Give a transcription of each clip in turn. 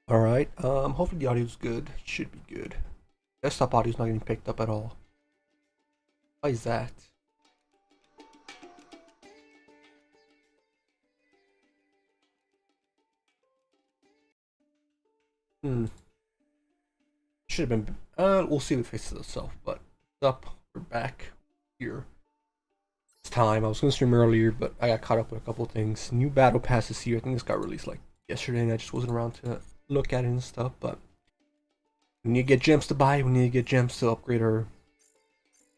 Alright, hopefully the audio's good. Should be good. Desktop audio's not getting picked up at all. Why is that? Should have been, we'll see if it fixes itself, but it's up, we're back here. It's time. I was gonna stream earlier, but I got caught up with a couple things. New battle pass is here. I think this got released like yesterday and I just wasn't around to look at it and stuff, but we need to get gems to buy, we need to get gems to upgrade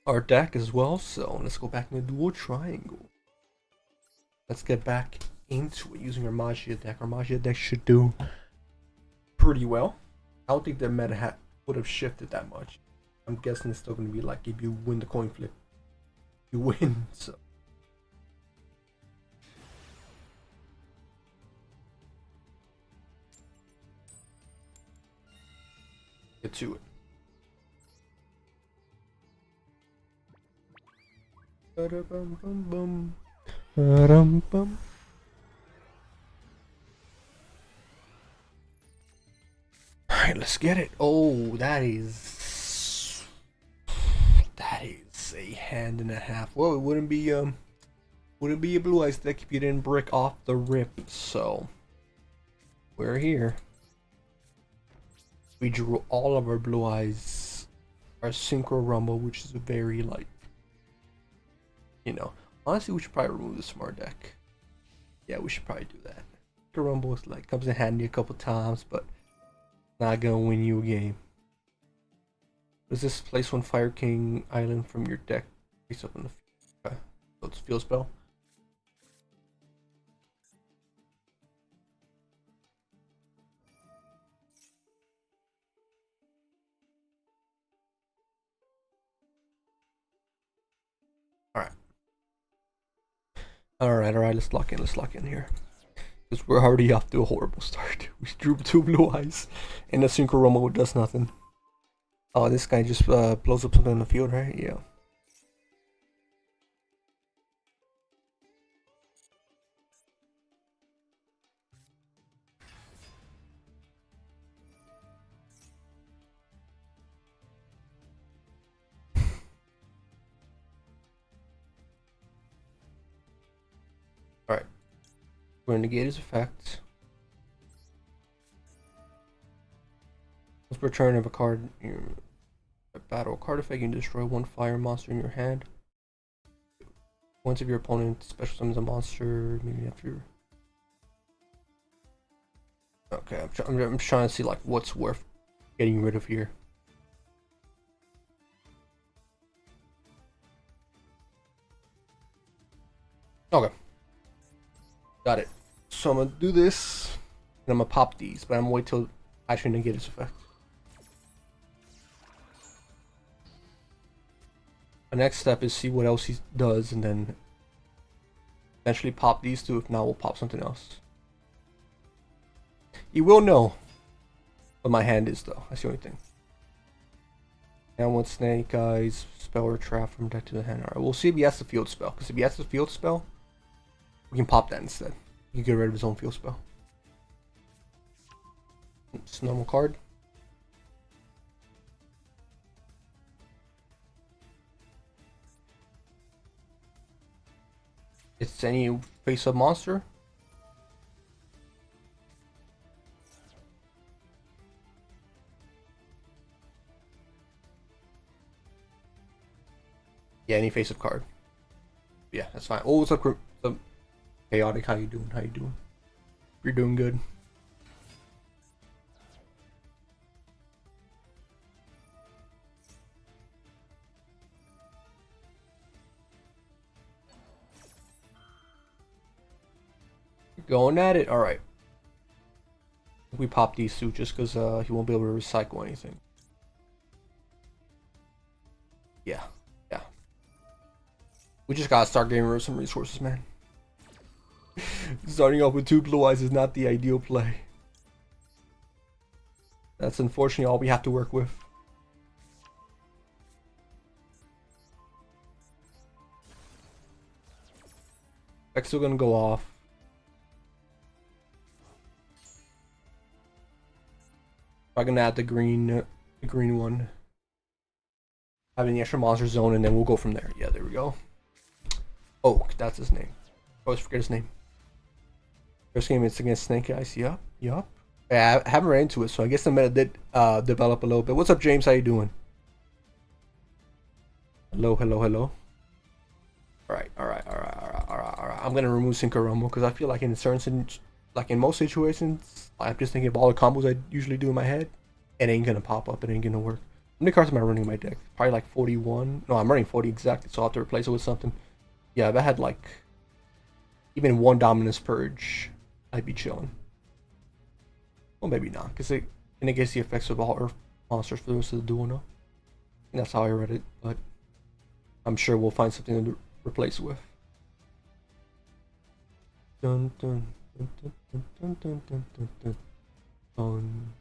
our deck as well. So let's go back in the dual triangle. Let's get back into it using our Magia deck. Our Magia deck should do pretty well. I don't think the meta would have shifted that much. I'm guessing it's still going to be like if you win the coin flip, you win. So get to it. Ba-da-bum-bum-bum. Ba-dum-bum. Alright, let's get it. Oh, that is a hand and a half. Well, it wouldn't be a blue eyes deck if you didn't brick off the rip. So we're here. We drew all of our blue eyes, our synchro rumble, which is a very like, you know, honestly we should probably remove this from our deck. Yeah, we should probably do that. Synchro rumble is like comes in handy a couple times, but not gonna win you a game. Does this place one Fire King Island from your deck face up in the field? Okay. So it's field spell. Alright. Alright, let's lock in here. Because we're already off to a horrible start. We drew two blue eyes and the synchro rumble does nothing. Oh, this guy just blows up something in the field, right? Yeah. Alright. We're gonna negate his effect. Let's return of a card in a battle card effect, you can destroy one fire monster in your hand. Once of your opponent special summons a monster, maybe after your... Okay, I'm trying to see like what's worth getting rid of here. Okay. Got it. So I'm gonna do this, and I'm gonna pop these, but I'm gonna wait till actually negate its effect. The next step is see what else he does, and then eventually pop these two. If not, we'll pop something else. You will know what my hand is, though. That's the only thing. And one Snake Eyes, spell or trap from deck to the hand. Alright, we'll see if he has the field spell. Because if he has the field spell, we can pop that instead. He can get rid of his own field spell. It's a normal card. It's any face-up monster. Yeah, any face-up card. Yeah, that's fine. Oh, what's up, Chaotic? How you doing? How you doing? You're doing good. Going at it. All right. We pop these two just because he won't be able to recycle anything. Yeah, yeah. We just gotta start getting rid of some resources, man. Starting off with two blue eyes is not the ideal play. That's unfortunately all we have to work with. Deck's still gonna go off. I'm gonna add the green one. Having the extra monster zone, and then we'll go from there. Yeah, there we go. Oak, that's his name. I always forget his name. First game it's against Snake Eyes. Yup, yup. Yeah, I haven't ran into it, so I guess the meta did develop a little bit. What's up, James? How you doing? Hello, hello, hello. Alright. I'm gonna remove Synchro Rumble because I feel like in certain, like in most situations, I'm just thinking of all the combos I usually do in my head. It ain't gonna pop up. It ain't gonna work. How many cards am I running in my deck? Probably like 41. No, I'm running 40 exactly, so I'll have to replace it with something. Yeah, if I had like even one Dominus Purge, I'd be chilling. Well, maybe not, because it negates the effects of all Earth monsters for the rest of the duel, no? And that's how I read it, but I'm sure we'll find something to replace it with. Dun dun dun dun dun dun dun dun dun dun. Dun.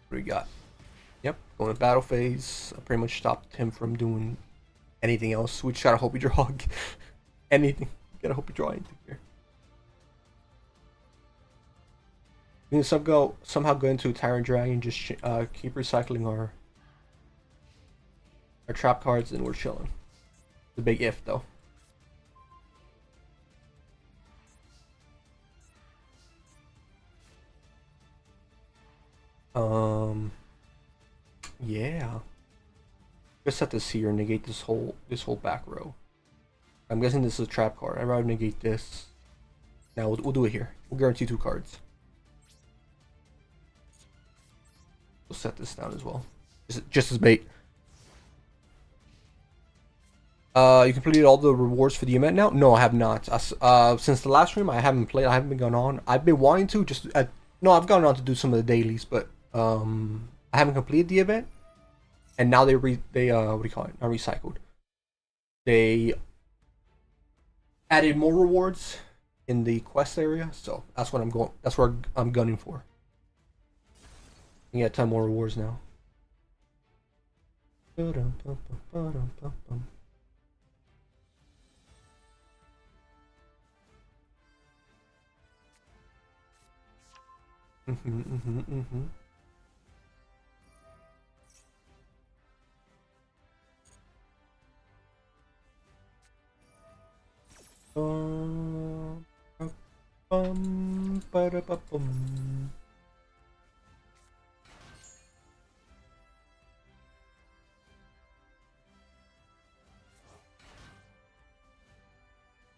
What do we got? Yep, going to battle phase. I pretty much stopped him from doing anything else. We just gotta hope we draw anything. Gotta hope we draw anything here. We can somehow go into Tyrant Dragon, just keep recycling our trap cards, and we're chilling. The big if though. Yeah. Just set this here and negate this whole back row. I'm guessing this is a trap card. I'd rather negate this. Now we'll do it here. We'll guarantee 2 cards. We'll set this down as well. Just as bait. You completed all the rewards for the event now? No, I have not. Since the last stream, I haven't played. I haven't been going on. I've been wanting to. No, I've gone on to do some of the dailies, but I haven't completed the event. And now they what do you call it? Not recycled. They added more rewards in the quest area, so that's what I'm going. That's where I'm gunning for. You get 10 more rewards now.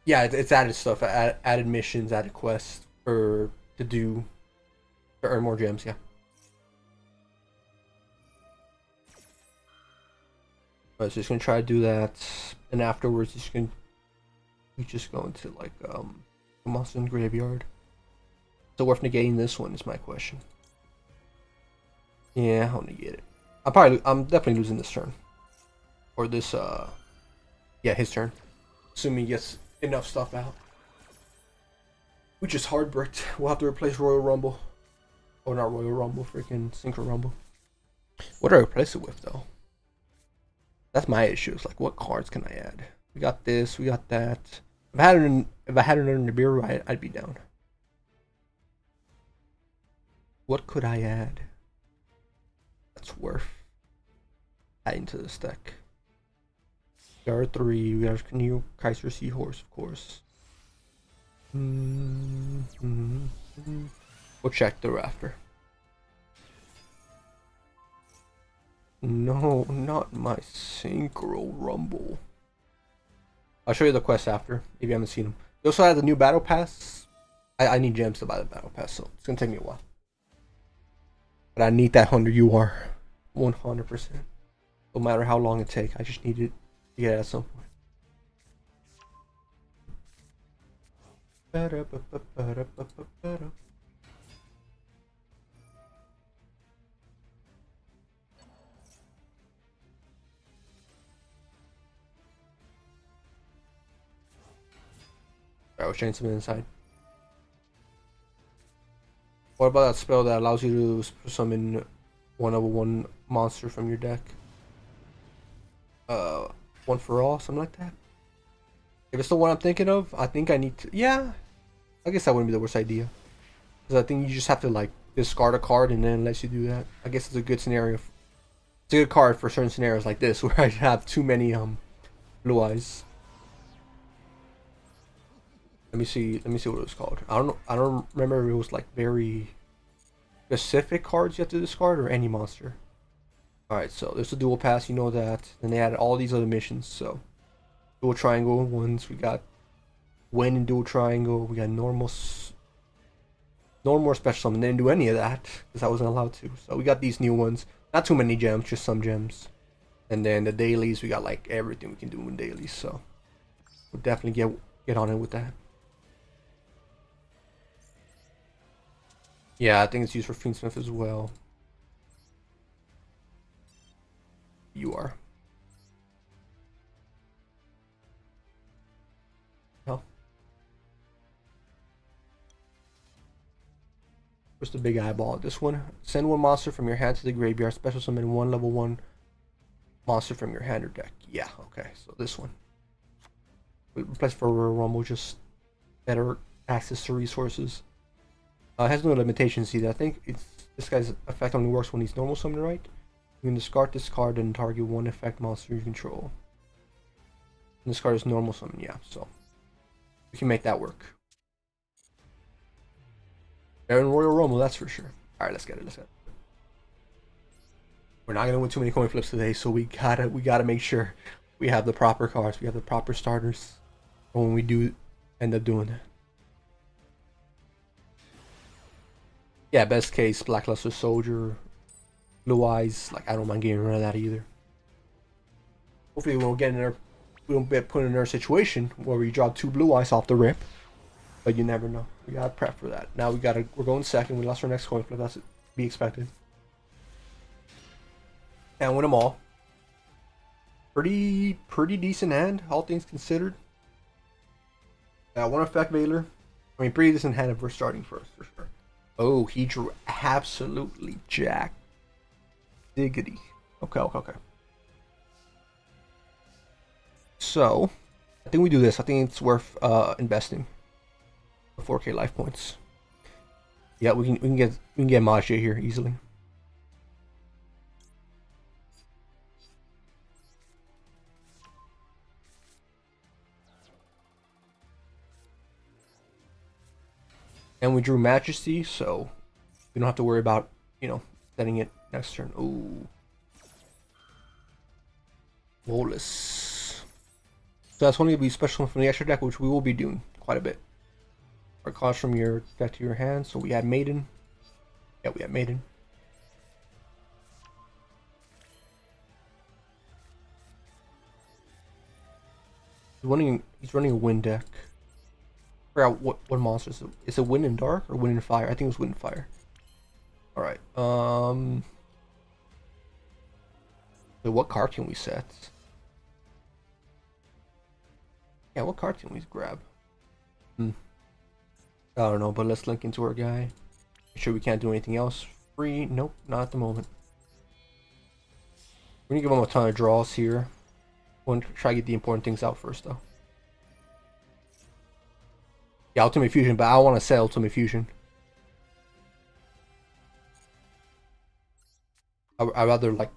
Yeah, it's added stuff, added missions, added quests to earn more gems. Yeah. I was just gonna try to do that, and afterwards, we just go into like a monster graveyard. So worth negating this one is my question. Yeah, I'll negate it. I'm definitely losing this turn, or this yeah, his turn, assuming he gets enough stuff out. Which is hard bricked. We'll have to replace Royal Rumble. Or not Royal Rumble, freaking Synchro Rumble. What do I replace it with though? That's my issue. It's like, what cards can I add? We got this, we got that. If I had it in the beer, I'd be down. What could I add that's worth adding to this deck? We got 3, we got new Kaiser Seahorse, of course. We'll check thereafter. No, not my Synchro Rumble. I'll show you the quest after, if you haven't seen them. We also had the new Battle Pass. I need gems to buy the Battle Pass, so it's gonna take me a while. But I need that 100 UR. 100%. No matter how long it takes, I just need it to get it at some point. I was changing something inside. What about that spell that allows you to summon 1/1 monster from your deck? One for all, something like that. If it's the one I'm thinking of, I think I need to. Yeah, I guess that wouldn't be the worst idea. Because I think you just have to like discard a card and then lets you do that. I guess it's a good scenario. It's a good card for certain scenarios like this where I have too many blue eyes. Let me see what it was called. I don't know. I don't remember if it was like very specific cards you have to discard or any monster. Alright, so there's a dual pass, you know that. Then they added all these other missions, so dual triangle ones, we got win and dual triangle, we got normal special summon. They didn't do any of that because I wasn't allowed to. So we got these new ones. Not too many gems, just some gems. And then the dailies, we got like everything we can do in dailies, so we'll definitely get on it with that. Yeah, I think it's used for Fiendsmith as well. You are. No. Where's the big eyeball? This one. Send one monster from your hand to the graveyard. Special summon one level 1 monster from your hand or deck. Yeah, okay. So this one. We replace for Royal Rumble, just better access to resources. It has no limitations either. I think this guy's effect only works when he's normal summoned, right? You can discard this card and target one effect monster you control. And this card is normal summon, yeah, so we can make that work. They're in Royal Rumble, that's for sure. Alright, let's get it. We're not gonna win too many coin flips today, so we gotta make sure we have the proper cards, we have the proper starters when we do end up doing it. Yeah, best case, Blackluster Soldier, Blue Eyes. Like, I don't mind getting rid of that either. Hopefully we won't get put in a situation where we draw 2 Blue Eyes off the rip. But you never know. We gotta prep for that. Now we're going second. We lost our next coin flip. That's to be expected. And win them all. Pretty decent hand, all things considered. One effect Veiler. I mean, pretty decent hand if we're starting first, for sure. Oh, he drew absolutely jack diggity. Okay. So, I think we do this. I think it's worth investing. 4K life points. Yeah, we can get Magia here easily. And we drew Majesty, so we don't have to worry about, setting it next turn. Ooh. Volus. So that's only to be special from the extra deck, which we will be doing quite a bit. Our cards from your deck to your hand. So we had Maiden. Yeah, we had Maiden. He's running a wind deck. I forgot what monster is it. Is it Wind and Dark or Wind and Fire? I think it was Wind and Fire. Alright. So what card can we set? Yeah, what card can we grab? I don't know, but let's link into our guy. Make sure we can't do anything else. Free? Nope, not at the moment. We're gonna give him a ton of draws here. We'll try to get the important things out first, though. Yeah, Ultimate Fusion, but I want to sell Ultimate Fusion. I'd rather like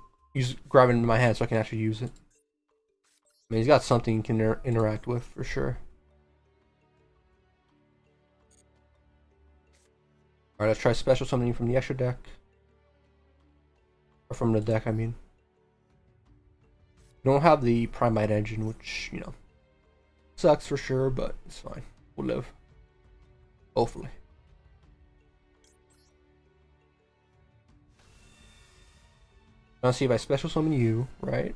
grab it in my hand so I can actually use it. I mean, he's got something you can interact with for sure. Alright, let's try special summoning from the extra deck. Or from the deck, I mean. We don't have the Primite engine, which, sucks for sure, but it's fine. We'll live. Hopefully. Now see if I special summon you, right?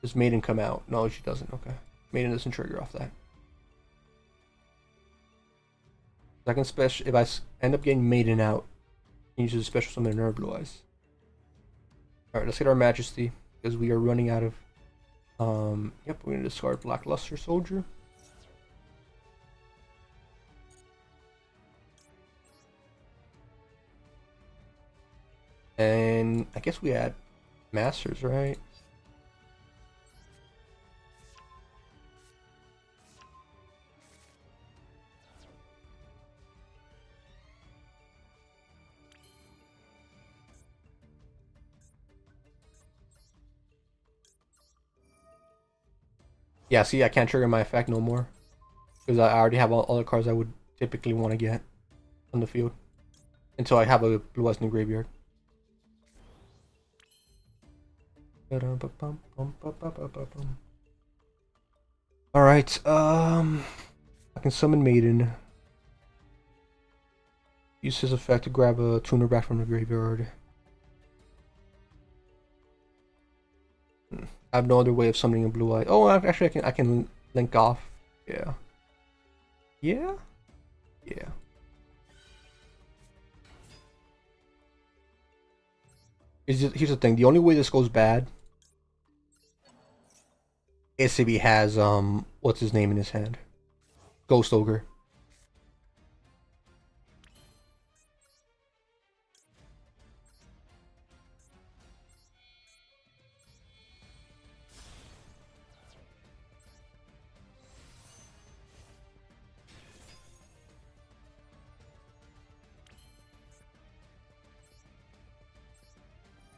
Does Maiden come out? No, she doesn't. Okay. Maiden doesn't trigger off that. Second special, if I end up getting Maiden out, I use a special summon Nerve Blue Eyes. Alright, let's get our Majesty, because we are running out of... Yep, we're going to discard Blackluster Soldier. And I guess we add Masters, right? Yeah, see, I can't trigger my effect no more. Because I already have all the cards I would typically want to get on the field. Until I have a blue eyes in the graveyard. Alright, I can summon Maiden. Use his effect to grab a tuner back from the graveyard. I have no other way of summoning a blue eye. Oh, actually, I can link off. Yeah. Yeah. Yeah. Here's the thing. The only way this goes bad is if he has what's his name in his hand, Ghost Ogre.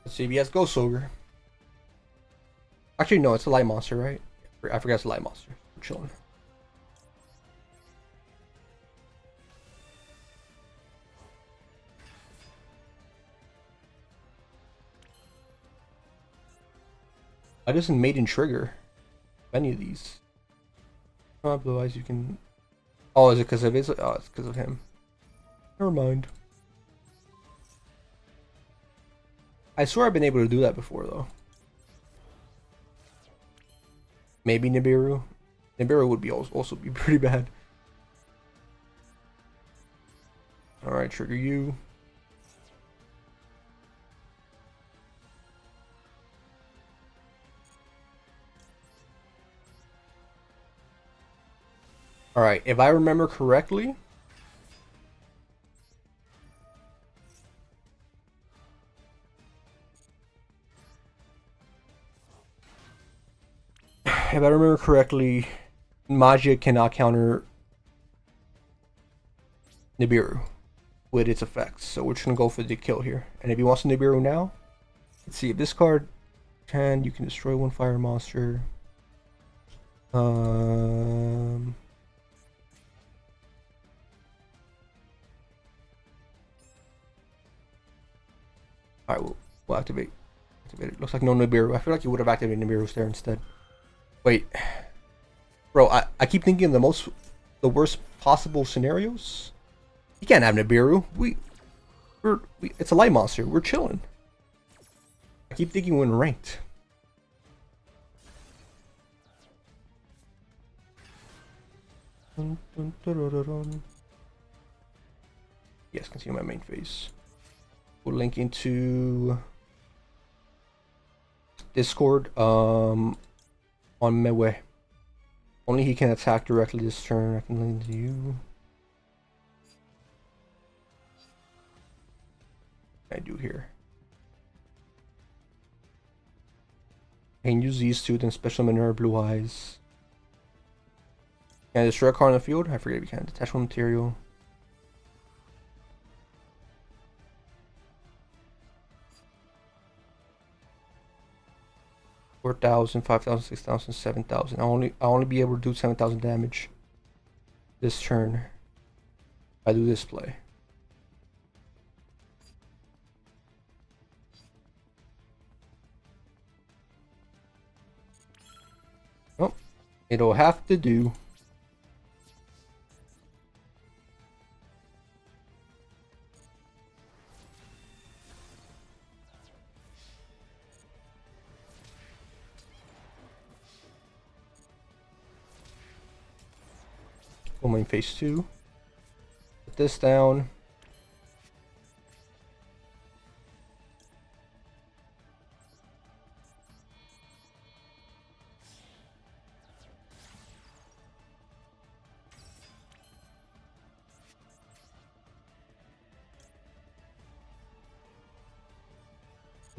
Let's see if he has Ghost Ogre. Actually, no, it's a light monster, right? I forgot it's a light monster. We're chilling. Why doesn't Maiden trigger any of these? Blue eyes, you can. Oh, is it because of his? Oh, it's because of him. Never mind. I swear I've been able to do that before, though. Maybe Nibiru. Nibiru would be also be pretty bad. Alright, trigger you. Alright, if I remember correctly... If I remember correctly, Magia cannot counter Nibiru with its effects. So we're just going to go for the kill here. And if he wants Nibiru now, let's see if this card can, you can destroy one fire monster. Alright, we'll activate it. Looks like no Nibiru. I feel like you would have activated Nibiru's there instead. Wait. Bro, I keep thinking the worst possible scenarios. You can't have Nibiru. It's a light monster. We're chilling. I keep thinking we're ranked. Yes, continue my main phase. We'll link into Discord on Mewe. Only he can attack directly this turn. I can link to you. I do here. I can use these two, then special manure blue eyes. Can I destroy a card on the field? I forget if you can. Detach one material. $4,000, $5,000, $6,000, $7,000. I'll only be able to do 7,000 damage this turn if I do this play. Oh, it'll have to do. Go main phase 2. Put this down.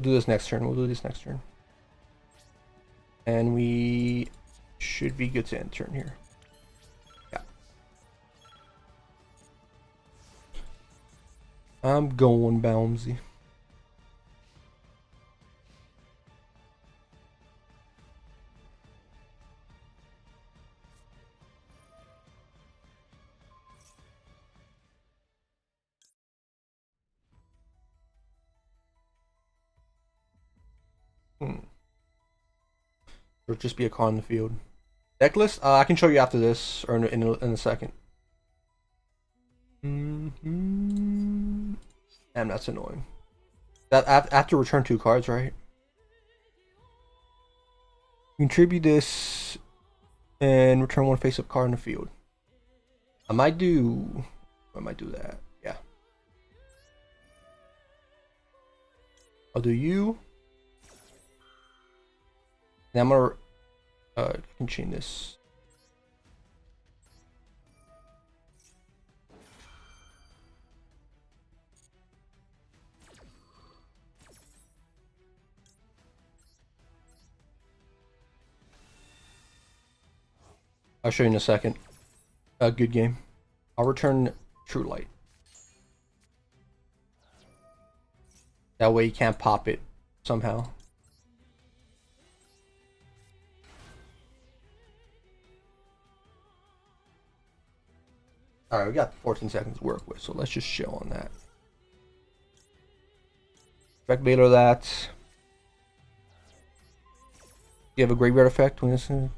Do this next turn. We'll do this next turn. And we should be good to end turn here. Yeah. I'm going Bouncy. Or just be a card in the field. Deck list? I can show you after this, or in a second. Damn, that's annoying. That after return 2 cards, right? Contribute this and return 1 face-up card in the field. I might do that. Yeah. I'll do you. And I'm gonna I can chain this. I'll show you in a second. Good game. I'll return True Light. That way you can't pop it somehow. Alright, we got 14 seconds to work with, so let's just chill on that. Spec Baylor that. You have a graveyard effect when this. I'm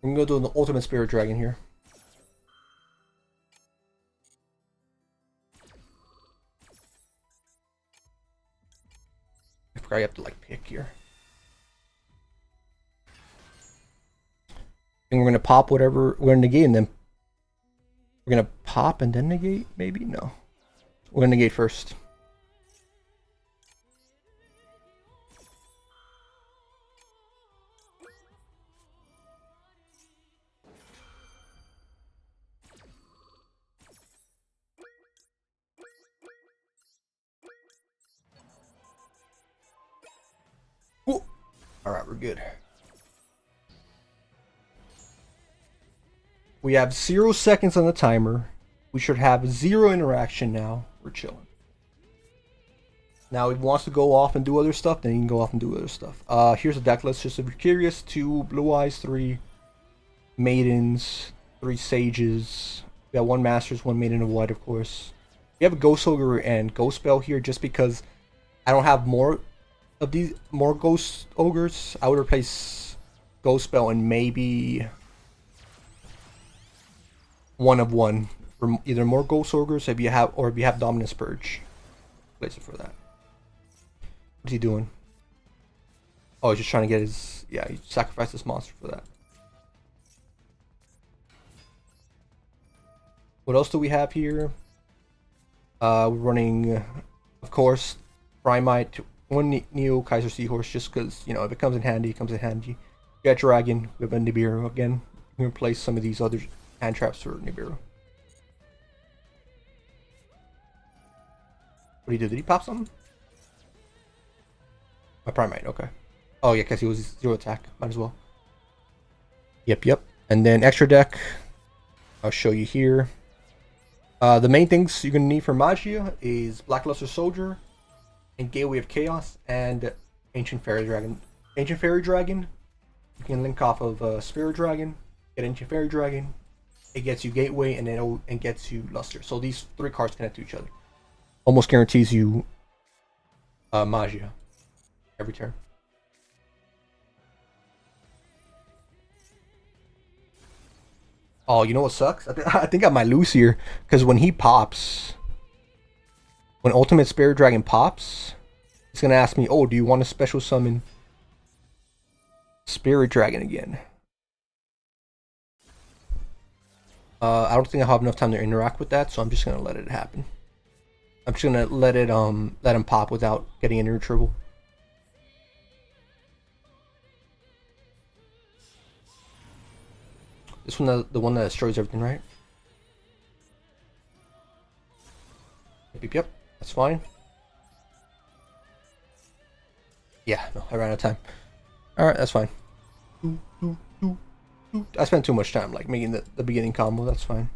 gonna go do the Ultimate Spirit Dragon here. I forgot you have to like pick here. And we're gonna pop whatever we're gonna negate, and then we're gonna pop and then negate. Maybe no. We're gonna negate first. Ooh. All right, we're good. We have 0 seconds on the timer. We should have 0 interaction now. We're chilling. Now, if he wants to go off and do other stuff, then he can go off and do other stuff. Here's a deck list, just if you're curious. 2 Blue Eyes, 3 Maidens, 3 Sages. We got 1 Masters, 1 Maiden of White, of course. We have a Ghost Ogre and Ghost Spell here, just because I don't have more of these Ghost Ogres. I would replace Ghost Spell and maybe 1 of 1 for either more Ghost Ogres if you have Dominance Purge. Place it for that. What's he doing? Oh, he's just trying to get his. Yeah, he sacrificed this monster for that. What else do we have here? We're running, of course, Primite, 1 Neo Kaiser Seahorse, just because, you know, if it comes in handy, it comes in handy. We got Dragon, we have a Nibiru again. We can replace some of these other hand traps for Nibiru. What did he do? Did he pop something? My Primite, okay. Oh yeah, because he was 0 attack. Might as well. Yep. And then extra deck, I'll show you here. The main things you're going to need for Magia is Blackluster Soldier, and Gateway of Chaos, and Ancient Fairy Dragon. Ancient Fairy Dragon, you can link off of Spirit Dragon, get Ancient Fairy Dragon. It gets you Gateway, and then it gets you Luster. So these 3 cards connect to each other. Almost guarantees you Magia every turn. Oh, you know what sucks? I think I might lose here, because when he pops, when Ultimate Spirit Dragon pops, it's gonna ask me, "Oh, do you want to special summon Spirit Dragon again?" I don't think I have enough time to interact with that, so I'm just gonna let it happen. I'm just gonna let him pop without getting into trouble. This one, the one that destroys everything, right? Yep, that's fine. Yeah, no, I ran out of time. Alright, that's fine. I spent too much time like making the beginning combo, that's fine.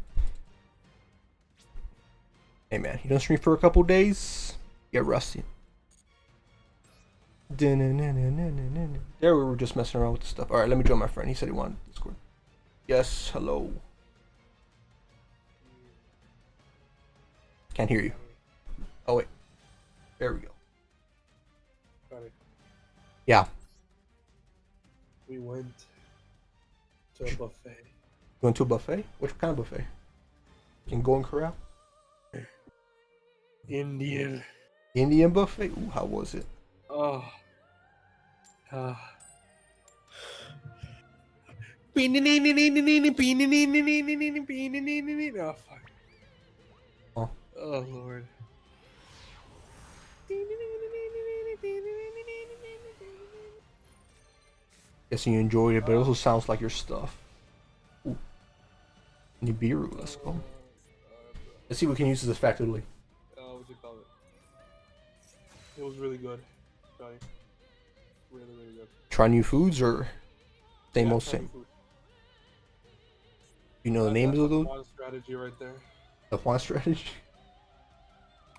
Hey man, you don't stream for a couple days, get rusty. There we were just messing around with the stuff. Alright, let me join my friend. He said he wanted Discord. Yes, hello. Can't hear you. Oh wait. There we go. Got it. Yeah. We went to a buffet. You went to a buffet? Which kind of buffet? In Golden Corral? Indian. Indian buffet? Ooh, how was it? Oh. Oh, fuck. Oh. Oh, Lord. Guessing you enjoyed it, but it also sounds like your stuff. Ooh. Nibiru, let's go. Let's see what we can use this effectively. What's it called? It was really good. Johnny. Really, really good. Try new foods or same old try same? new food. You know the names of those? One strategy right there. The one strategy?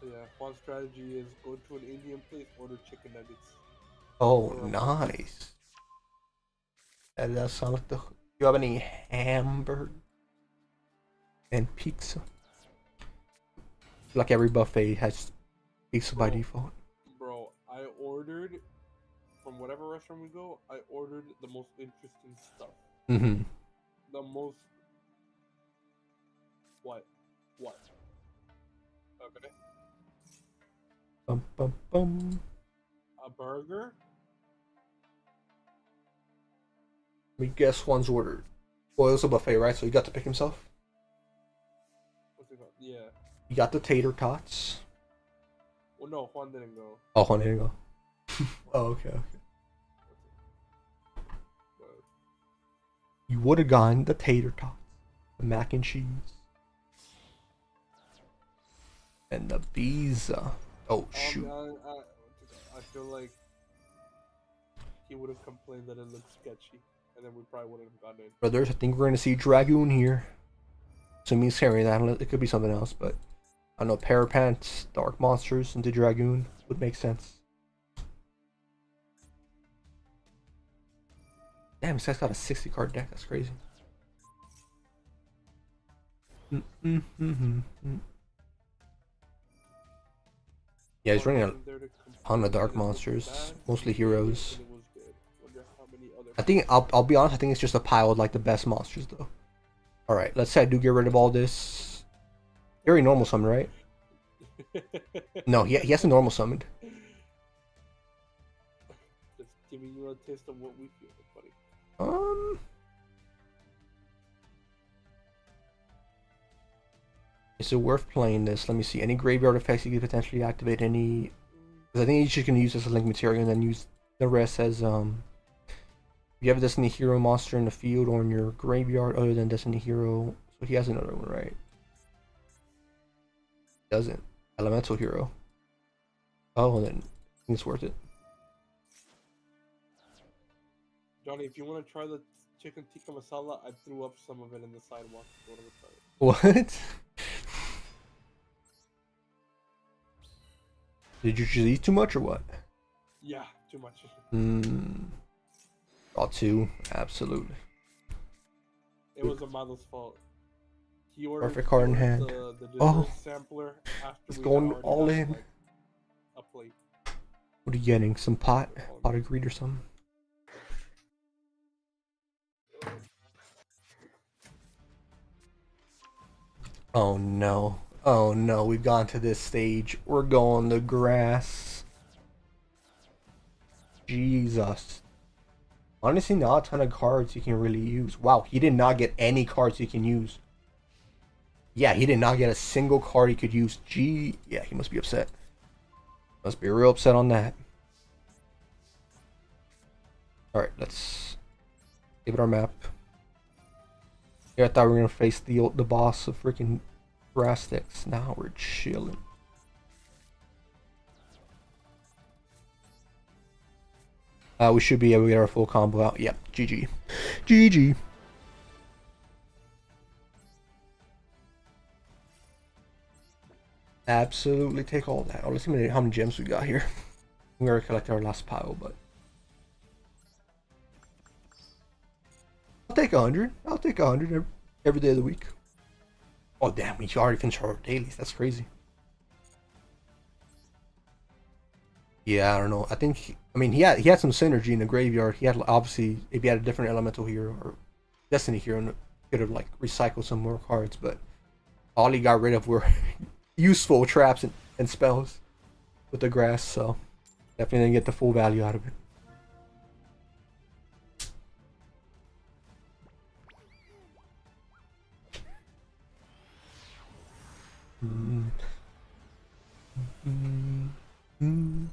Yeah, one strategy is go to an Indian place, order chicken nuggets. Oh, nice. That does sound like the. Do you have any hamburger and pizza? Like every buffet has pizza by default. Bro, I ordered from whatever restaurant we go. I ordered the most interesting stuff. Mm-hmm. The most. What? Okay. Bum bum bum. A burger. Let me guess one's ordered. Well, it was a buffet, right? So he got to pick himself. What's it called? Yeah. You got the tater tots. Well, no, Juan didn't go. Oh, Juan didn't go. Oh, okay. You would have gone the tater tots, the mac and cheese, and the pizza. Oh shoot! I feel like he would have complained that it looked sketchy, and then we probably wouldn't have gotten it. Brothers, I think we're gonna see Dragoon here. So me carrying that. It could be something else, but I don't know. Parapants, Dark Monsters into Dragoon would make sense. Damn, this guy's got a 60 card deck. That's crazy. Yeah, he's running a ton of Dark Monsters, mostly heroes. I think I'll be honest. I think it's just a pile of like the best monsters though. All right, let's say I do get rid of all this. Very normal summon, right? No, he has a normal summoned. Just giving you a taste of what we feel, buddy. Is it worth playing this? Let me see. Any graveyard effects you could potentially activate? Any? Because I think you're just gonna use this as link material and then use the rest as If you have a Destiny Hero monster in the field or in your graveyard other than Destiny Hero, so he has another one, right? Doesn't. Elemental Hero. Oh, then I think it's worth it. Johnny, if you want to try the chicken tikka masala, I threw up some of it in the sidewalk. What? Did you just eat too much or what? Yeah, too much. Raw 2, absolutely. It was Amado's fault. He ordered Perfect card in hand. The sampler after it's going all in. Like, a plate. What are you getting? Some pot of greed or something? Oh no. Oh no, we've gone to this stage. We're going to grass. Jesus. Honestly, not a ton of cards you can really use. Wow, he did not get any cards he can use. Yeah, he did not get a single card he could use. Gee, yeah, he must be upset. Must be real upset on that. Alright, let's give it our map. Here, I thought we were gonna face the boss of freaking grass sticks. Now we're chilling. We should be able to get our full combo out. Yep, GG. GG. Absolutely take all that. Oh, let's see how many gems we got here. We already collected our last pile, but I'll take 100. I'll take 100 every day of the week. Oh damn, we already finished our dailies. That's crazy. Yeah, I don't know. I think he had some synergy in the graveyard. He had obviously if he had a different elemental here or destiny here, and could have like recycled some more cards, but all he got rid of were useful traps and spells with the grass. So definitely didn't get the full value out of it. Mm. Mm. Mm.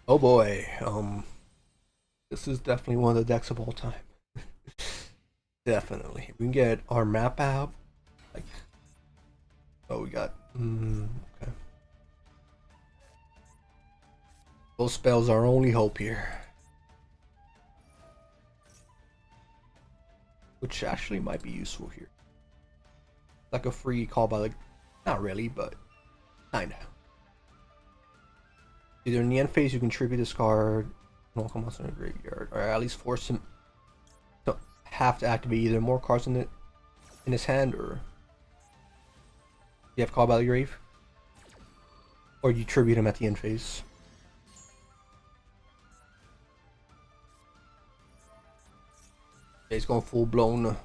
Oh boy, this is definitely one of the decks of all time. Definitely. We can get our map out. Like, oh, we got. Okay. Those spells are our only hope here. Which actually might be useful here. Like a free call by the. Not really, but kinda. Either in the end phase you can tribute this card, local monster in the graveyard, or at least force him to have to activate either more cards in his hand, or you have call by the grave, or you tribute him at the end phase. He's going full blown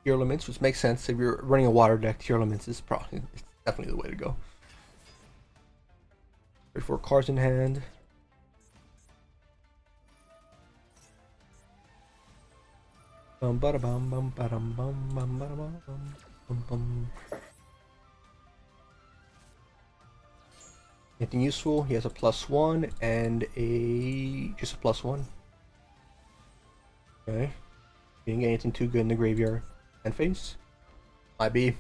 tier elements, which makes sense if you're running a water deck. Tier elements is probably it's definitely the way to go. 34 cards in hand. Anything useful? He has a +1 and just a +1. Okay. Didn't get anything too good in the graveyard. End phase? Might be.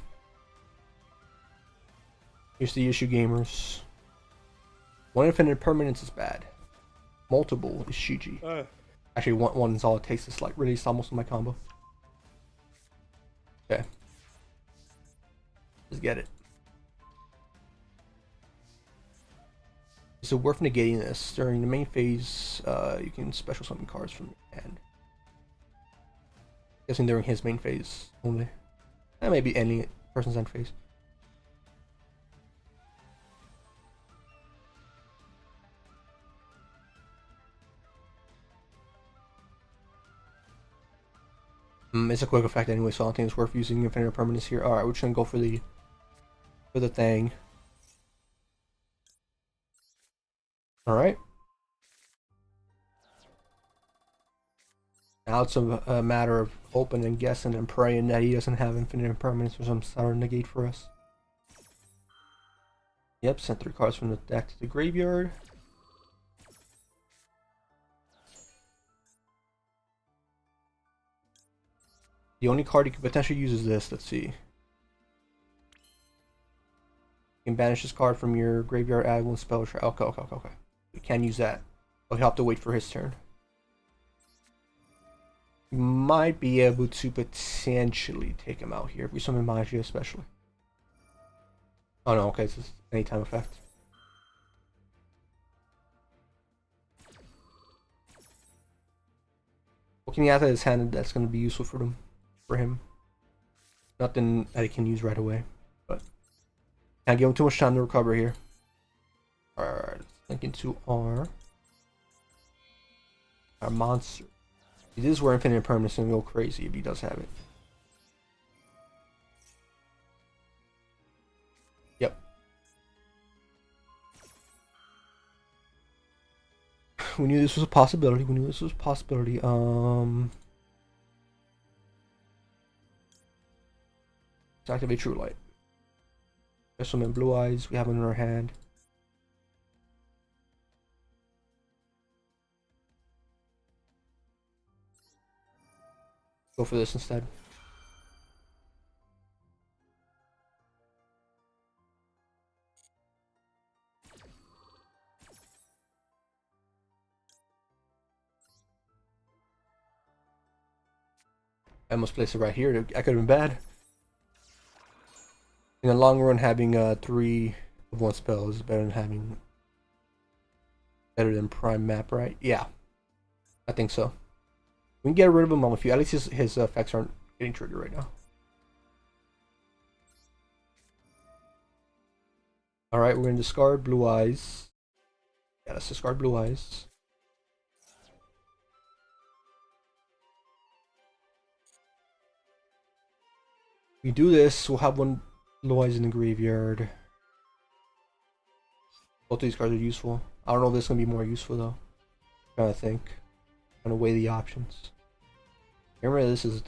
Here's the issue, gamers. One infinite permanence is bad. Multiple is GG. Actually, one is all it takes to like release almost my combo. Okay. Let's get it. Is it worth negating this? During the main phase, you can special summon cards from your hand. Guessing during his main phase only. And maybe any person's end phase. It's a quick effect anyway, so I don't think it's worth using infinite permanence here. Alright, we're just gonna go for the thing. Alright. Now it's a matter of hoping and guessing and praying that he doesn't have infinite impermanence or some sort of negate for us. Yep, sent 3 cards from the deck to the graveyard. The only card you could potentially use is this. Let's see. You can banish this card from your graveyard, add 1 spell. Okay. We can't use that. We'll have to wait for his turn. We might be able to potentially take him out here if we summon Magia, especially. Oh no, okay, it's just anytime effect. What can he add to his hand that's going to be useful for him? Nothing that he can use right away, but can't give him too much time to recover here. Alright, let's link into our monster. This is where infinite permanence is going to go crazy if he does have it. Yep. We knew this was a possibility. Let's activate True Light. There's some in Blue Eyes. We have them in our hand. Go for this instead. I almost placed it right here. That could have been bad. In the long run, having 3 of 1 spell is better than having Better than Prime Map, right? Yeah, I think so. We can get rid of him on a few. At least his effects aren't getting triggered right now. Alright, we're gonna discard Blue Eyes. Yeah, let's discard Blue Eyes. We do this, we'll have one Blue Eyes in the graveyard. Both of these cards are useful. I don't know if this is gonna be more useful though. I'm trying to think. I'm gonna weigh the options. Remember, this is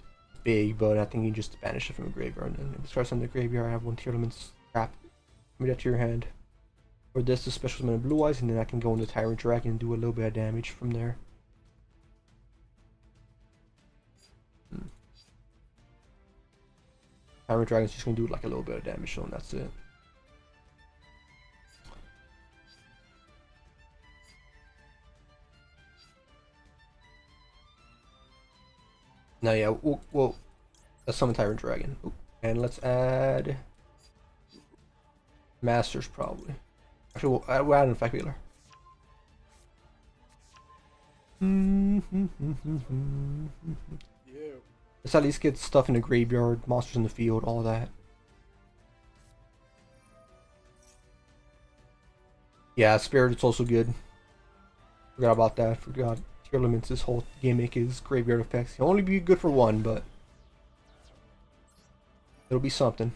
big, but I think you just banish it from the graveyard. And if it starts on the graveyard, I have one Tier Elements trap. Commit that to your hand. Or this is special summon Blue Eyes, and then I can go into Tyrant Dragon and do a little bit of damage from there. Tyrant Dragon's just gonna do like a little bit of damage, so that's it. Now, yeah, let's summon Tyrant Dragon. Ooh. And let's add Masters, probably. Actually, we'll add an Effect Healer. Yeah. Let's at least get stuff in the graveyard, monsters in the field, all that. Yeah, Spirit, it's also good. Forgot about that. Forgot Tier Elements, this whole gimmick is graveyard effects. He'll only be good for one, but it'll be something.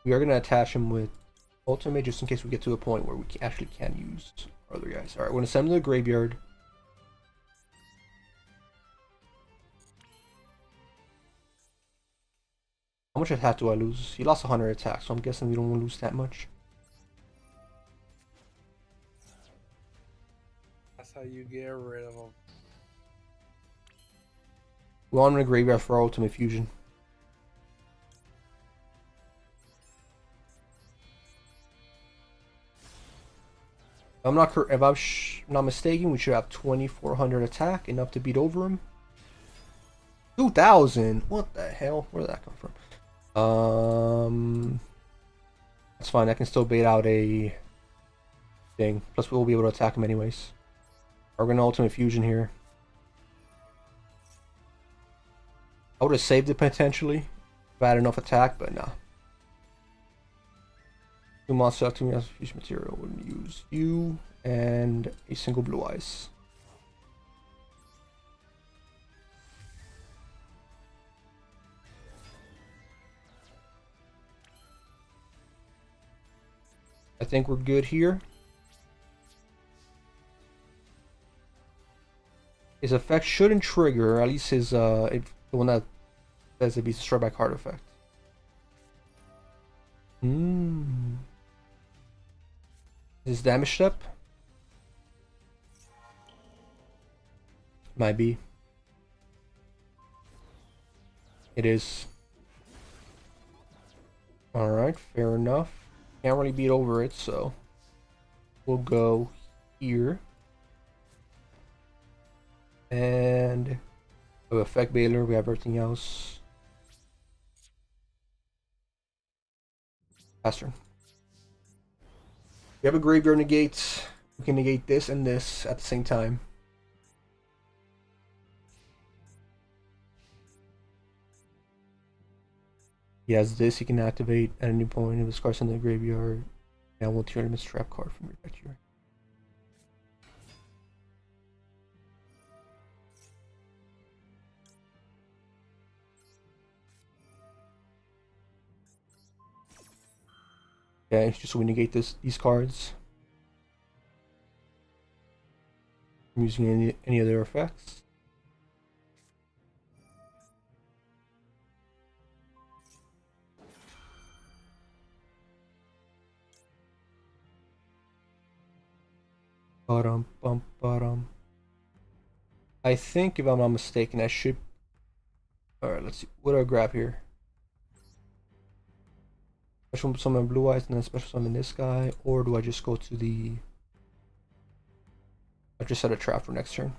We are going to attach him with Ultimate just in case we get to a point where we actually can use our other guys. Alright, we're going to send him to the graveyard. How much attack do I lose? He lost 100 attack, so I'm guessing we don't want to lose that much. That's how you get rid of them. We want him in the graveyard for our Ultimate Fusion. If I'm not mistaken, we should have 2,400 attack, enough to beat over him. 2,000. What the hell? Where did that come from? That's fine. I can still bait out a thing. Plus, we'll be able to attack him anyways. We're gonna Ultimate Fusion here. I would have saved it potentially if I had enough attack, but nah. Two monsters, 2 monsters, fusion material. Wouldn't use you and a single Blue Eyes. I think we're good here. His effect shouldn't trigger, at least his the one that says it be destroyed by card effect. His damage step? Might be. It is. Alright, fair enough. Can't really beat over it, so we'll go here. And we have Effect Baylor, we have everything else. Pass turn. We have a graveyard negate. We can negate this and this at the same time. He has this, he can activate at any point if his card's in the graveyard. And we'll turn him his trap card from your deck here. Okay, just so we negate these cards. I'm using any of their effects. Bum. I think if I'm not mistaken, I should. Alright, let's see. What do I grab here? Special summon Blue Eyes and then special summon this guy, or do I just go to the? I just set a trap for next turn.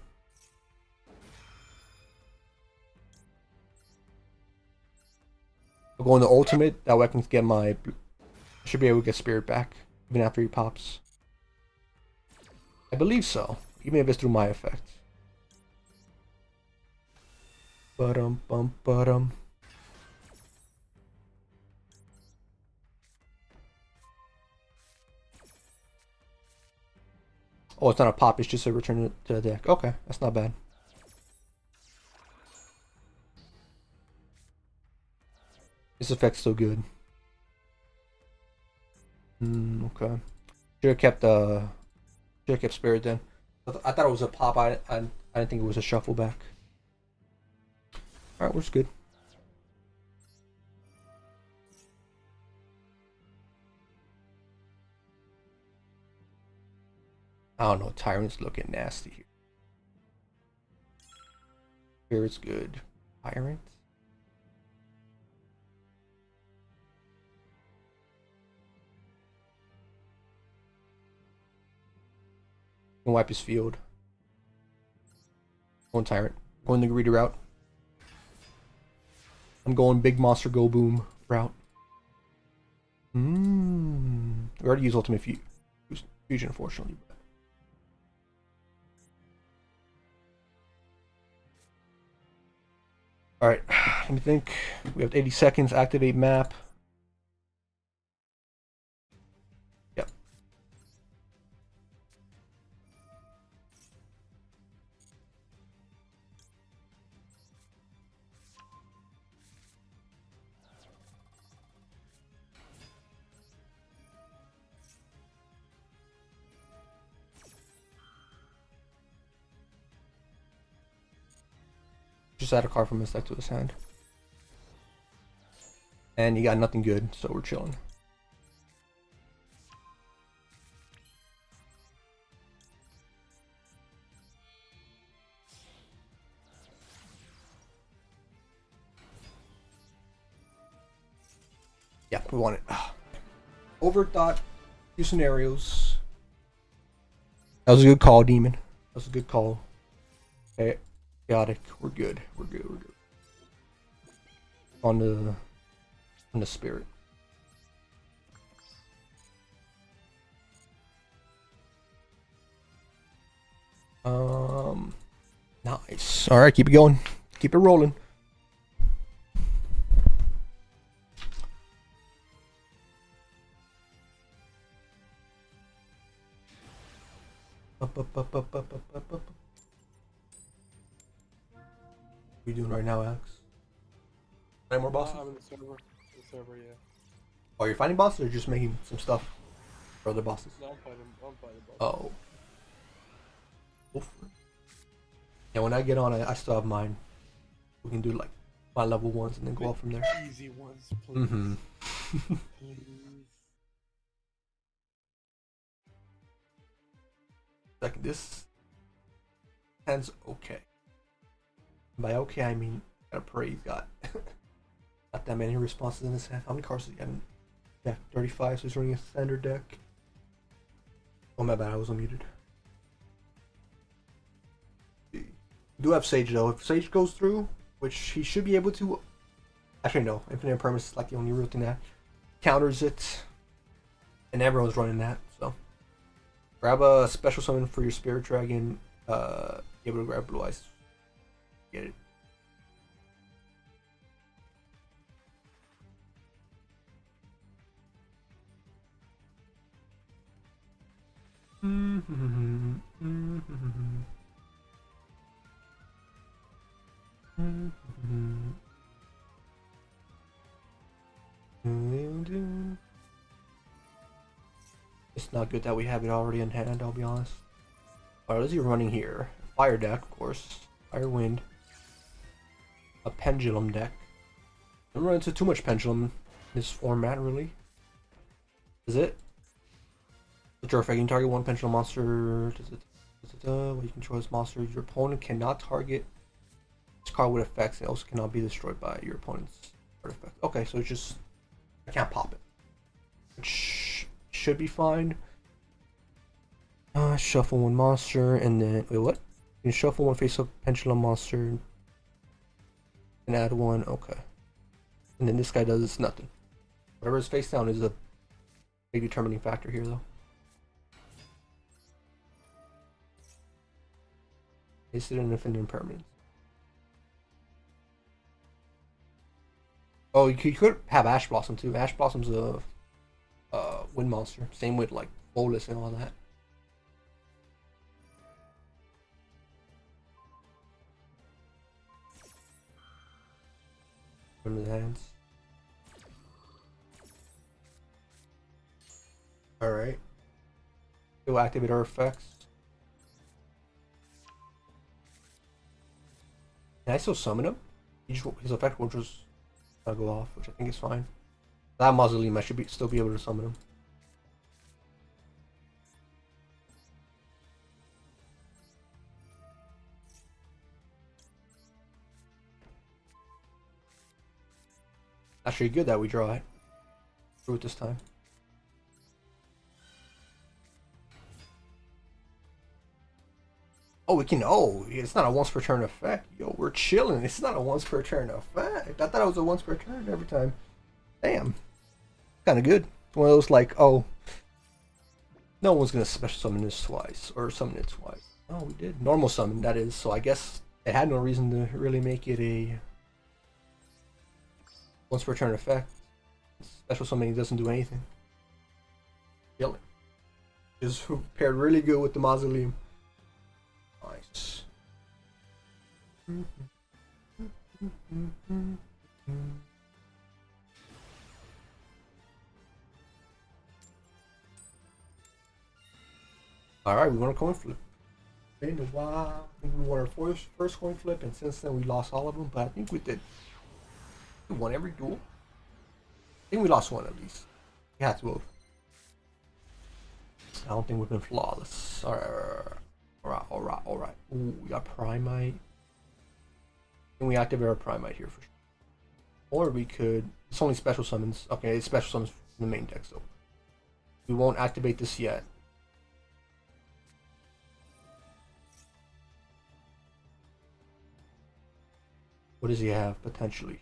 I'll go in the ultimate. That way I can get my. I should be able to get Spirit back even after he pops. I believe so, even if it's through my effect. Bum. Oh, it's not a pop, it's just a return it to the deck. Okay, that's not bad. This effect's still good. Okay. Should have kept Spirit then. I thought it was a pop. I didn't think it was a shuffle back. Alright, we're good. I don't know, Tyrant's looking nasty here. Spirit's good. Tyrant? Can wipe his field. Going Tyrant. Going the greedy route. I'm going big monster go boom route. We already used ultimate fusion, unfortunately. Alright, let me think. We have 80 seconds. Activate map. Yep. Just add a card from his deck to his hand. And he got nothing good, so we're chilling. Yeah, we want it. Overthought. Few scenarios. That was a good call, Demon. That was a good call. Okay. Chaotic. We're good. We're good. On the Spirit. Nice. All right, keep it going. Keep it rolling. What are you doing right now, Alex? Any more bosses? I'm in the server. Yeah. Oh, you're fighting bosses or just making some stuff for other bosses? No, I'm fighting bosses. Oh. Oof. Yeah, when I get on, I still have mine. We can do like my level ones and then go off from there. Easy ones, please. Please. Like this hand's okay. By okay, I mean gotta pray he's got not that many responses in his hand. How many cards does he have? Yeah, 35, so he's running a standard deck. Oh my bad, I was unmuted. We do have Sage though. If Sage goes through, which he should be able to. Actually no, Infinite Impermanence is like the only real thing that counters it. And everyone's running that, so. Grab a special summon for your Spirit Dragon. Be able to grab Blue Eyes. Get it. It's not good that we have it already in hand, I'll be honest. Alright, what is he running here? Fire deck, of course. Fire Wind. A Pendulum deck. I don't run into too much Pendulum in this format, really. Is it? The draw effect, you can target one Pendulum monster. When you control this monster, your opponent cannot target this card with effects. It also cannot be destroyed by your opponent's card effect. Okay, so it's just I can't pop it. should be fine. Shuffle one monster, and then wait, what? You can shuffle one face-up pendulum monster, and add one. Okay, and then this guy does nothing. Whatever is face down is a big determining factor here, though. Is it an infinite impermanence? Oh, you could have Ash Blossom too. Ash Blossom's a wind monster. Same with like Bolus and all that. From the hands. All right. We'll activate our effects. Can I still summon him? His effect will just go off, which I think is fine. That Mausoleum, I should still be able to summon him. Actually, good that we draw it. Through it this time. Oh, we can. Oh, it's not a once per turn effect. Yo, we're chilling. It's not a once per turn effect. I thought it was a once per turn every time. Damn. Kind of good. One of those like, oh, no one's gonna special summon this twice or summon it twice. Oh, we did normal summon. That is. So I guess it had no reason to really make it a once per turn effect. Special summoning doesn't do anything. Killing. Is paired really good with the Mausoleum. Nice. Alright, we want a coin flip. Been a while. I think we won our first coin flip, and since then we lost all of them, but I think we did. We won every duel. I think we lost one at least. We had to have. I don't think we've been flawless. Alright. Ooh, we got Primite. And we activate our Primite here for sure. Or we could... It's only special summons. Okay, it's special summons from the main deck, so... We won't activate this yet. What does he have, potentially?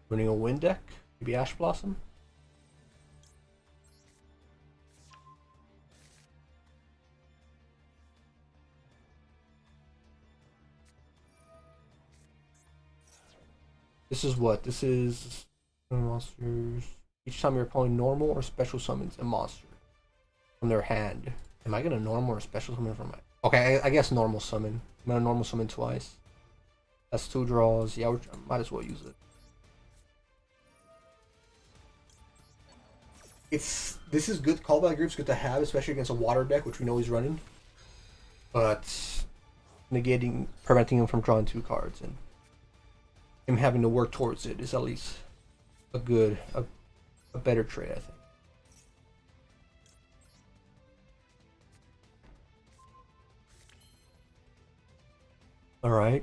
Running a wind deck? Maybe Ash Blossom? This is what? This is monsters. Each time you're pulling normal or special summons a monster from their hand. Am I gonna normal or special summon from my... Okay, I guess normal summon. I'm gonna normal summon twice. That's 2 draws. Yeah, I might as well use it. This is good. Callback group's good to have, especially against a water deck, which we know he's running. But preventing him from drawing 2 cards and him having to work towards it is at least a better trade, I think. All right.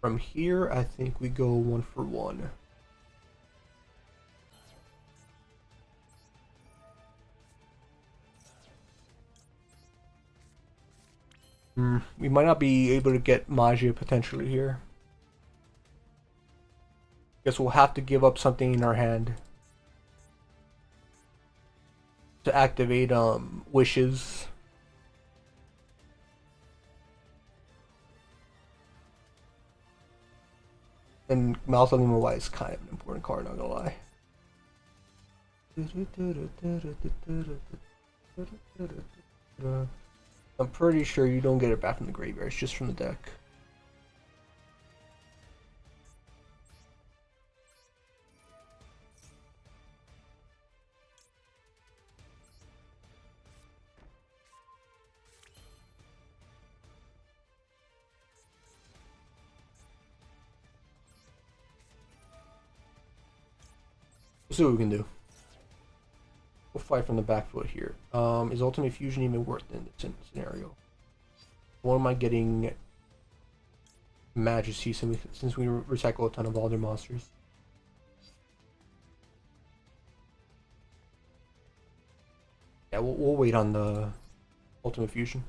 From here, I think we go 1 for 1. We might not be able to get Magia potentially here. Guess we'll have to give up something in our hand to activate wishes. And Mausoleum White is kind of an important card, not gonna lie. I'm pretty sure you don't get it back from the graveyard, it's just from the deck. We'll see what we can do. We'll fight from the back foot here. Is Ultimate Fusion even worth in this scenario? Or am I getting Majesty since we recycle a ton of all their monsters? Yeah, we'll wait on the Ultimate Fusion.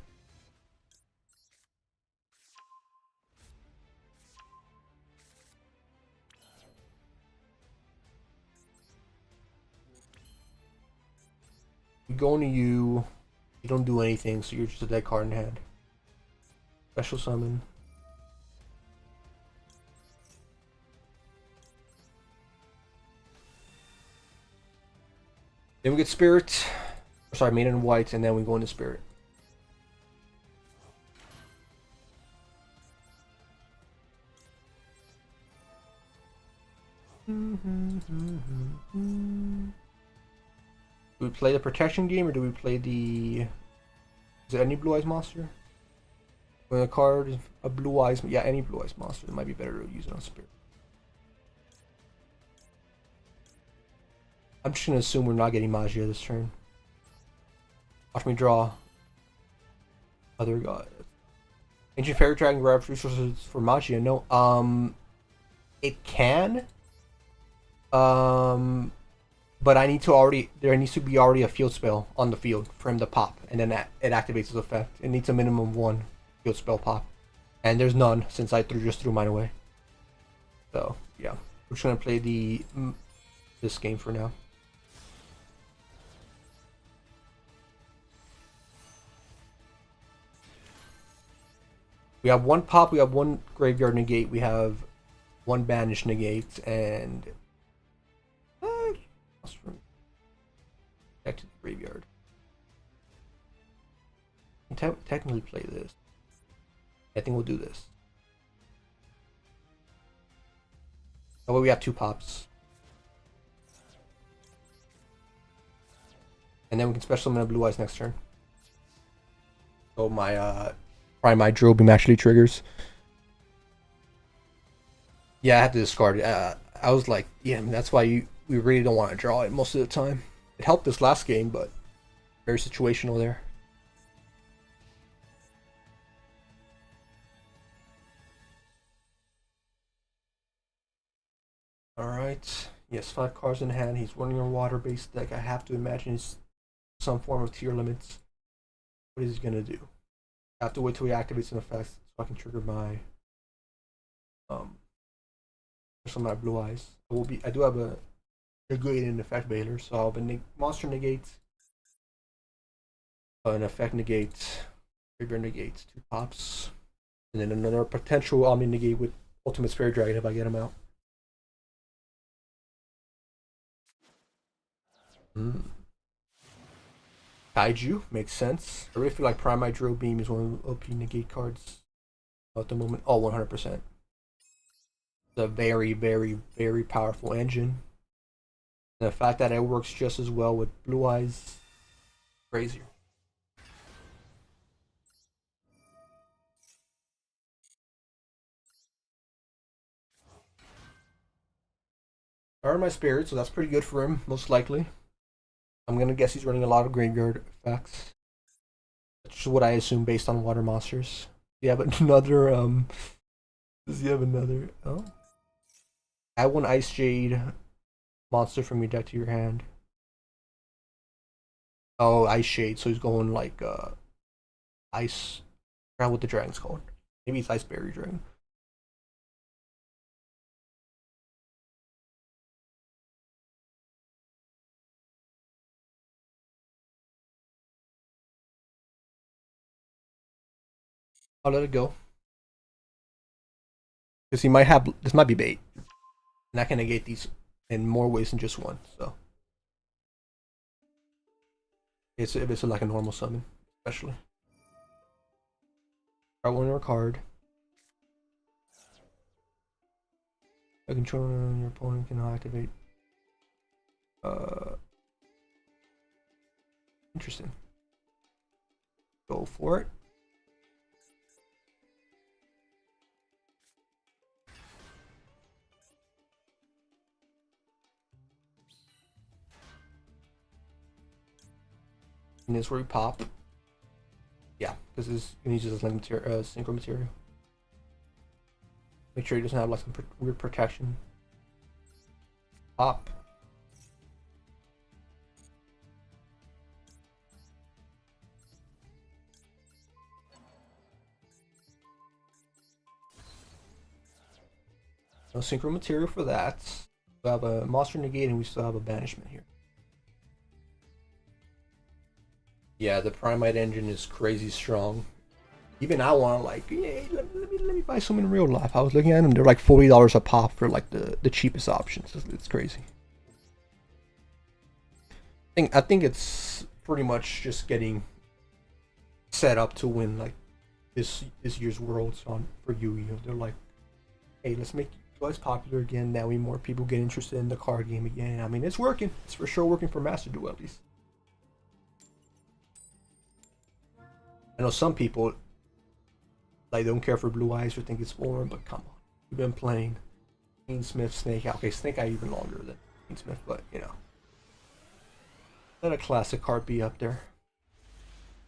We go into you. You don't do anything, so you're just a dead card in hand. Special summon. Then we get Spirit. Sorry, Maiden in White, and then we go into Spirit. Do we play the protection game or do we play the... Is it any Blue Eyes monster? When a card is a Blue Eyes... Yeah, any Blue Eyes monster. It might be better to use it on Spirit. I'm just going to assume we're not getting Magia this turn. Watch me draw. Other god. Ancient Fairy Dragon grabs resources for Magia. No. It can. But I need to already... There needs to be already a field spell on the field for him to pop. And then it activates its effect. It needs a minimum of 1 field spell pop. And there's none since I just threw mine away. So, yeah. We're just going to play this game for now. We have 1 pop, we have 1 graveyard negate, we have 1 banish negate, and back to the graveyard. Technically play this. I think we'll do this. Oh, well, we have 2 pops. And then we can special summon a Blue Eyes next turn. So my my Drill Beam actually triggers. Yeah, I have to discard it. I was like, yeah, that's why we really don't want to draw it most of the time. It helped this last game, but very situational there. Alright. Yes, 5 cards in hand. He's running a water-based deck. I have to imagine it's some form of tier limits. What is he gonna do? I have to wait till he activates an effect so I can trigger my some of my Blue Eyes. I do have a negated effect Baylor, so I'll have a monster negate, an effect negate, graveyard negate, 2 pops, and then another potential Omni negate with Ultimate Fairy Dragon if I get him out. Kaiju makes sense. I really feel like Prime Drill Beam is one of the OP negate cards at the moment. Oh, 100%. It's a very, very, very powerful engine. And the fact that it works just as well with Blue Eyes, crazier. I earned my spirit, so that's pretty good for him, most likely. I'm gonna guess he's running a lot of graveyard effects. That's what I assume based on water monsters. Yeah, but another does he have another? Oh. Add 1 Ice Jade monster from your deck to your hand. Oh, Ice Shade, so he's going like Ice. I forgot what the dragon's called. Maybe it's Iceberry Dragon. I'll let it go. Because he might have, this might be bait. And I can negate these in more ways than just one, so. If it's like a normal summon, especially. I one more card. A controller on your opponent can activate. Interesting. Go for it. And this where we pop. Yeah, because it needs just like synchro material. Make sure he doesn't have like some weird protection. Pop. No synchro material for that. We have a monster negate and we still have a banishment here. Yeah, the Primite engine is crazy strong. Even I want to like, yeah, let me buy some in real life. I was looking at them; they're like $40 a pop for like the cheapest options. It's crazy. I think it's pretty much just getting set up to win like this year's Worlds on for Yu-Gi-Oh. They're like, hey, let's make Duel's popular again. That way, more people get interested in the card game again. I mean, it's working. It's for sure working for Master Duel at least. I know some people like don't care for Blue Eyes or think it's boring, but come on, we've been playing Queen Smith, Snake. Okay, Snake Eye even longer than Queen Smith, but you know, let a classic card be up there,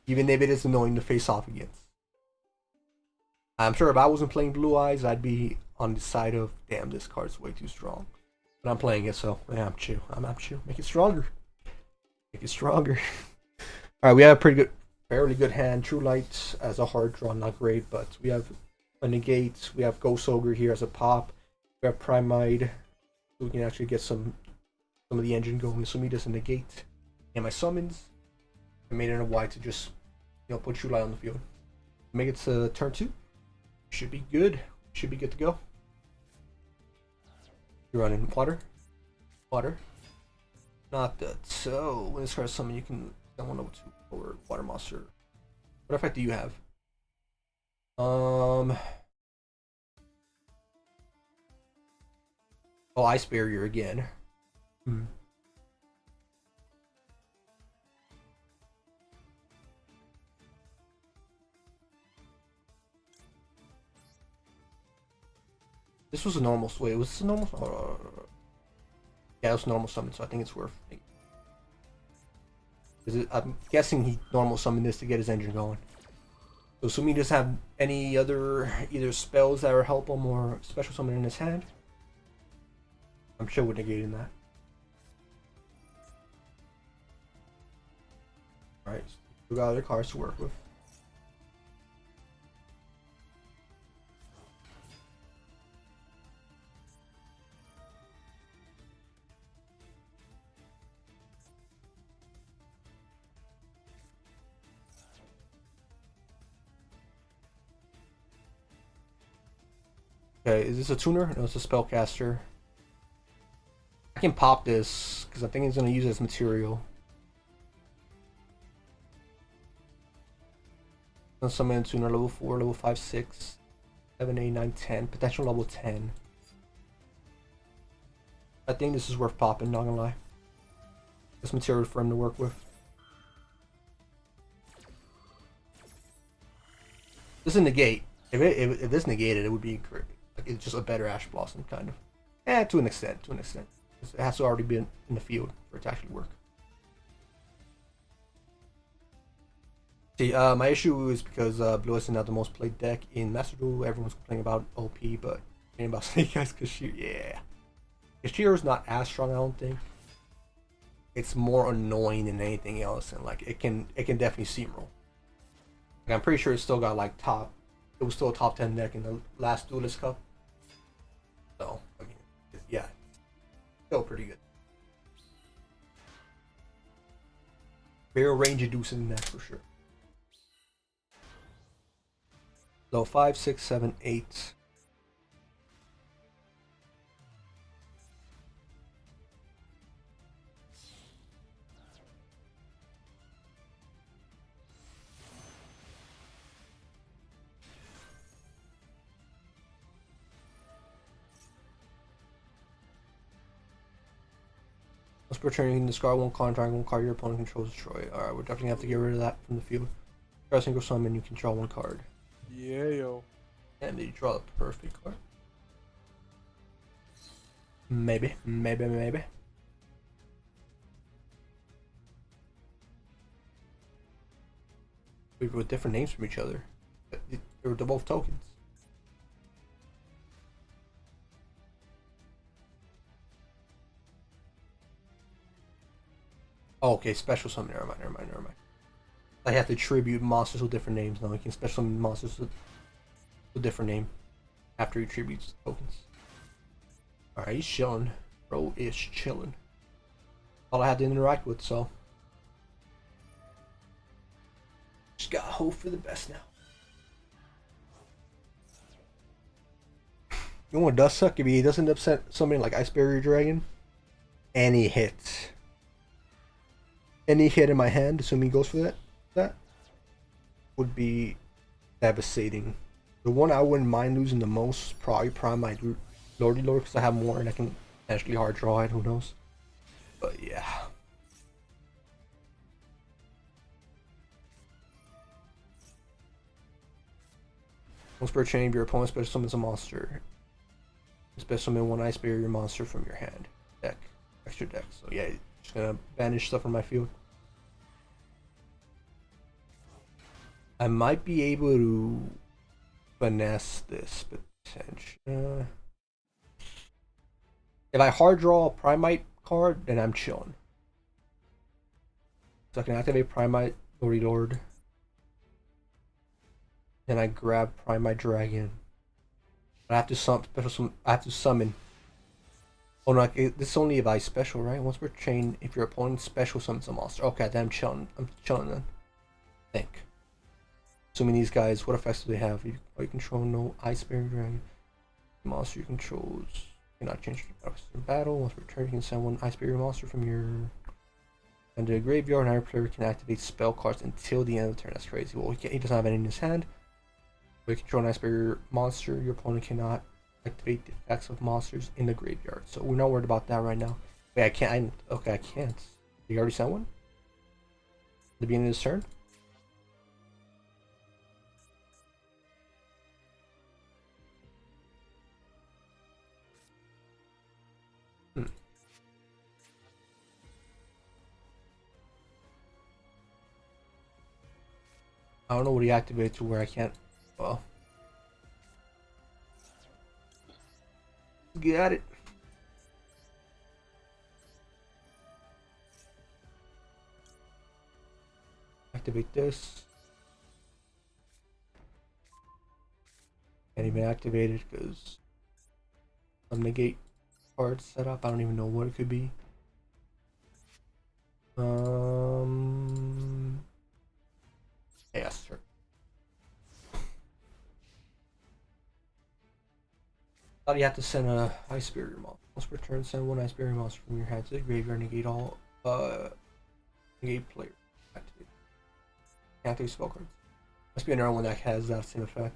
even if it is annoying to face off against. I'm sure if I wasn't playing Blue Eyes, I'd be on the side of, damn, this card's way too strong. But I'm playing it, so yeah, I'm chill. I'm chill. Make it stronger. Make it stronger. All right, we have a pretty good, fairly good hand. True Light as a hard draw, not great, but we have a negate. We have Ghost Ogre here as a pop. We have Primite, so we can actually get some of the engine going. So me does a negate. And my summons, I made it a white to just, put True Light on the field. Make it to turn 2. Should be good. Should be good to go. You're running water. Water. Not that. So when this card summon, you can summon level 2 or water monster. What effect do you have? Oh, Ice Barrier again. This was a normal. Wait, was this a normal? Yeah, it was a normal summon, so I think it's worth. I'm guessing he normal summoned this to get his engine going. So assuming he doesn't have any other either spells that are help him or special summon in his hand, I'm sure we're negating that. Alright, we got other cards to work with. Okay, is this a tuner? No, it's a spellcaster. I can pop this because I think he's going to use it as material. Summon tuner level 4, level 5, 6, 7, 8, 9, 10. Potential level 10. I think this is worth popping, not gonna lie. This material for him to work with. This is a negate. If this negated, it would be great. Like, it's just a better Ash Blossom, kind of. To an extent. It has to already be in the field for it to actually work. See, my issue is because Blue is not the most played deck in Master Duel. Everyone's complaining about OP, but complaining about Snake Eyes Kashir, yeah. Kashir is not as strong, I don't think. It's more annoying than anything else, and like it can definitely steamroll. Like, I'm pretty sure it's still got like it was still a top 10 deck in the last Duelist Cup. So I mean, yeah, still pretty good. Very range inducing deck for sure. So 5, 6, 7, 8. Once per turn, you can discard one card, target one card your opponent controls, destroy. Alright, we're definitely have to get rid of that from the field. Draw a single summon, you can draw one card. Yeah, yo. And did you draw the perfect card? Maybe. We wrote different names from each other. They're both tokens. Oh, okay, special summon. Never mind. I have to attribute monsters with different names. No, you can special summon monsters with a different name after he attributes tokens. Alright, he's chilling. Bro is chilling. All I had to interact with, so. Just gotta hope for the best now. You know what does suck? If he doesn't upset something like Ice Barrier Dragon, any hit. Any hit in my hand, assuming he goes for that would be devastating. The one I wouldn't mind losing the most, probably Prime my Lordy Lord, because I have more and I can actually hard draw it, who knows. But yeah. Once per chain, your opponent special summons a monster. Special summon one Ice Barrier monster from your hand. Deck. Extra deck. So yeah, just gonna banish stuff from my field. I might be able to finesse this potential. If I hard draw a Primite card, then I'm chilling. So I can activate Primite Lordy Lord. Then I grab Primite Dragon. I have to summon. Oh no, this is only if I special, right? Once per chain, if your opponent special summons a monster. Okay, then I'm chilling. I'm chilling then. I think. Assuming these guys, what effects do they have? You control no Ice Barrier Dragon. The monster you control cannot change the battle. Once per turn, you can send one Ice Barrier monster from your under the graveyard, and our player can activate spell cards until the end of the turn. That's crazy. Well, he doesn't have any in his hand. If you control an Ice Barrier monster, your opponent cannot activate the effects of monsters in the graveyard. So we're not worried about that right now. Wait, I can't. Okay, I can't. Did you already send one? At the beginning of this turn? I don't know what he activated to where I can't. Well, got it. Activate this. Can't even activate it because some negate card set up. I don't even know what it could be. Yes, sir. Thought you had to send a Ice Barrier monster. Once per turn, send one Ice Barrier monster from your hand to the graveyard. Negate all negate player. Activate. Activate spell cards. Must be another one that has that same effect.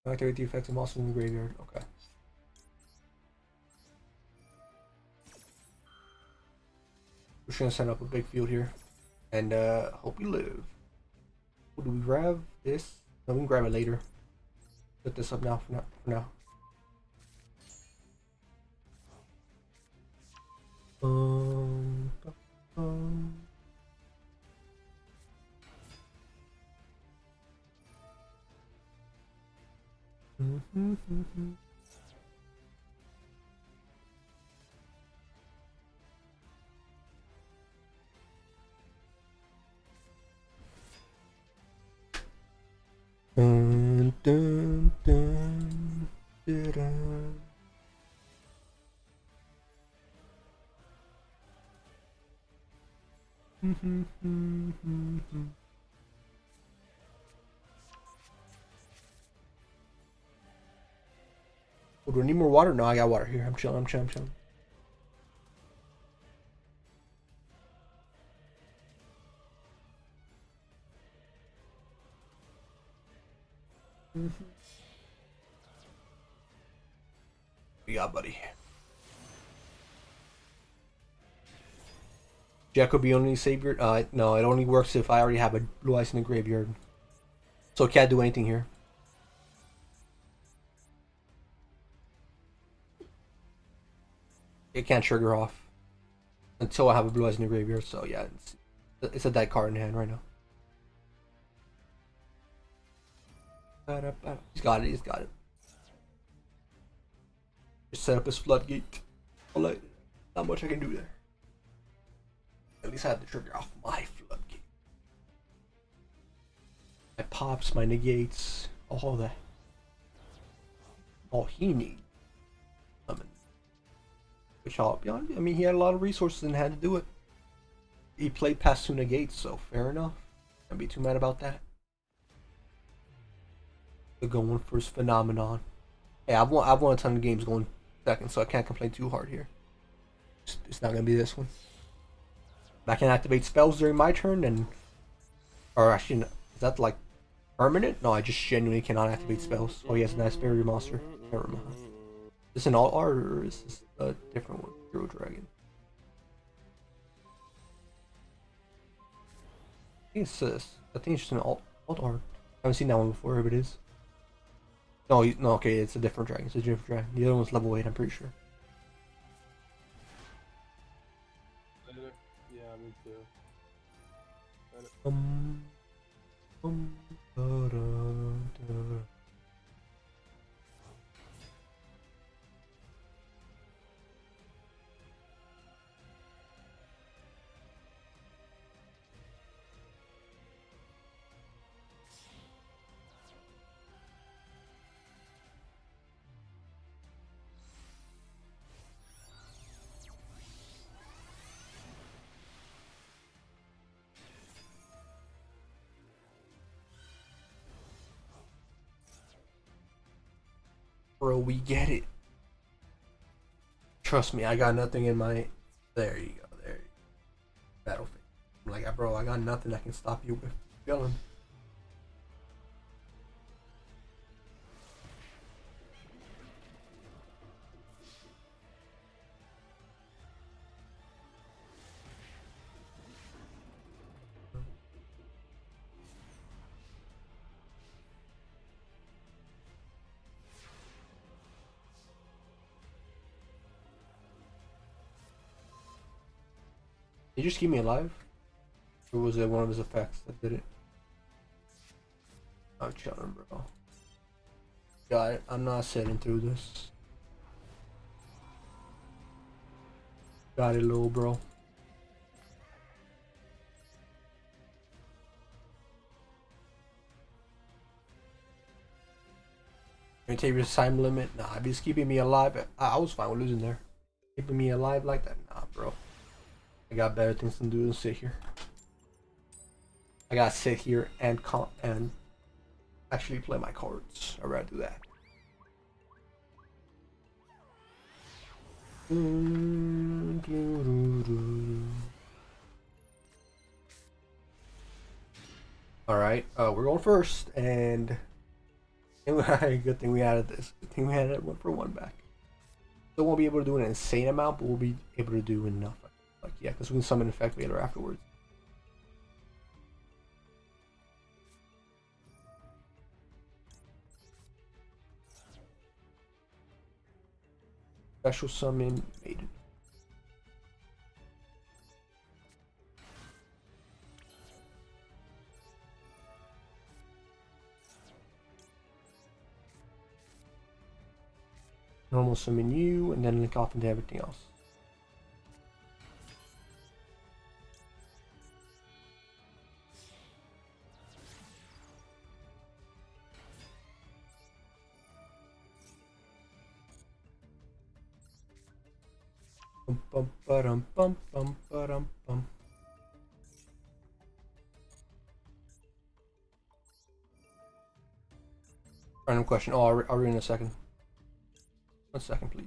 Activate the effects of monsters in the graveyard. Okay. We're just gonna set up a big field here. And hope we live. Do we grab this? No, we can grab it later. Set this up now for now. Um, um. Dun, dun, dun, dun, dun. Oh, do I need more water? No, I got water here. I'm chilling. We got, buddy. Jacoby only savior. No, it only works if I already have a blue ice in the graveyard. So it can't do anything here. It can't trigger off until I have a blue eyes in the graveyard. So yeah, it's a dead card in hand right now. He's got it. Just set up his floodgate. Not much I can do there. At least I had the trigger off my floodgate. My pops, my negates, all that. All he needs. Which I'll be honest, I mean, he had a lot of resources and had to do it. He played past two negates, so fair enough. Can't be too mad about that. The going first phenomenon. Hey, I've won a ton of games going second, so I can't complain too hard here. It's not gonna be this one. I can activate spells during my turn, and or actually, is that like permanent? No, I just genuinely cannot activate spells. Oh, he has a nice fairy monster. Never mind. Is this an alt art or is this a different one? Hero Dragon. I think it's this. I think it's just an alt art. I haven't seen that one before, if it is. No, no, okay, it's a different dragon. It's a different dragon. The other one's level 8, I'm pretty sure. Yeah, me too. Da, da, da. Bro, we get it. Trust me, I got nothing in my. There you go. There you go. Battlefield. I'm like, bro, I got nothing that can stop you with killing. Did you just keep me alive? Or was it one of his effects that did it? I'm chilling, bro. Got it. I'm not sitting through this. Got it, little bro. Tavius time limit? Nah, if he's keeping me alive, I was fine with losing there. Keeping me alive like that? Nah, bro. I got better things to do than sit here. I gotta sit here and actually play my cards. I'd rather do that. Alright, we're going first, and good thing we added this. Good thing we added 1-for-1 back. Still won't be able to do an insane amount, but we'll be able to do enough. Like, yeah, because we can summon Effect Veiler afterwards. Special summon Maiden. Normal summon you, and then link off into everything else. Bum bum ba-dum bum bum ba-dum bum. Random question. Oh, I'll read in a second. 1 second, please.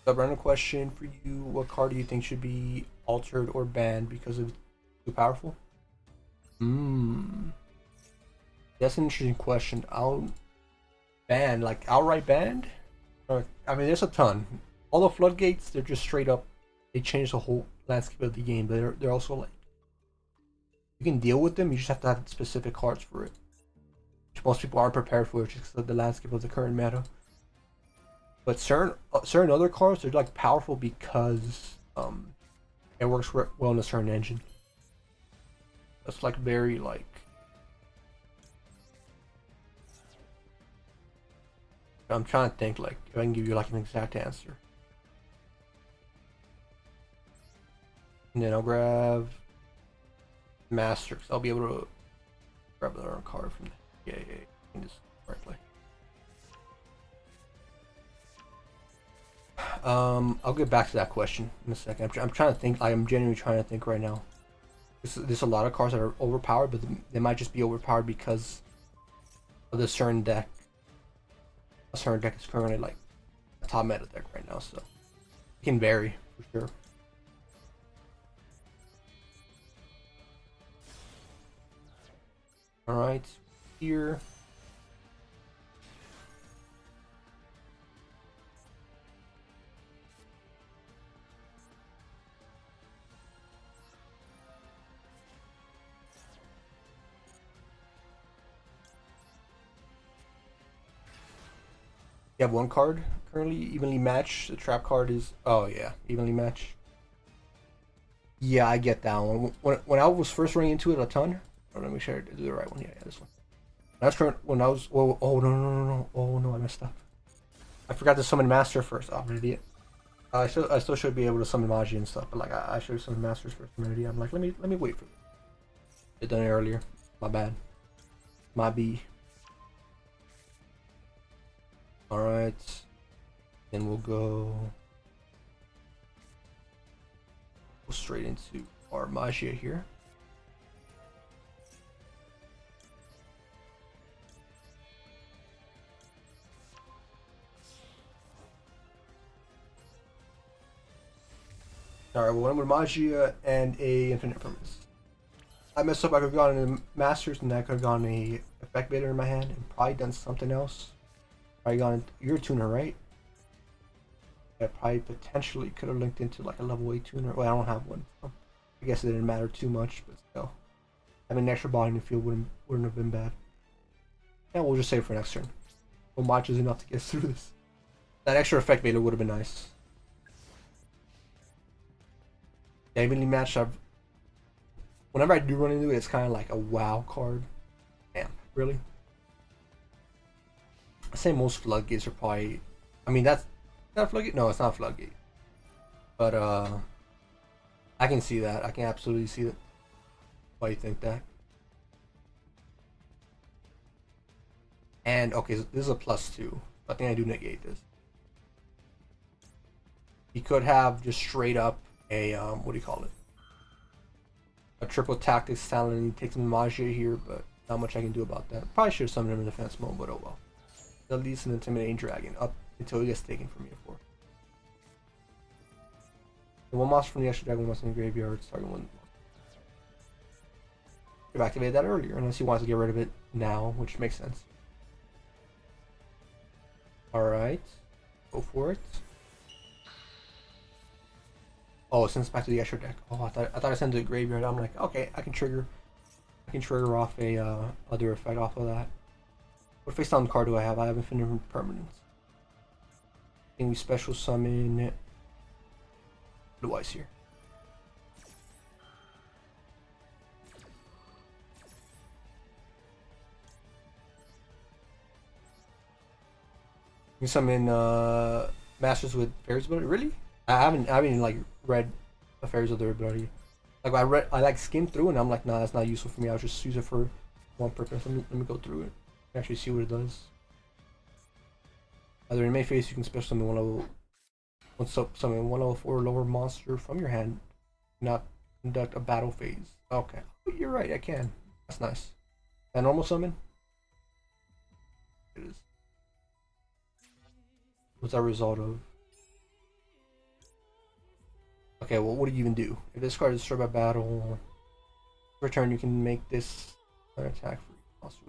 A random question for you. What card do you think should be altered or banned because it's too powerful? That's an interesting question. I'll ban, like outright banned? Or, I mean, there's a ton. All the floodgates, they're just straight up. They change the whole landscape of the game, but they're also like you can deal with them. You just have to have specific cards for it, which most people aren't prepared for, just because of the landscape of the current meta. But certain other cards, they're like powerful because it works well in a certain engine. That's like very like I'm trying to think like if I can give you like an exact answer. And then I'll grab Master, because I'll be able to grab another card from the in this correctly. I'll get back to that question in a second. I'm trying to think. I am genuinely trying to think right now. There's a lot of cards that are overpowered, but they might just be overpowered because of the certain deck. A certain deck is currently like a top meta deck right now, so it can vary for sure. All right, here. You have one card currently evenly matched. The trap card is evenly matched. Yeah, I get that one. When I was first running into it a ton. Oh, let me make sure I do the right one. Yeah, this one. When I was oh no. Oh no, I messed up. I forgot to summon Master first. Oh, I'm an idiot. I still should be able to summon Magia and stuff, but like I should have summoned Masters first. I'm an idiot. I'm like let me wait for this. Did done it earlier. My bad. My B. Alright. Then we'll go straight into our Magia here. Alright, we'll win with Magia and a Infinite Permanence. I messed up. I could have gone into Masters and I could have gone a Effect Beta in my hand and probably done something else. Probably gone. You're a tuner, right? I probably potentially could have linked into like a level 8 tuner. Well, I don't have one. So I guess it didn't matter too much, but still. Having an extra body in the field wouldn't have been bad. Yeah, we'll just save for next turn. Well, much is enough to get through this. That extra Effect Beta would have been nice. Yeah, evenly matched. Whenever I do run into it, it's kind of like a WoW card. Damn, really? I say most floodgates are probably. I mean, that's not floodgate. No, it's not floodgate. But I can see that. I can absolutely see that. Why you think that? And okay, so this is a +2. I think I do negate this. He could have just straight up a what do you call it? A triple tactics talent, and he takes Magia here, but not much I can do about that. Probably should have summoned him in defense mode, but oh well. At least an intimidating dragon up until he gets taken from me for. The one monster from the extra dragon monster in the graveyard, starting one. Could have activated that earlier, unless he wants to get rid of it now, which makes sense. Alright. Go for it. Oh, it sends back to the extra deck. Oh, I thought I sent it to the graveyard. I'm like, okay, I can trigger off a other effect off of that. What face down card do I have? I have Infinite Permanence. Can we special summon Blue Eyes here? Can we summon Masters with Fairy's Ability? Really? I haven't like read the Fairy's Ability. Like I like skimmed through and I'm like, nah, that's not useful for me. I'll just use it for one purpose. Let me go through it. Actually see what it does. Either in main phase you can special summon summon one level 4 lower monster from your hand, not conduct a battle phase. Okay, you're right, I can. That's nice. A normal summon? It is. What's that result of? Okay, well what do you even do? If this card is destroyed by battle, return you can make this an attack for monster.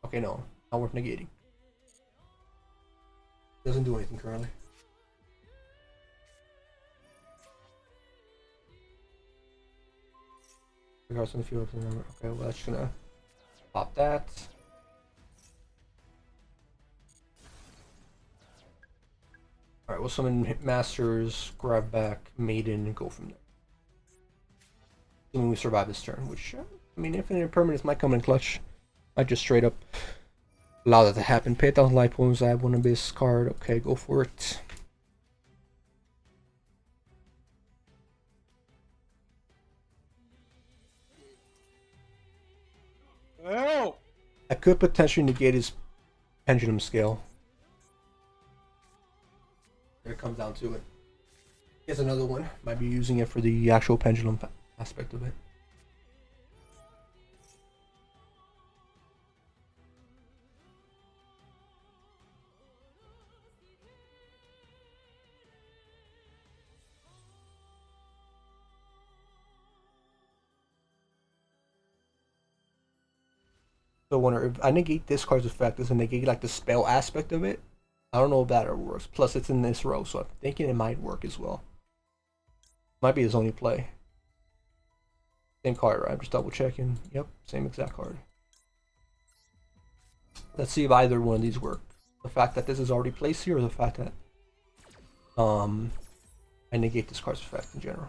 Okay, no, not worth negating. Doesn't do anything currently. Regards on the field. Okay, well that's gonna pop that. Alright, we'll summon Masters, grab back Maiden, and go from there. Assuming we survive this turn, which I mean, Infinite Permanence might come in clutch. Might just straight up Allow that to happen. Pay 1,000 life points. I have one abyss card. Okay, go for it. Oh! I could potentially negate his pendulum scale. There it comes down to it. Here's another one. Might be using it for the actual pendulum aspect of it. So when I negate this card's effect, does it negate like the spell aspect of it? I don't know if that works. Plus, it's in this row, so I'm thinking it might work as well. Might be his only play. Same card, right? I'm just double checking. Yep, same exact card. Let's see if either one of these work. The fact that this is already placed here, or the fact that I negate this card's effect in general.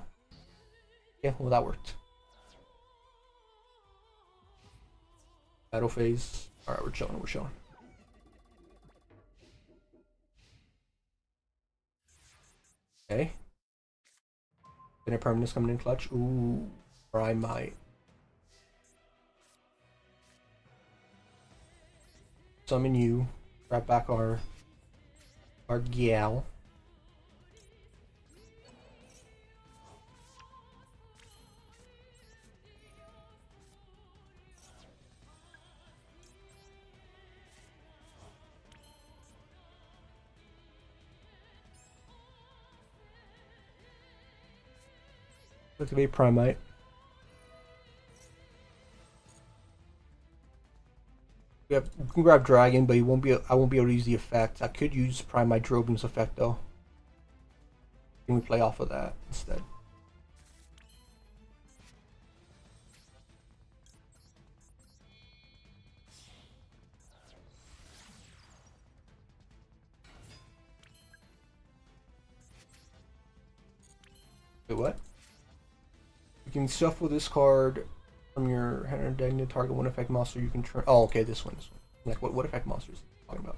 Yeah, well that worked. Battle phase. Alright, we're chilling, we're chilling. Okay. Infinite permanence coming in clutch. Ooh, or I might. Summon you. Grab back our gal. Activate Primite. We can grab Dragon, but I won't be able to use the effect. I could use Primite Drobin's effect though. Can we play off of that instead? Wait, what? You can shuffle this card from your hand deck to target one effect monster you can turn. Oh, okay, this one. Like, what effect monsters are you talking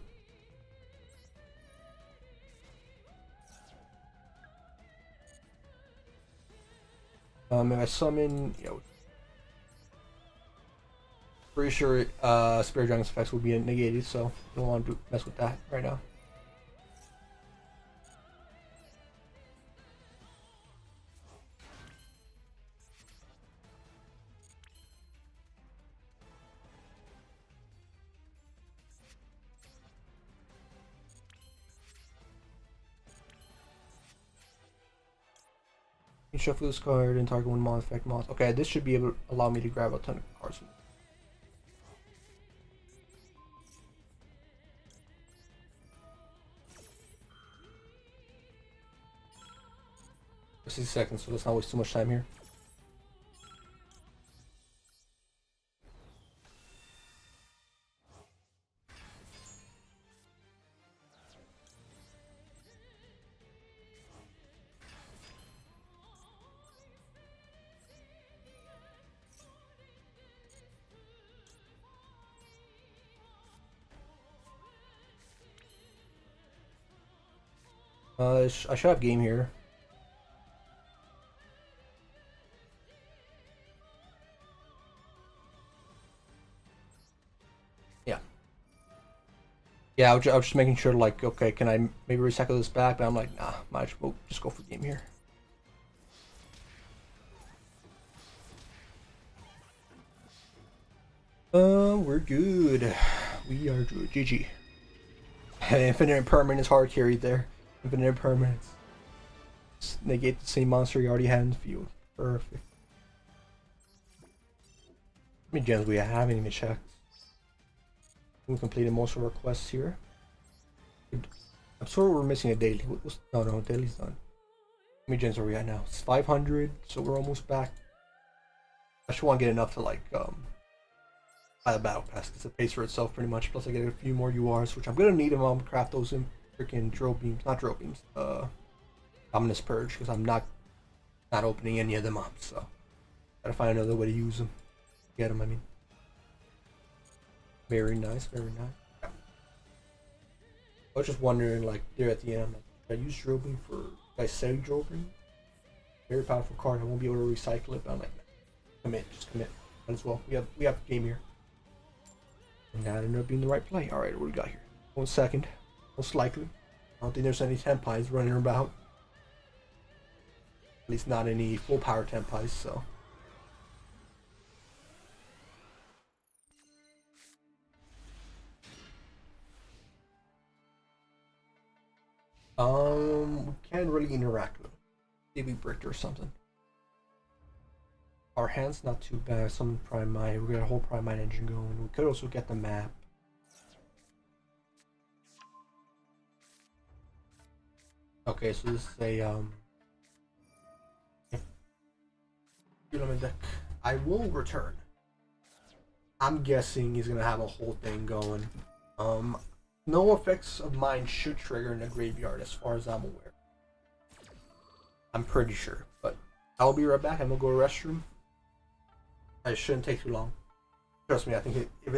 about? If I summon, yeah, pretty sure Spirit Dragon's effects will be negated, so I don't want to mess with that right now. 'You shuffle this card and target one mon effect monster. Okay, this should be able to allow me to grab a ton of cards. For 60 seconds, so let's not waste too much time here. I should have game here. Yeah. Yeah, I was just making sure, like, okay, can I maybe recycle this back? But I'm like, nah, might as well just go for game here. We're good. We are good. GG. Infinite Impermanence hard carried there. Infinite Impermanence. Negate the same monster you already had in the field. Perfect. How many gems we have? I haven't even checked. We completed most of our quests here. I'm sorry we're missing a daily. No, daily's done. How many gems are we at now? It's 500, so we're almost back. I just want to get enough to like buy the battle pass because it pays for itself pretty much. Plus I get a few more URs, which I'm gonna need if I'm gonna craft those in freaking drill beams, not drill beams. Ominous Purge, because I'm not opening any of them up. So gotta find another way to use them. Get them, I mean. Very nice, very nice. I was just wondering, like, there at the end, I'm like, should I use Drobin for, should I sell Drobin? Very powerful card. I won't be able to recycle it, but I'm like, commit, just commit. Might as well. We have the game here. And that ended up being the right play. Alright, what do we got here? 1 second. Most likely. I don't think there's any Tempais running about. At least not any full power Tempais, so. We can't really interact with them. Maybe bricked or something. Our hand's not too bad. Some Prime Mine. We got a whole Prime Mine engine going. We could also get the map. Okay, so this is a deck. I will return. I'm guessing he's gonna have a whole thing going. No effects of mine should trigger in the graveyard as far as I'm aware. I'm pretty sure, but I'll be right back. I'm gonna go to the restroom. It shouldn't take too long. Trust me, I think if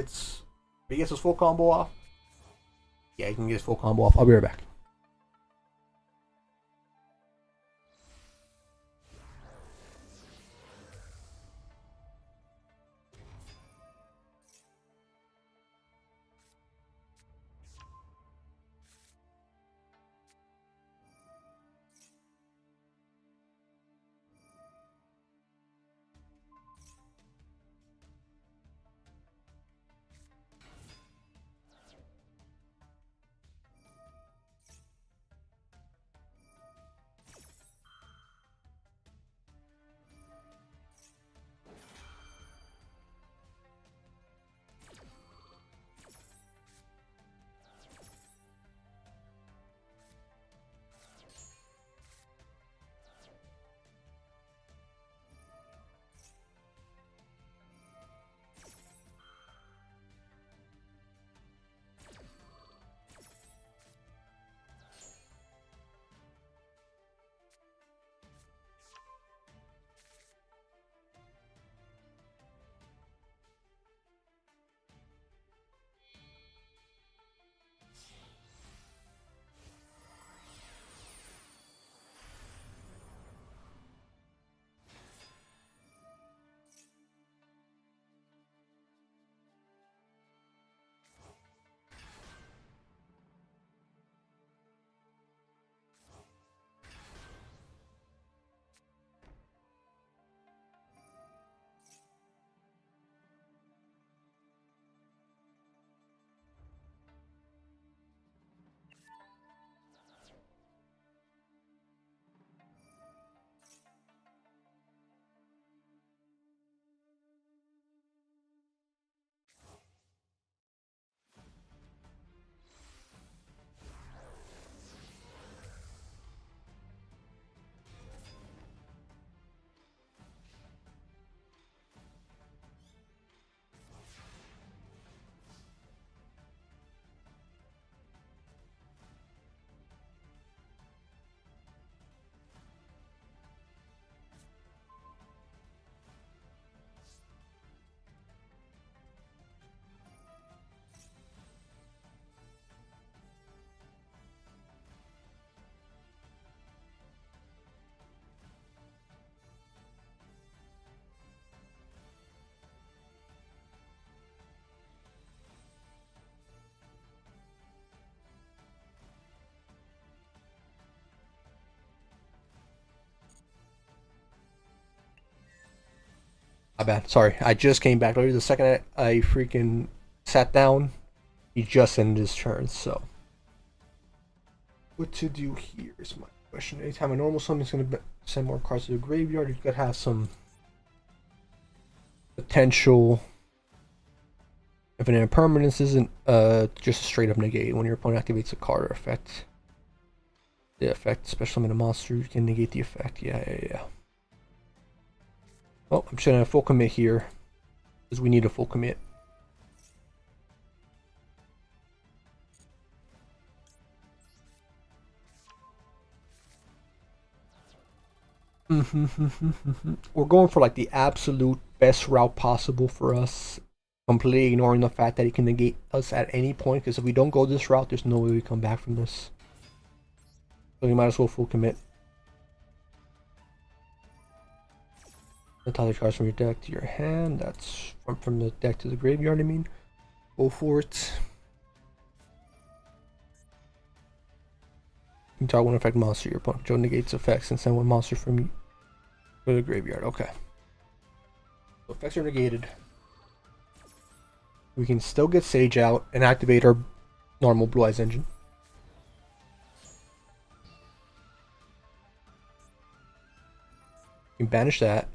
he gets his full combo off, yeah, he can get his full combo off. I'll be right back. My bad. Sorry. I just came back. Literally the second I freaking sat down, he just ended his turn. So, what to do here is my question. Anytime a normal summon's going to send more cards to the graveyard, you could have some potential. If an impermanence isn't just a straight up negate when your opponent activates a card or effect. The effect, special summon a monster, you can negate the effect. Yeah. Oh, I'm just gonna full commit here because we need a full commit. We're going for like the absolute best route possible for us. completely ignoring the fact that he can negate us at any point, because if we don't go this route, there's no way we come back from this. So you might as well full commit. Retire cards from your deck to your hand. That's from the deck to the graveyard, I mean. Go for it. You target one effect monster. Your opponent Joe negates effects and send one monster from you to the graveyard. Okay. So effects are negated. We can still get Sage out and activate our normal Blue Eyes engine. We can banish that.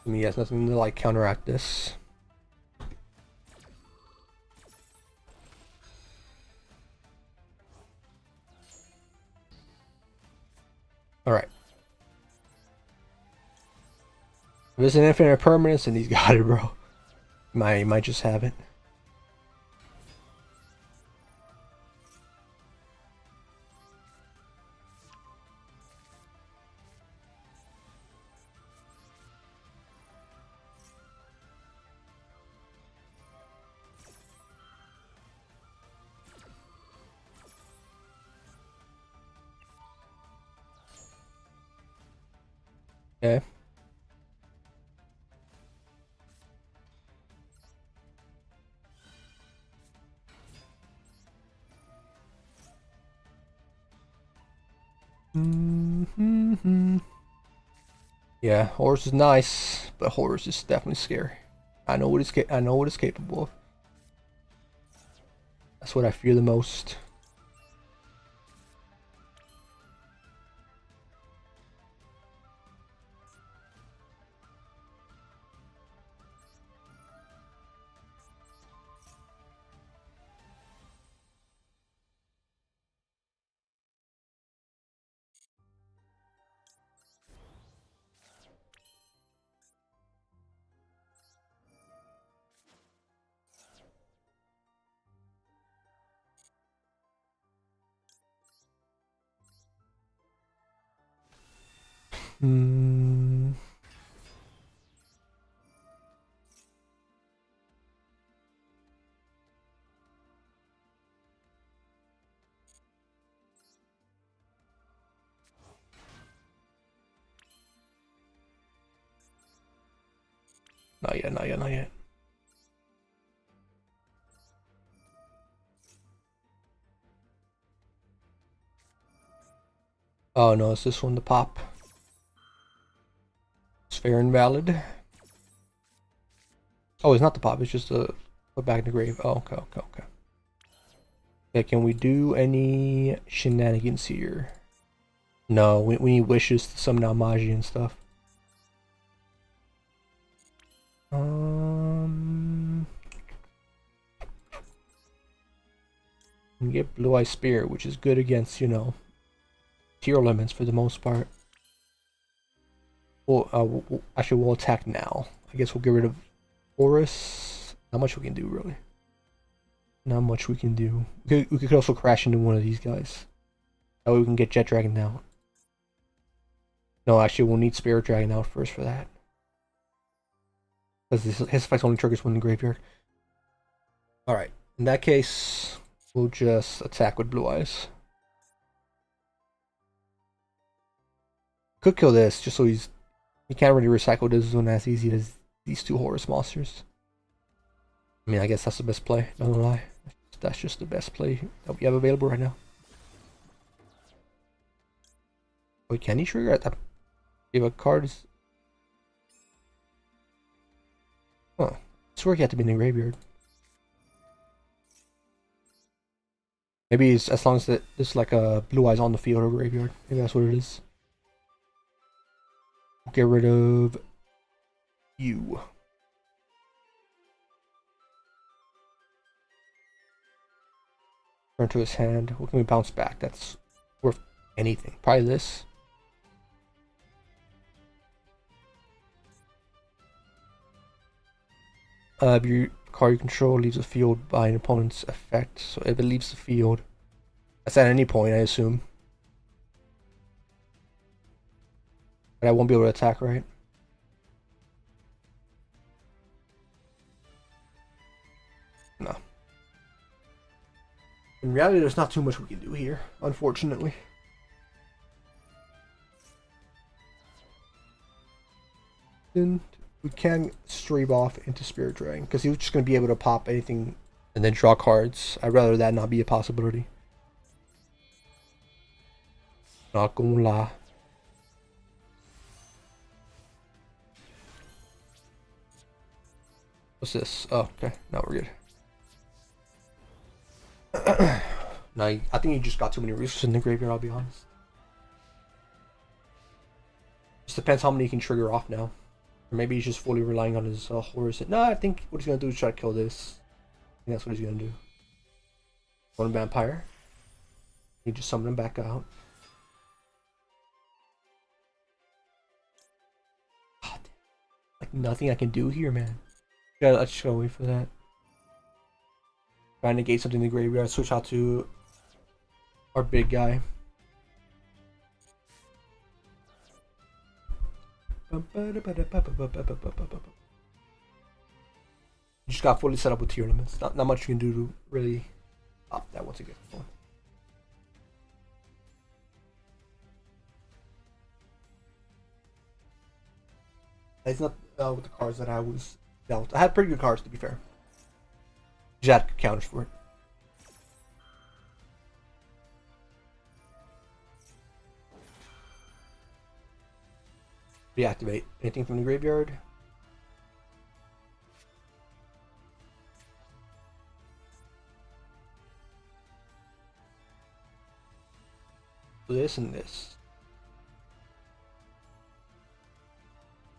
I mean, he has nothing to like counteract this. Alright. If it's an infinite permanence, then he's got it, bro. He might just have it. Okay. Yeah, Horus is nice, but Horus is definitely scary. I know what it's capable of. That's what I fear the most. Hmm. Not yet, not yet, not yet. Oh no, it's this one, the pop. It's fair and valid. Oh, it's not the pop, it's just a put back in the grave. Oh, okay, okay, okay. Yeah, can we do any shenanigans here? No, we need wishes to summon out Magia and stuff. You get Blue Eye Spirit, which is good against, you know, tier elements for the most part. Well, actually, we'll attack now. I guess we'll get rid of Horus. Not much we can do, really. Not much we can do. We could also crash into one of these guys. That way we can get Jet Dragon out. No, actually, we'll need Spirit Dragon out first for that. Because his effect only triggers when in the graveyard. Alright, in that case, we'll just attack with Blue Eyes. Could kill this, just so he can't really recycle this one as easy as these two Horus monsters. I mean, I guess that's the best play, not gonna lie. That's just the best play that we have available right now. Wait, can he trigger at that? If a card is... Huh. I swear he had to be in the graveyard. Maybe it's as long as there's like a Blue Eyes on the field or graveyard. Maybe that's what it is. Get rid of you. Turn to his hand. What can we bounce back? That's worth anything. Probably this. If your card you control leaves the field by an opponent's effect, so if it leaves the field, that's at any point, I assume. But I won't be able to attack, right? No. In reality, there's not too much we can do here, unfortunately. Then we can straight off into Spirit Dragon because he was just going to be able to pop anything and then draw cards. I'd rather that not be a possibility. Not gonna lie. What's this? Oh, okay. Now we're good. No, I think he just got too many resources in the graveyard, I'll be honest. Just depends how many he can trigger off now. Or maybe he's just fully relying on his horse. No, I think what he's going to do is try to kill this. I think that's what he's going to do. One vampire. He just summon him back out. God, like nothing I can do here, man. Yeah, let's just go wait for that. Trying to negate something in the graveyard. Switch out to our big guy. You just got fully set up with tier limits. Not much you can do to really up that once again. It's not with the cards that I was dealt. I had pretty good cards, to be fair. Just had counters for it. Reactivate anything from the graveyard. This and this.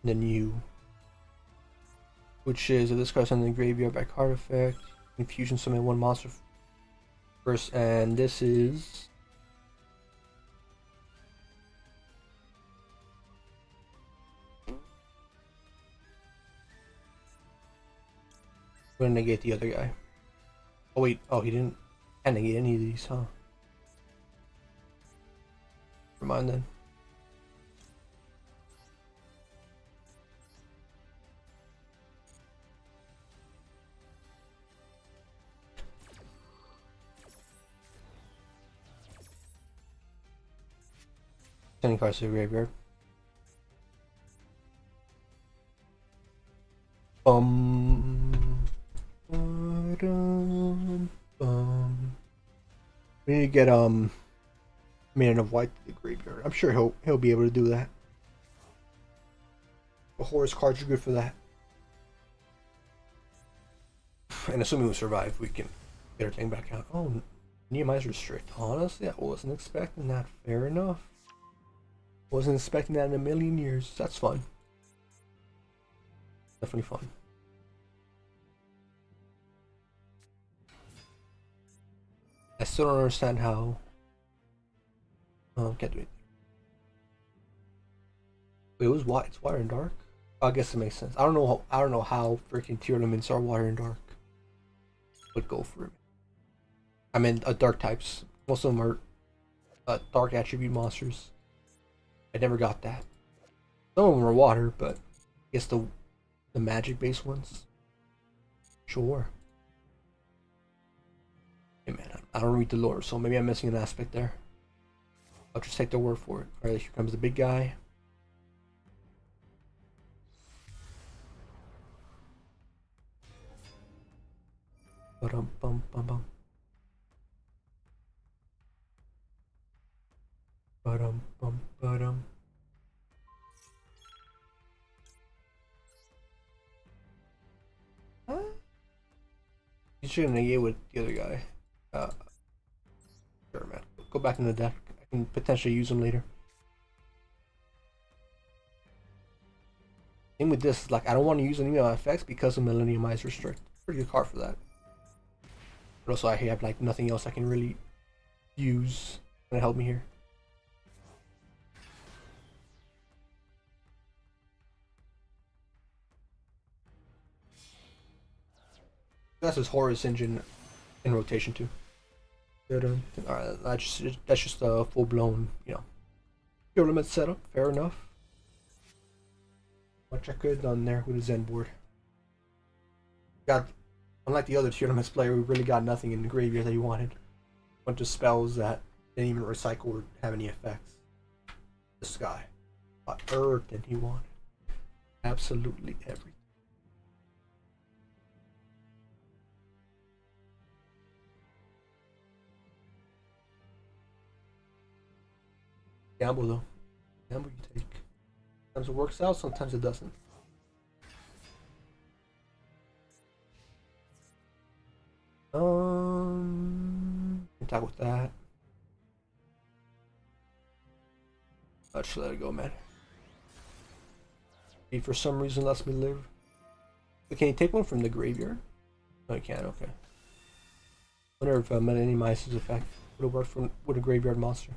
And then you. Which is if this card's in the graveyard by card effect, infusion summon one monster first, and this is we're gonna negate the other guy. Oh wait, oh he didn't negate any of these, huh? Never mind then. Sending cards to the graveyard. We need to get Man of White to the graveyard. I'm sure he'll be able to do that. The Horus cards are good for that. And assuming we survive, we can get our thing back out. Oh, Nehemiah's restrict. Honestly, I wasn't expecting that. Fair enough. Wasn't expecting that in a million years. That's fun. Definitely fun. I still don't understand how. Can't do it. Wait, it was white. It's water and dark. I guess it makes sense. I don't know how freaking tier elements are water and dark. But go for it. I mean, dark types. Most of them are dark attribute monsters. I never got that. Some of them are water, but I guess the magic based ones. Sure. Hey man, I don't read the lore, so maybe I'm missing an aspect there. I'll just take their word for it. Alright, here comes the big guy. Ba-dum bum bum bum. Ba-dum bum ba-dum. Huh? You should negate with the other guy. Sure man. Go back in the deck. I can potentially use them later. Thing with this is like I don't want to use any of my effects because of Millennium Eyes Restrict. Pretty good card for that. But also I have like nothing else I can really use to help me here. That's his Horus engine in rotation too. Alright, that's just a full blown, you know, pure limit setup. Fair enough. Much I could have done there with a Zen board. Got, unlike the other tournaments player, we really got nothing in the graveyard that he wanted. A bunch of spells that didn't even recycle or have any effects. This guy got Earth and he wanted absolutely everything. Gamble though. Gamble you take. Sometimes it works out, sometimes it doesn't. Talk with that. Let's let it go, man. He for some reason lets me live. But can you take one from the graveyard? No, you can't. Okay. Wonder if minimizes effect would have worked from with a graveyard monster.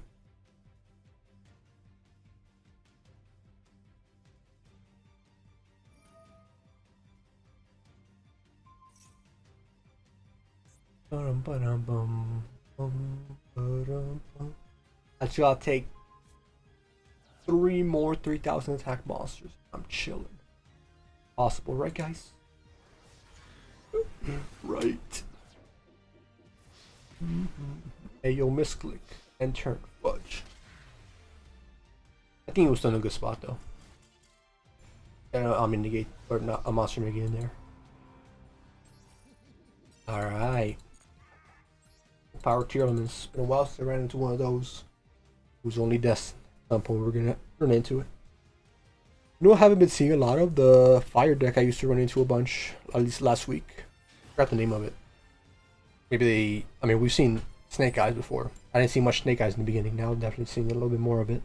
Actually, I'll take 3 more 3,000 attack monsters. I'm chilling. Possible, right, guys? Right. Hey, yo, misclick and turn fudge. I think it was still in a good spot though. I'm in negate or not a monster negate in there. All right. Power tier elements. Been a while since I ran into one of those. It was only destined. At some point we're gonna run into it. You know, I haven't been seeing a lot of the fire deck I used to run into a bunch, at least last week. I forgot the name of it. Maybe they. I mean, we've seen Snake Eyes before. I didn't see much Snake Eyes in the beginning. Now I'm definitely seeing a little bit more of it.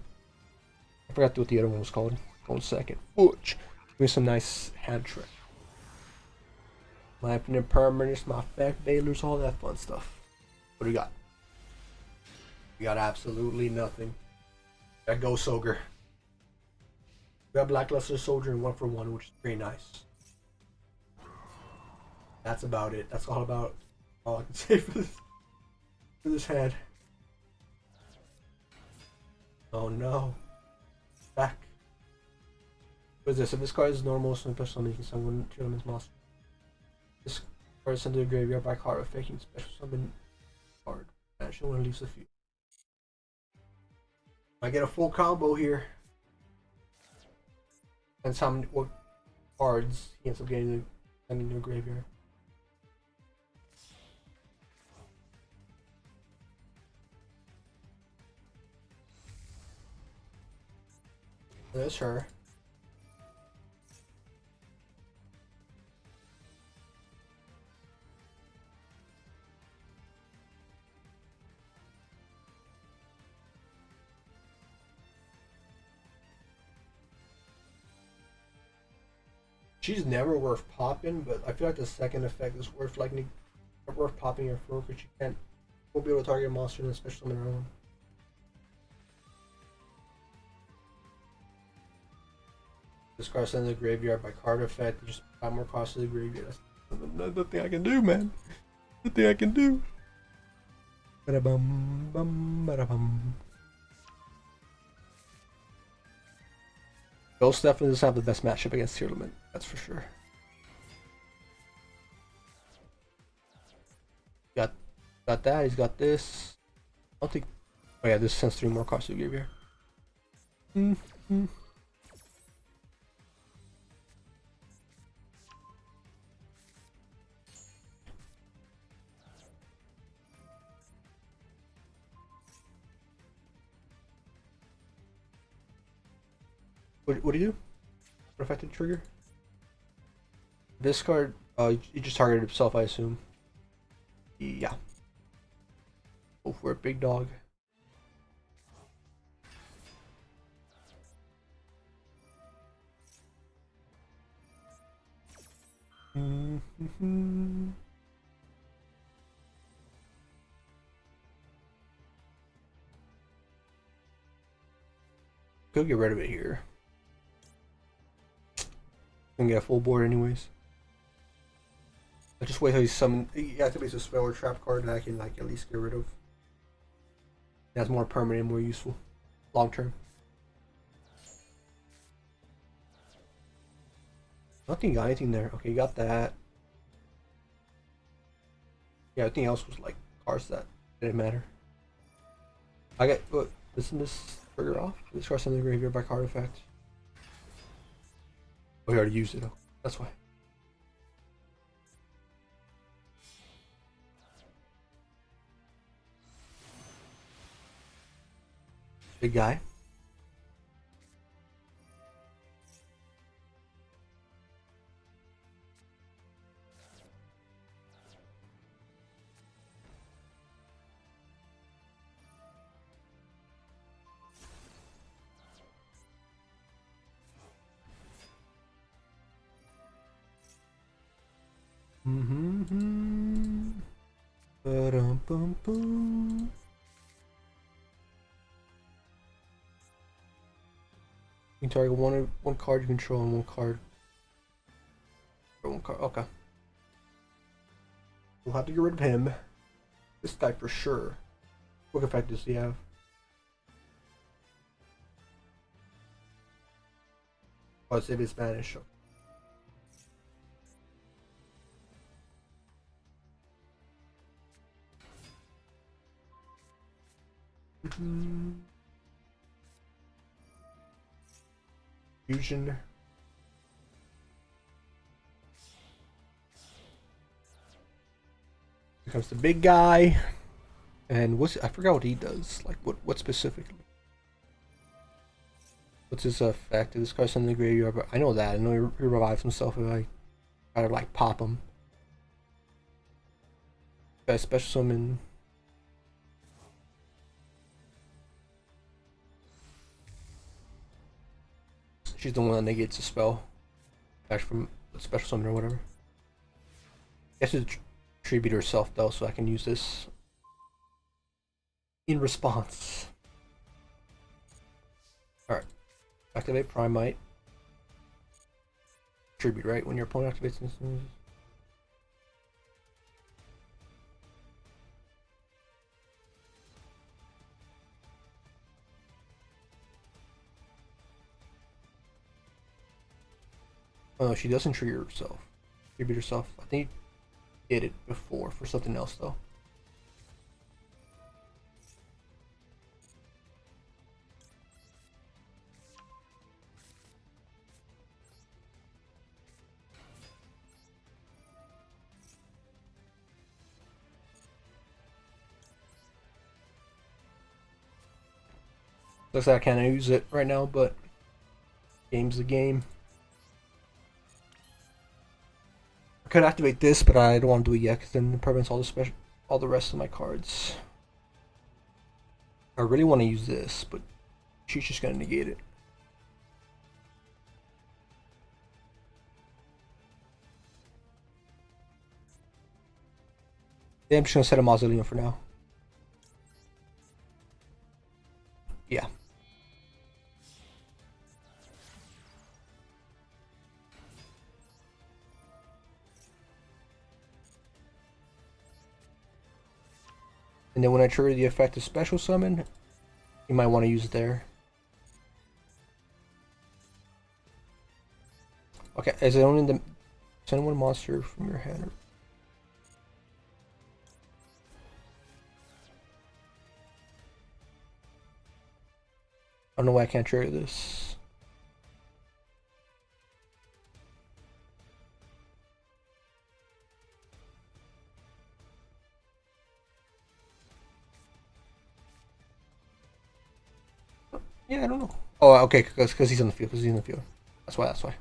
I forgot what the other one was called. 1 second. Butch. Give me some nice hand trick. My infinite permanence, my effect bailers, all that fun stuff. What do we got? We got absolutely nothing. Got Ghost Ogre. We got Blackluster Soldier and 1 for 1, which is pretty nice. That's about it. That's all I can say for this hand. Oh no. Back. What is this? If this card is normal, so special summon, you can summon 2 elements monster. This card is sent to the graveyard by card effect. You can special summon card. Actually, one leaves a few. I get a full combo here. Depends how many what cards he ends up getting sending to the graveyard. That's her. She's never worth popping, but I feel like the second effect is worth worth popping her for because you won't be able to target a monster in a special summon round. This card sent to the graveyard by card effect. You just add more cost to the graveyard. That's the thing I can do, man. The thing I can do. Ba-da-bum, bum, ba-da-bum. Ghost definitely doesn't have the best matchup against tier limit, that's for sure. Got that, he's got this. I don't think. Oh yeah, this sends 3 more cards to the graveyard. What do you do? What affected trigger? This card, he just targeted himself, I assume. Yeah. Go for it, big dog. Could get rid of it here. Gonna get a full board anyways. I'll just wait till he's summoned. He activates a spell or trap card that I can like at least get rid of. That's more permanent, more useful, long term. Nothing got anything there. Okay, you got that. Yeah, everything else was like cards that didn't matter. I got what? Isn't this trigger off? This card's in the graveyard by card effect. Oh, we already used it. Oh, that's why. Big guy. Mm-hmm. Ba-dum-bum-bum. You can target one card you control and one card. Or one card. Okay. We'll have to get rid of him. This guy for sure. What effect does he have? Oh, it's if it's Spanish. Mm-hmm. Fusion. Becomes the big guy. And what's I forgot what he does. Like what specifically? What's his effect? This guy's in the graveyard, but I know that. I know he revives himself if I try to like pop him. Guy special summon. She's the one that negates a spell. Back from the special summon or whatever. She has to tribute herself though, so I can use this in response. Alright. Activate Primite. Tribute, right? When your opponent activates this. Oh no, she doesn't trigger herself. Tribute herself. I think he did it before for something else though. Looks like I can't use it right now, but game's the game. I could activate this, but I don't want to do it yet because then it prevents all the rest of my cards. I really want to use this, but she's just gonna negate it. Yeah, I'm just gonna set a mausoleum for now. Yeah. And then when I trigger the effect of special summon, you might want to use it there. Okay, is it only the send one monster from your hand? I don't know why I can't trigger this. Yeah, I don't know. Oh, okay, because he's on the field. Because he's in the field. That's why. That's why.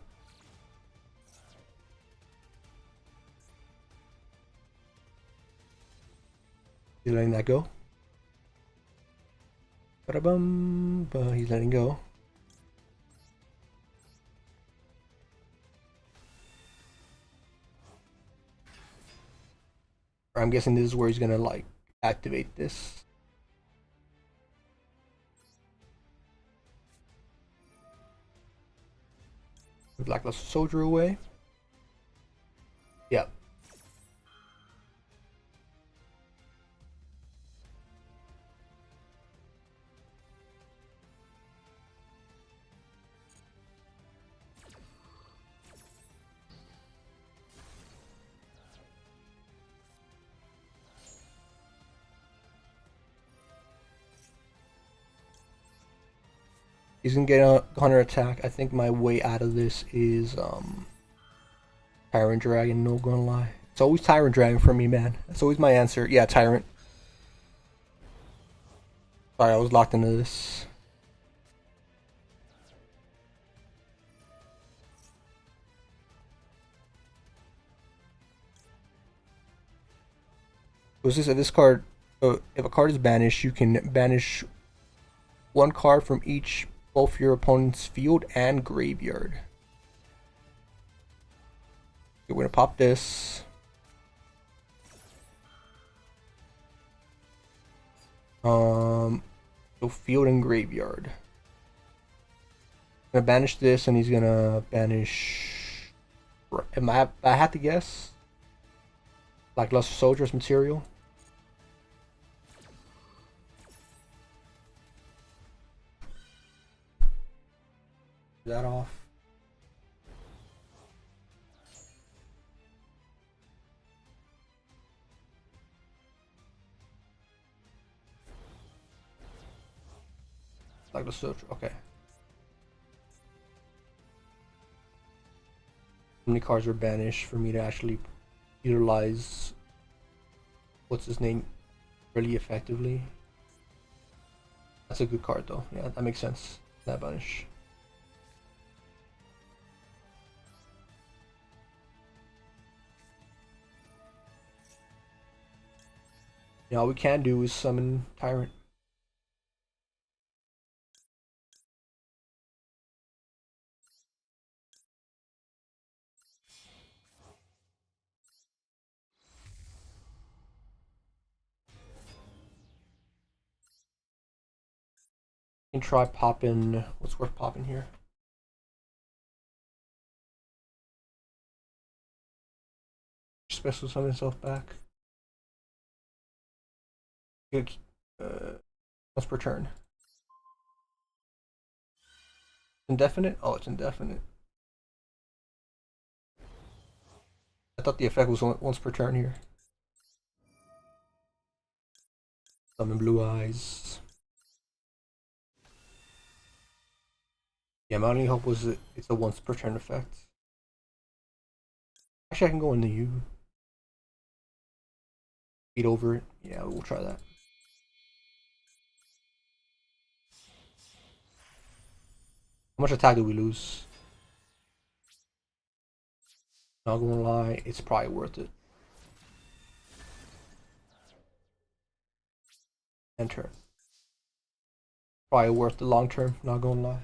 He's letting that go. Ba-da-bum. He's letting go. I'm guessing this is where he's gonna like activate this. Blackluster Soldier away. Yep. He's gonna get a Hunter attack. I think my way out of this is Tyrant Dragon, no gonna lie. It's always Tyrant Dragon for me, man. That's always my answer. Yeah, Tyrant. Sorry, I was locked into this. Was this this card? If a card is banished, you can banish one card from both your opponent's field and graveyard. Okay, we're gonna pop this. So field and graveyard. I'm gonna banish this, and he's gonna banish. I had to guess. Like Luster Soldier's material. That off. Like the Soldier. Okay. How many cards are banished for me to actually utilize what's his name really effectively? That's a good card though. Yeah, that makes sense. That banish. Yeah, all we can do is summon Tyrant. And try popping. What's worth popping here? Special summon himself back. Good. Once per turn. Indefinite? Oh, it's indefinite. I thought the effect was once per turn here. Summon Blue Eyes. Yeah, my only hope was it's a once per turn effect. Actually, I can go into you. Beat over it. Yeah, we'll try that. How much attack do we lose? Not gonna lie, it's probably worth it. Enter. Probably worth the long term, not gonna lie.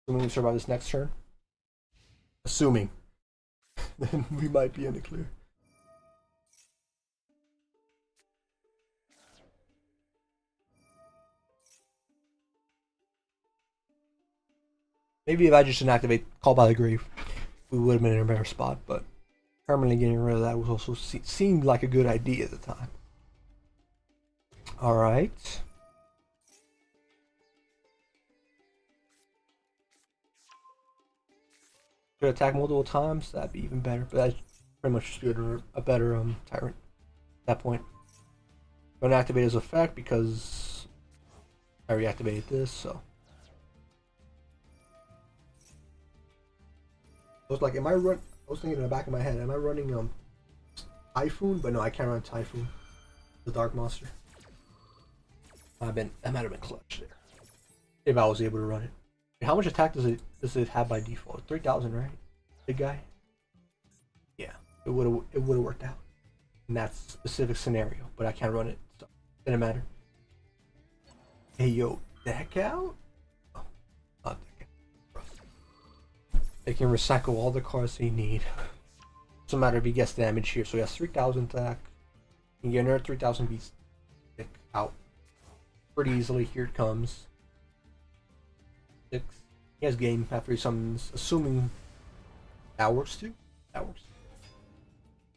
Assuming we survive this next turn. Assuming. Then we might be in the clear. Maybe if I just didn't activate Call by the Grave, we would have been in a better spot, but permanently getting rid of that was also seemed like a good idea at the time. Alright. Could attack multiple times, that'd be even better, but that's pretty much a better Tyrant at that point. I'm gonna activate his effect because I reactivated this, so. I was like, I was thinking in the back of my head, am I running Typhoon? But no, I can't run Typhoon. The Dark Monster. That might have been clutch there. If I was able to run it. How much attack does it have by default? 3,000, right? Big guy? Yeah. It would have worked out in that specific scenario, but I can't run it, so it didn't matter. Hey yo, deck out? Oh, not deck out. They can recycle all the cards they need. Doesn't matter if he gets damage here. So he has 3,000 attack. You can get another 3,000 beast stick out pretty easily. Here it comes. 6. He has game after he summons, assuming that works too. That works.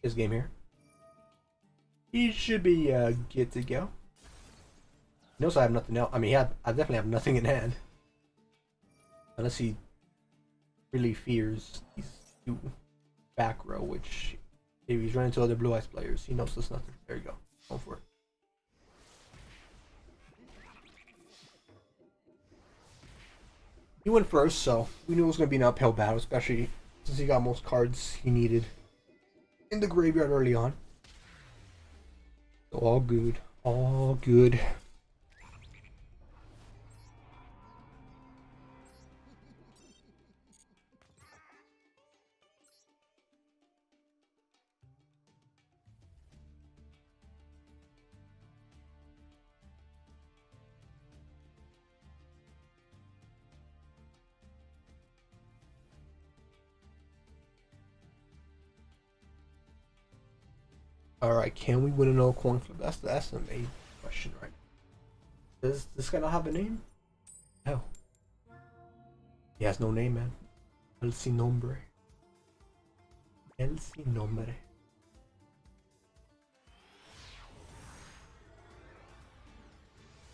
His game here. He should be good to go. He knows I have nothing else. I mean, I definitely have nothing in hand. Unless he really fears these two back row, which if he's running into other Blue Eyes players, he knows there's nothing. There you go. Go for it. He went first, so we knew it was going to be an uphill battle, especially since he got most cards he needed in the graveyard early on. So all good. All good. Alright, can we win another coin flip? That's the main question, right? Does this guy not have a name? Hell. He has no name, man. El sin nombre. El sin nombre.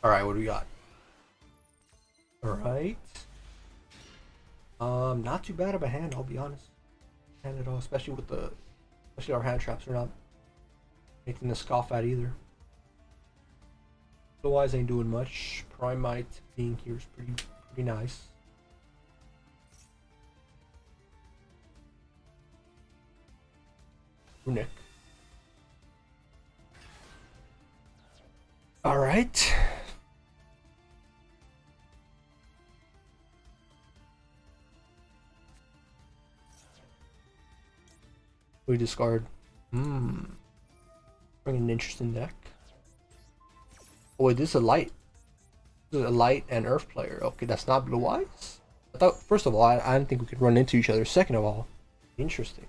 Alright, what do we got? Alright. Not too bad of a hand, I'll be honest. Hand at all, especially with the especially our hand traps are not anything to scoff at either. Otherwise ain't doing much. Primite being here is pretty nice. Runic. Alright. We discard. Bring an interesting deck. Oh wait, this is a light. This is a light and earth player. Okay, that's not blue eyes? I thought, first of all, I didn't think we could run into each other. Second of all, interesting.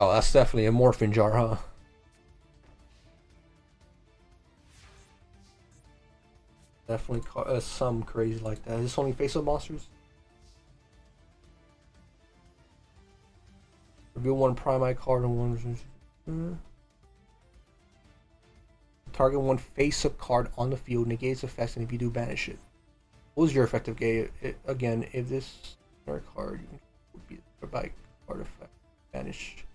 Oh, that's definitely a morphin jar, huh? Definitely some crazy like that. Is this only face-up monsters? Reveal one Primite card and one. Target one face-up card on the field, negates effects, and if you do, banish it. What was your effective game? Again, if this card would be a by card effect, banish.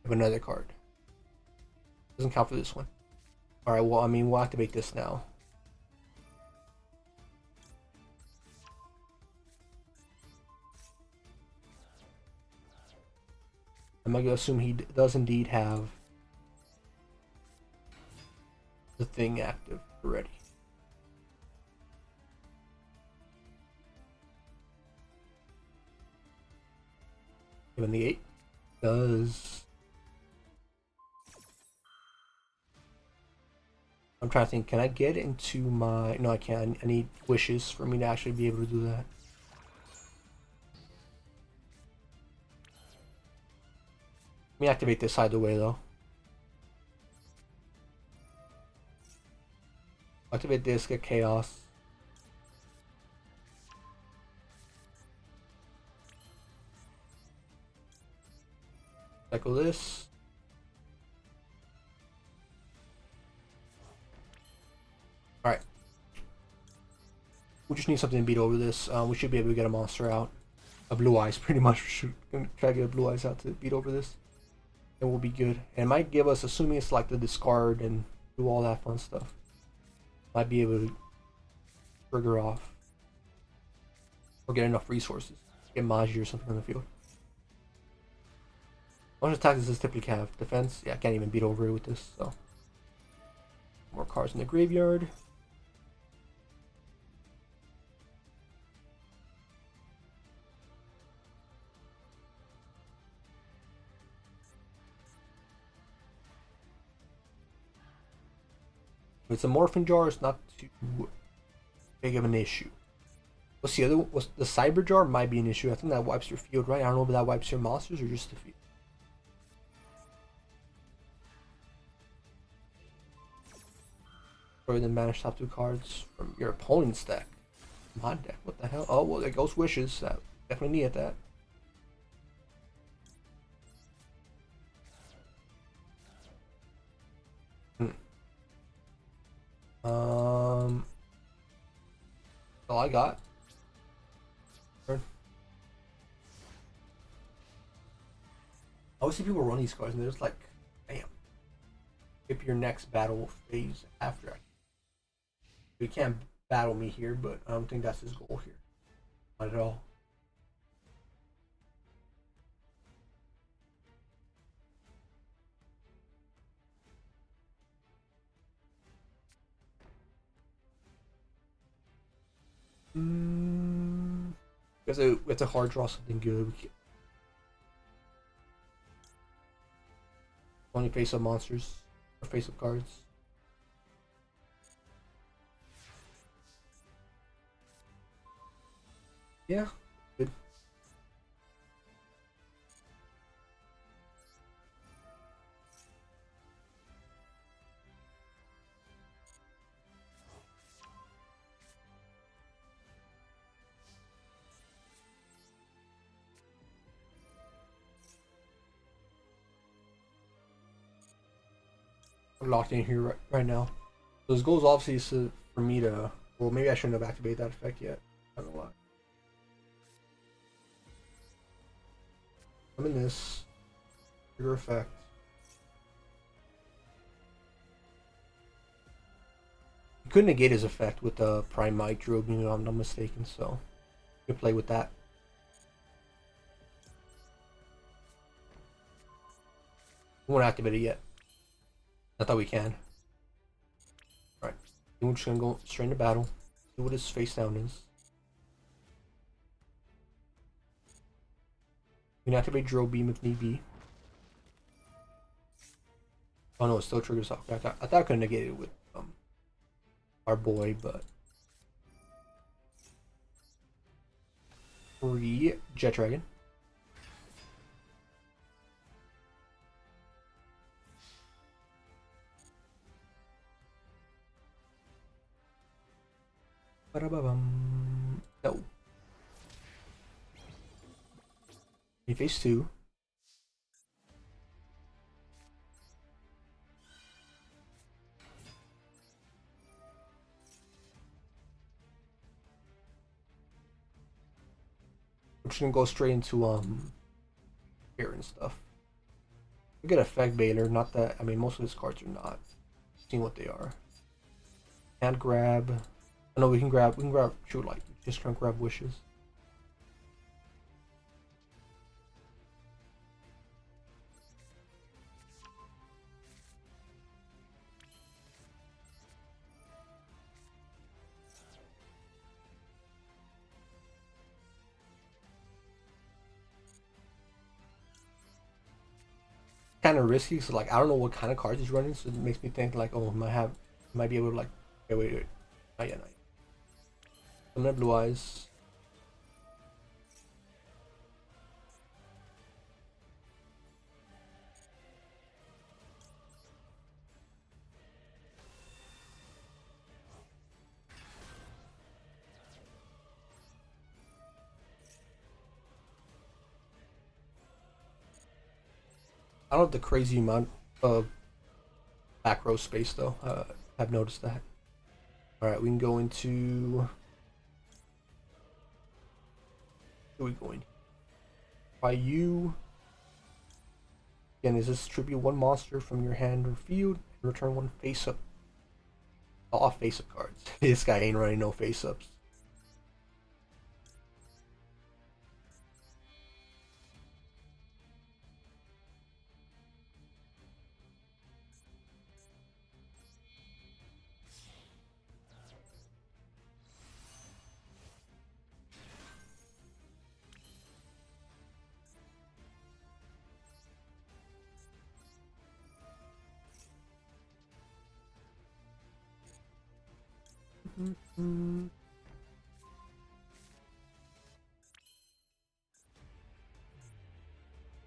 Have another card. Doesn't count for this one. Alright, well, I mean, we'll activate this now. I'm gonna assume he does indeed have the thing active already. Given the 8 does. I'm trying to think, can I get into my... No, I can't. I need wishes for me to actually be able to do that. Let me activate this either way, though. Activate this, get chaos. Cycle this. Alright. We just need something to beat over this. We should be able to get a monster out. A blue eyes, pretty much. We should try to get a blue eyes out to beat over this. And we'll be good. And it might give us, assuming it's like the discard and do all that fun stuff, might be able to trigger off. Or get enough resources. Get Magia or something on the field. How much attack does this typically have? Defense? Yeah, I can't even beat over it with this, so. More cards in the graveyard. If it's a morphin jar, it's not too big of an issue. What's the other? What's the cyber jar? Might be an issue. I think that wipes your field, right? I don't know if that wipes your monsters or just the field. Or then banish top 2 cards from your opponent's deck. My deck, what the hell? Oh well, there goes wishes. That definitely needed that. That's all I got. I always see people run these cards and they're just like, bam. Skip your next battle phase after. He can't battle me here, but I don't think that's his goal here. Not at all. It's a hard draw something good. Only face up monsters or face up cards. Yeah, good. I'm locked in here right now. So his goal is obviously for me to. Well, maybe I shouldn't have activated that effect yet. I don't know why. I'm in this. Trigger effect. You could negate his effect with the Prime Micro, if I'm not mistaken, so you can play with that. We won't activate it yet. I thought we can. Alright. We're just gonna go straight into battle. See what his face down is. We can activate Drill Beam if need be. Oh no, it still triggers off. I thought I could negate it with our boy, but 3 Jet Dragon. No. He face 2. We're just gonna go straight into here and stuff. We get effect Baylor, not that I mean most of his cards are not. Seeing what they are. Can't grab. Oh, no, we can grab True Light. Just can't grab wishes. Kind of risky, so like I don't know what kind of cards he's running, so it makes me think like, oh, might be able to like, wait, not yet, not yet. I'm gonna Blue Eyes. I don't have the crazy amount of back row space though. I've noticed that. All right, we can go into. Where are we going? By you. Again, is this tribute 1 monster from your hand or field and return 1 face up. All face up cards. This guy ain't running no face ups.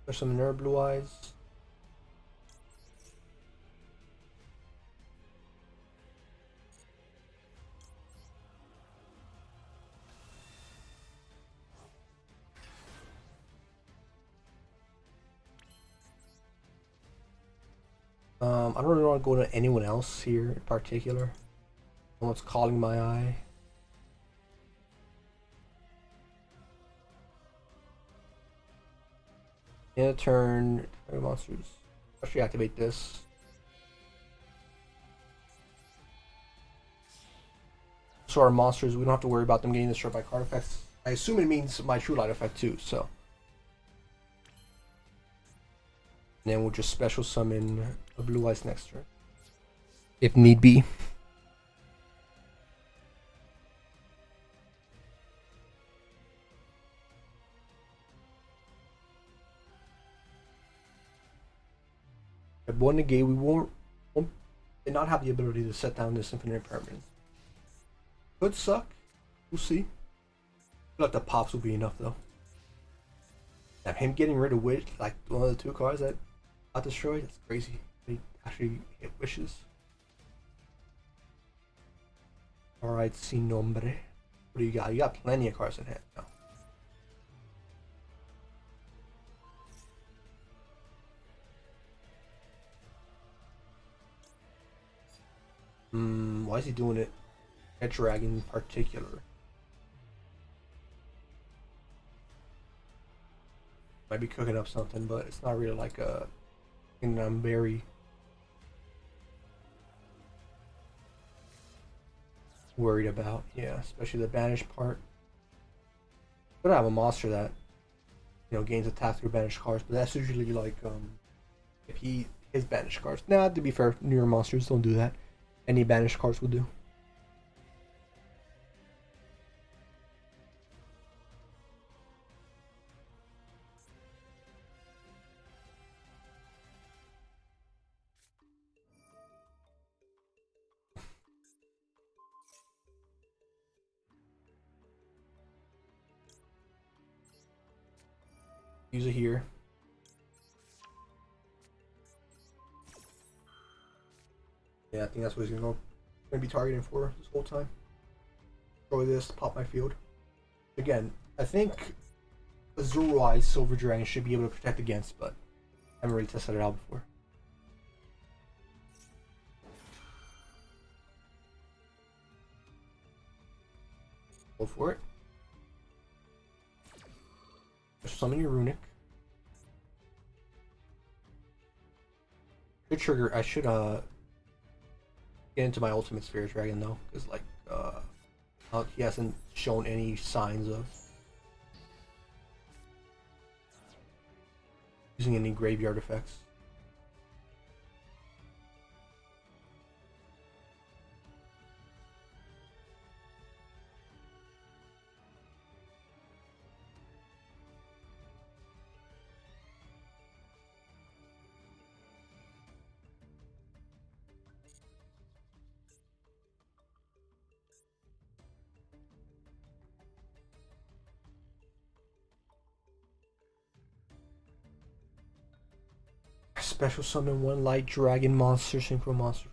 There's some Nerd Blue Eyes. I don't really want to go to anyone else here in particular. What's calling my eye. In a turn, monsters. Actually, activate this. So our monsters, we don't have to worry about them getting destroyed by card effects. I assume it means my True Light effect too, so. And then we'll just special summon a Blue Eyes next turn. If need be. At one negate, we won't not have the ability to set down this infinite impermanence. Could suck. We'll see. I feel like the pops will be enough though. Now, him getting rid of Wish, like one of the two cards that got destroyed, that's crazy. They actually hit Wishes. Alright, sin nombre. What do you got? You got plenty of cards in hand now. Why is he doing it? Red Dragon in particular. Might be cooking up something, but it's not really like a thing that I'm very worried about. Yeah, especially the banish part. But I have a monster that, you know, gains attack through banished cards, but that's usually like if his banished cards. Nah, to be fair, newer monsters don't do that. Any banished cards will do. Use it here. Yeah, I think that's what he's gonna be targeting for this whole time. Destroy this, pop my field. Again, I think Azure Eyes Silver Dragon should be able to protect against, but I haven't really tested it out before. Go for it. Summon your Runic. Good trigger. I should get into my ultimate Spirit Dragon though, because like he hasn't shown any signs of using any graveyard effects. Special summon one light dragon monster, synchro monster.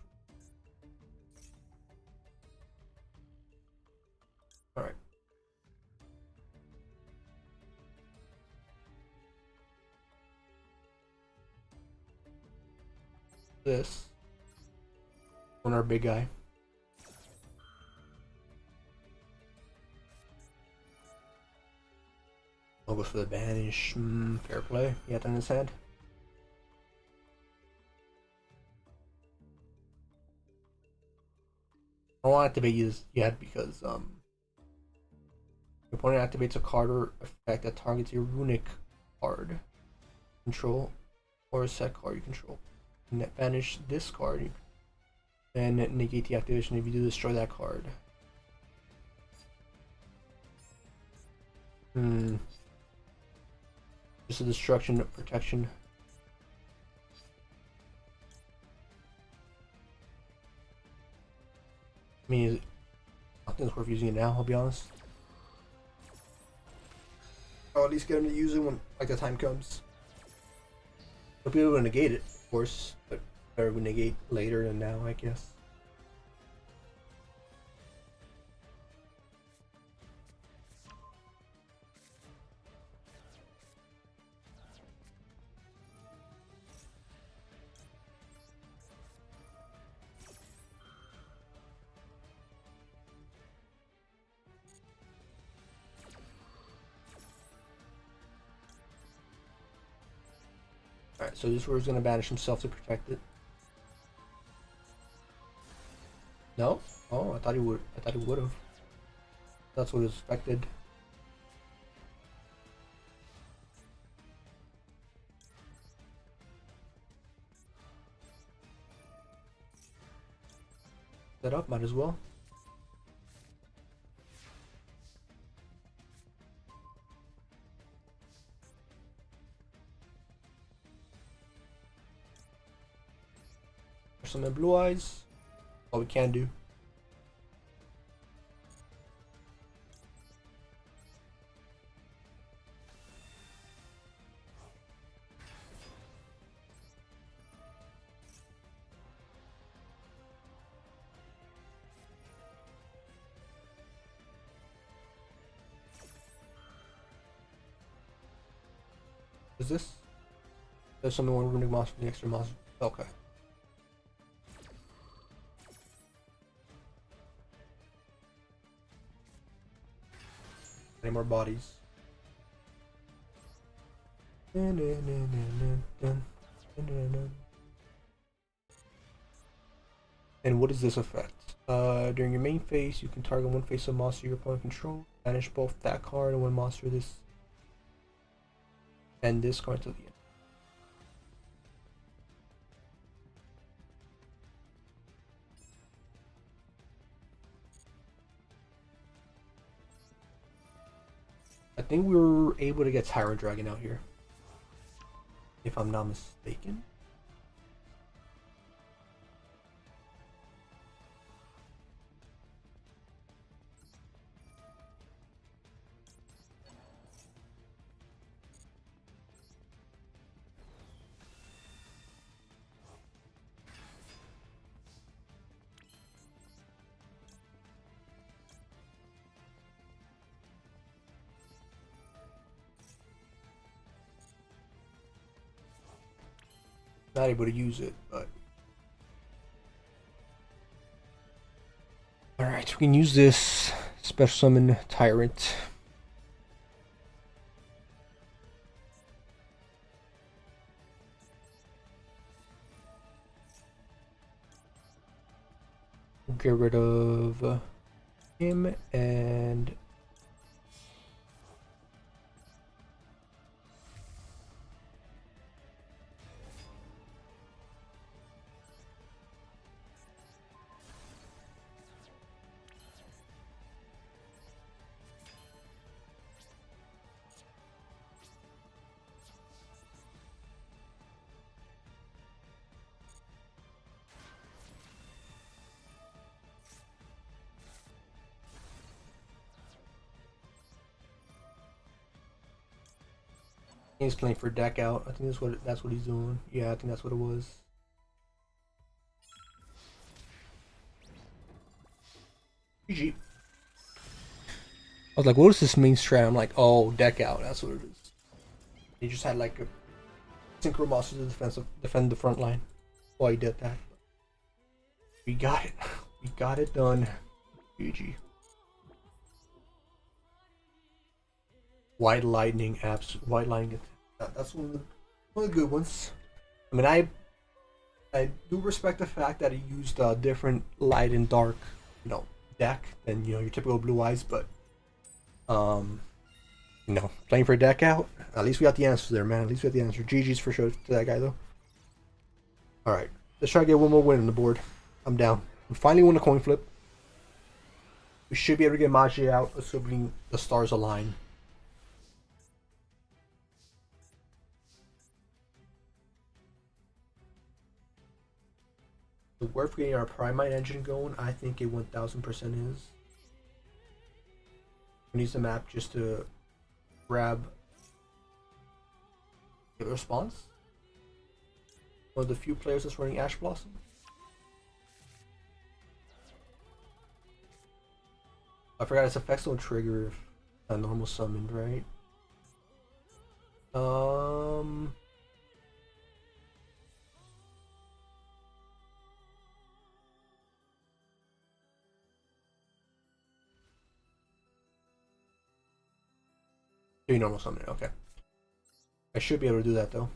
Alright. This. On our big guy. I'll go for the banish. Fair play. He had that in his hand. I don't want to activate this yet because your opponent activates a card or effect that targets your Runic card control or a set card you control. Net banish this card and negate the activation if you do destroy that card. Just a destruction protection. I mean, I think it's worth using it now, I'll be honest. I'll at least get him to use it when like the time comes. He'll be able to negate it, of course, but better to negate later than now, I guess. Alright, so this is where he's gonna banish himself to protect it. No? Oh, I thought he would. I thought he would have. That's what is affected. Set up, might as well. There's some blue eyes. All we can do. Is this? There's something one runic monster for the extra monster. Okay. Any more bodies? And what is this effect? During your main phase, you can target one face of monster your opponent controls. Banish both that card and one monster this and this card to the end. I think we were able to get Tyrant Dragon out here, if I'm not mistaken. Not able to use it, but alright, we can use this special summon Tyrant. We'll get rid of him and he's playing for deck out. I think that's what he's doing. Yeah, I think that's what it was. GG. I was like, what is this main strat? I'm like, oh, deck out. That's what it is. He just had like a synchro monster to defend the front line. While he did that. We got it. We got it done. GG. White Lightning apps. White Lightning. That's one of the good ones. I mean, I do respect the fact that he used a different light and dark, deck than your typical blue eyes, but playing for a deck out. At least we got the answer there, man. At least we got the answer. GG's for sure to that guy though. All right, let's try to get one more win on the board. I'm down. We finally won a coin flip. We should be able to get Magia out, assuming the stars align. So worth getting our Primite engine going. I think it 1000% is. We need the map just to grab a response. One of the few players that's running Ash Blossom. I forgot its effects don't trigger if a normal summoned, right? Do normal summon it, okay. I should be able to do that though.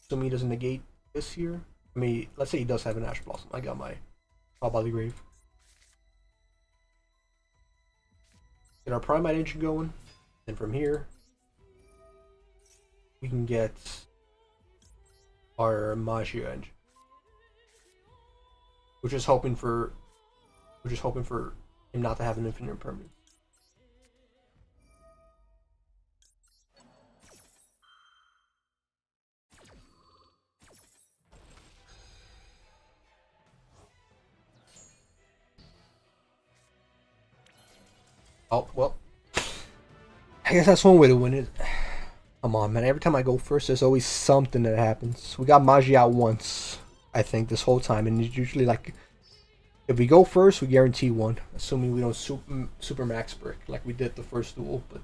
Assuming he doesn't negate this here. I mean, let's say he does have an Ash Blossom. I got my Trial by the Grave. Get our Primate engine going. And from here, we can get our Magia engine. We're just hoping for him not to have an infinite impermanence. Oh, well. I guess that's one way to win it. Come on, man. Every time I go first, there's always something that happens. We got Magia out once, I think, this whole time. And it's usually like, if we go first, we guarantee one. Assuming we don't super max brick like we did the first duel. But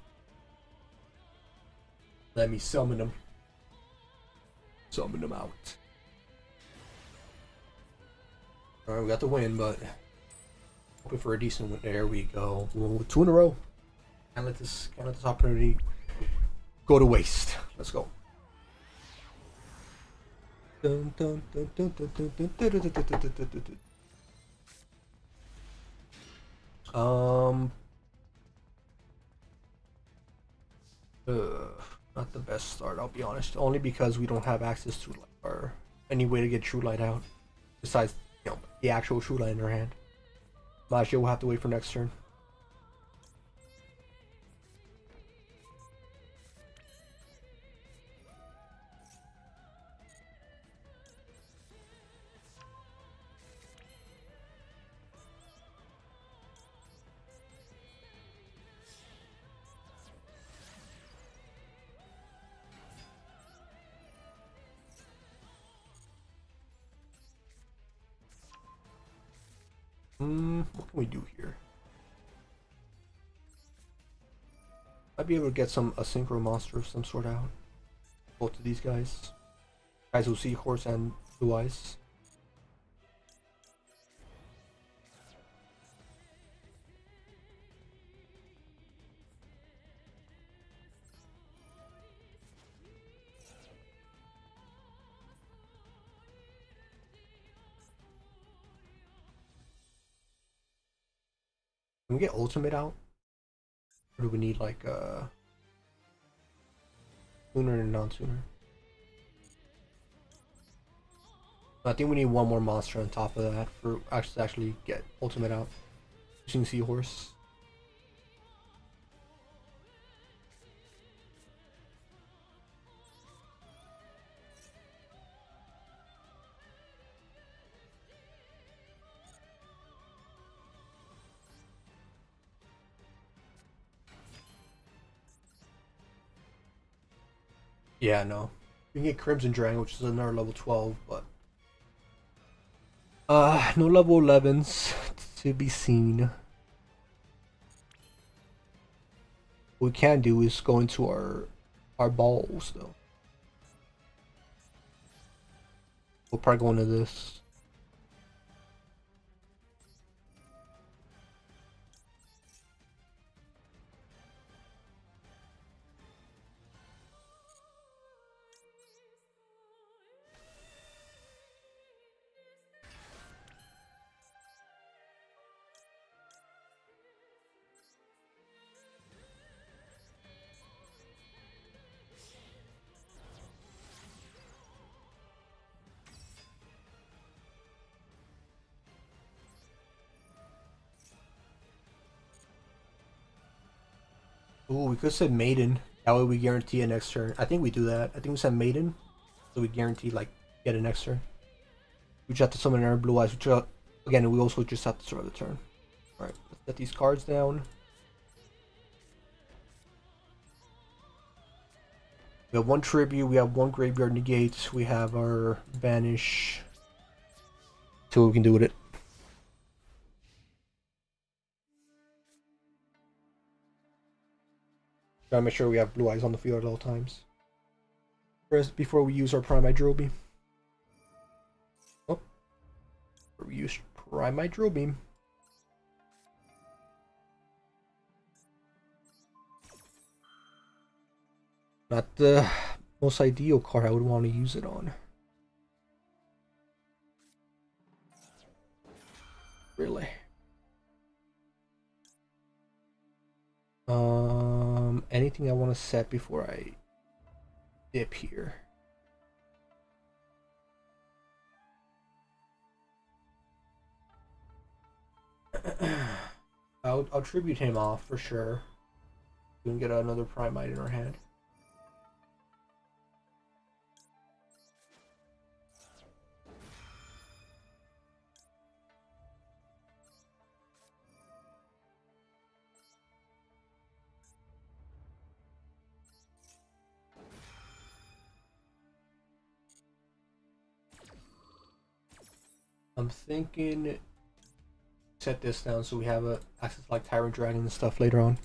let me summon them. Summon them out. Alright, we got the win, but hoping for a decent win. There we go. We're 2 in a row. Can't let this opportunity go to waste. Let's go. Dun, dun, dun, dun, dun, dun, dun, dun, dun, dun, dun, dun, dun, dun. Not the best start, I'll be honest. Only because we don't have access to like our any way to get True Light out, besides the actual True Light in our hand. Magia will have to wait for next turn. What can we do here? Might be able to get a synchro monster of some sort out. Both of these guys. Guys who see horse and blue eyes. Can we get ultimate out? Or do we need like sooner and non-sooner? I think we need one more monster on top of that for actually get ultimate out. Using Seahorse. Yeah, no. We can get Crimson Dragon, which is another level 12, but no level 11s to be seen. What we can do is go into our balls though. We'll probably go into this. Ooh, we could say Maiden. That way we guarantee a next turn. I think we do that. I think we said Maiden, so we guarantee like get a next turn. We just have to summon our blue eyes. Again, we also just have to survive the turn. All right, let's set these cards down. We have one tribute. We have one graveyard negate. We have our banish. See what we can do with it. Gotta make sure we have blue eyes on the field at all times. First, before we use our Primite Drill Beam. Oh, we use Primite Drill Beam. Not the most ideal card I would want to use it on. Really. anything I want to set before I dip here? I'll tribute him off for sure. We can get another Primite in our hand. I'm thinking set this down so we have a access to, like, Tyrant Dragon and stuff later on.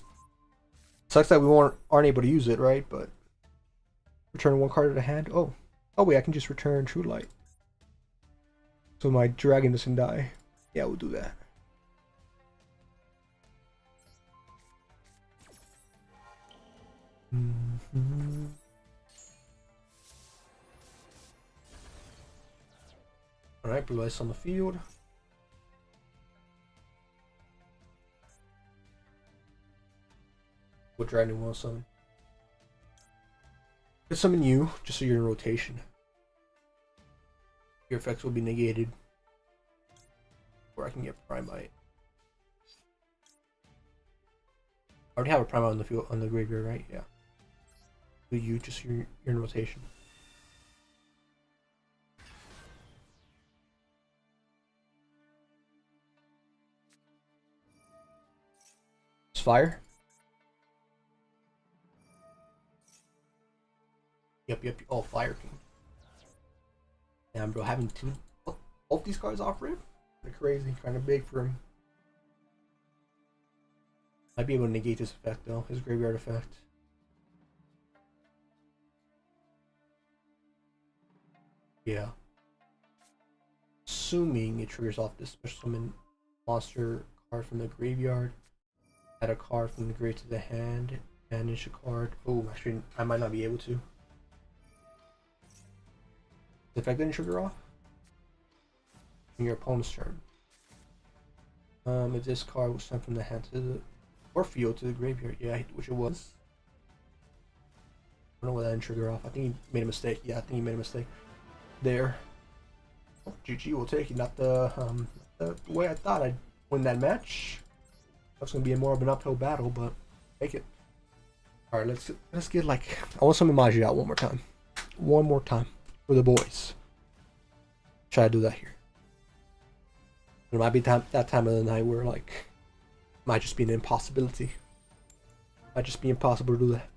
Sucks that we aren't able to use it, right? But return one card to the hand. Oh wait, I can just return True Light, so my dragon doesn't die. Yeah, we'll do that. Alright, blue ice on the field. What dragon will summon? Let's summon you, just so you're in rotation. Your effects will be negated. Or I can get Primite. I already have a Primite on the field, on the graveyard, right? Yeah. Do you, just so you're in rotation. It's fire. Yep. Oh, Fire King. Damn, bro, having both these cards off rip? They're crazy, kind of big for him. Might be able to negate this effect though, his graveyard effect. Yeah. Assuming it triggers off this special summon monster card from the graveyard. Add a card from the grave to the hand. Banish a card. Oh, actually, I might not be able to. The effect didn't trigger off? In your opponent's turn. If this card was sent from the hand to the or field to the graveyard, yeah, which it was. I don't know why that didn't trigger off. I think he made a mistake. Yeah, I think he made a mistake there. Oh, GG will take it. Not the way I thought I'd win that match. That's gonna be more of an uphill battle, but take it. All right, let's get like I want some Magia out one more time. One more time for the boys. Try to do that here. It might be that time of the night where like might just be an impossibility. Might just be impossible to do that.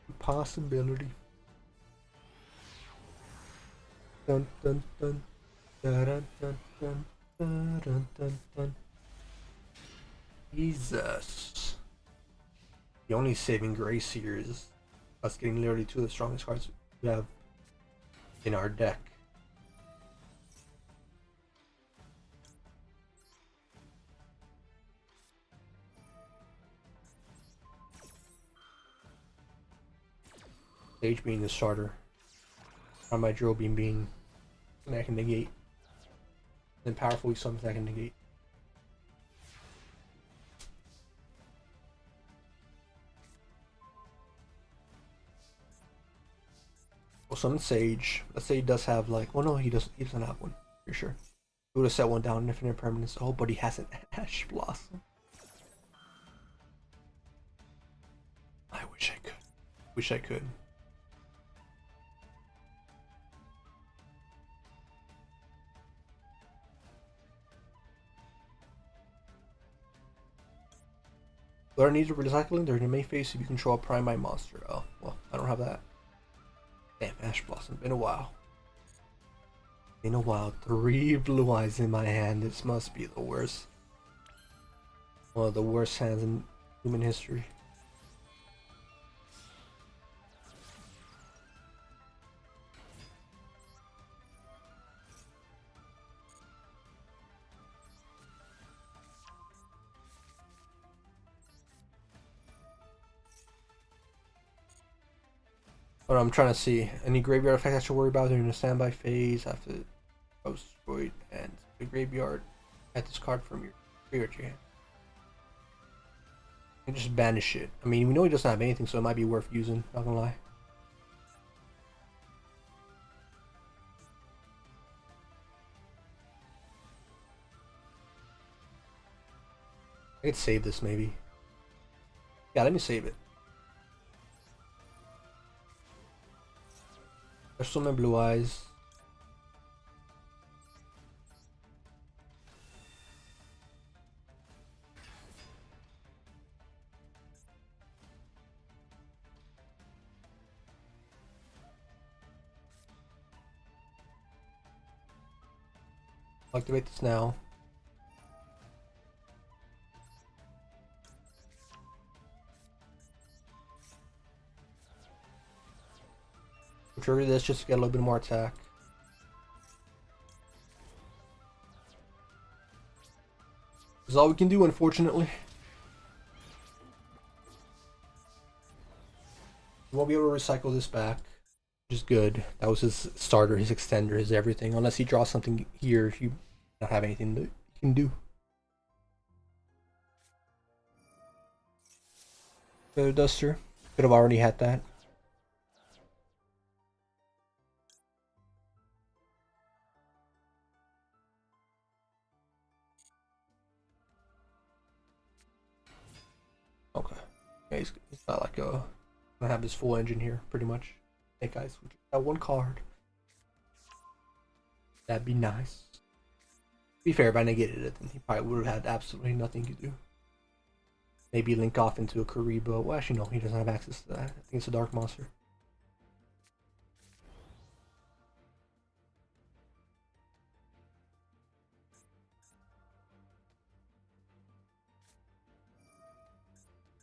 Impossibility. Dun dun dun dun dun dun dun dun dun dun. Jesus. The only saving grace here is us getting literally two of the strongest cards we have in our deck. Sage being the starter. On my drill beam being something I can negate. Then powerfully something I can negate. Well, summon Sage. Let's say he does have like, well no, he doesn't have one, for sure. He would have set one down, infinite permanence. Oh, but he has an Ash Blossom. I wish I could. Wish I could. Learn needs of recycling. During the main phase, if you control a Primite monster. Oh, well, I don't have that. Damn, Ash Blossom. Been a while. Been a while. 3 blue eyes in my hand. This must be the worst. One of the worst hands in human history. But I'm trying to see any graveyard effects I should worry about during the standby phase after I was destroyed and the graveyard. Add this card from your graveyard to your hand. And just banish it. I mean, we know he doesn't have anything, so it might be worth using. Not gonna lie. I could save this maybe. Yeah, let me save it. There's so many blue eyes. I'll activate this now. Trigger this just to get a little bit more attack. This is all we can do, unfortunately. We won't be able to recycle this back, which is good. That was his starter, his extender, his everything. Unless he draws something here, you don't have anything that you can do. Feather Duster. Could have already had that. Okay. Yeah, he's not like a gonna have his full engine here, pretty much. Hey guys, we just got one card. That'd be nice. To be fair, if I negated it, then he probably would have had absolutely nothing to do. Maybe link off into a Karibo. Well, actually, no, he doesn't have access to that. I think it's a Dark Monster.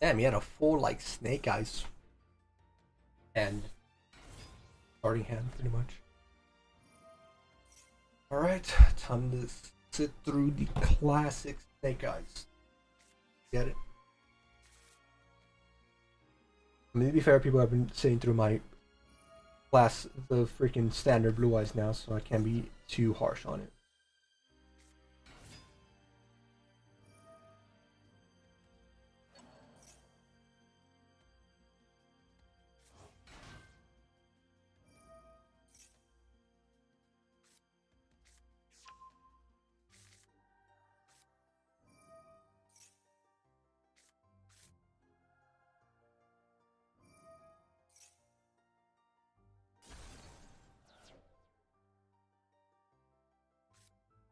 Damn, he had a full, like, Snake Eyes and starting hand, pretty much. Alright, time to sit through the classic Snake Eyes. Get it? I mean, to be fair, people have been sitting through my the freaking standard Blue Eyes now, so I can't be too harsh on it.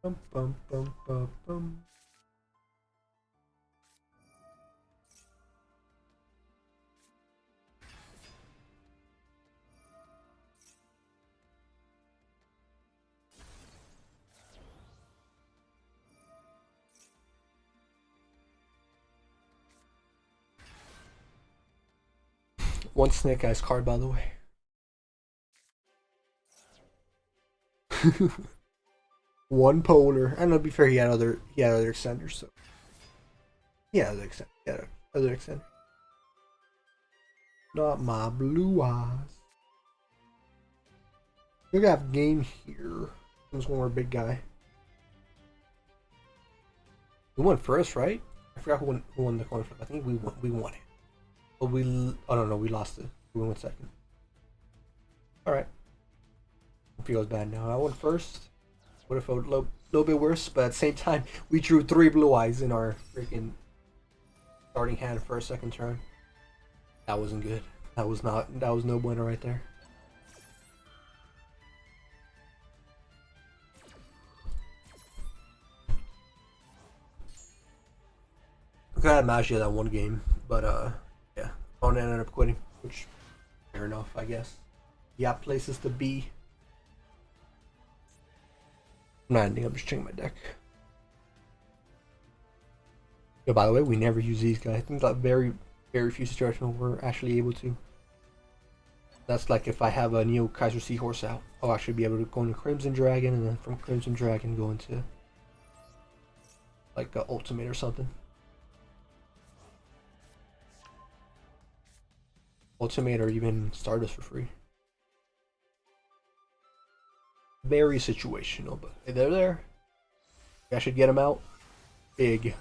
Bum, bum, bum, bum, bum. One Snake Eyes card, by the way. One polar. And to be fair, he had other extenders, so other extenders. Not my Blue Eyes. We got game here. There's one more big guy. We won first, right? I forgot who won the coin flip. I think we won it. But I don't know, we lost it. We won second. Alright. Feels bad now. I won first. Would have felt a little bit worse, but at the same time, we drew 3 Blue Eyes in our freaking starting hand for a second turn. That wasn't good. That was no bueno right there. We could have Magia that one game, but yeah, opponent ended up quitting, which fair enough, I guess. Yeah, places to be. I'm not ending up just checking my deck. Yo, by the way, we never use these guys. I think that very few situations we're actually able to. That's like if I have a Neo Kaiser Seahorse out, I'll actually be able to go into Crimson Dragon, and then from Crimson Dragon go into like Ultimate or something. Ultimate or even Stardust for free. Very situational, but hey, they're there. I should get them out. Big.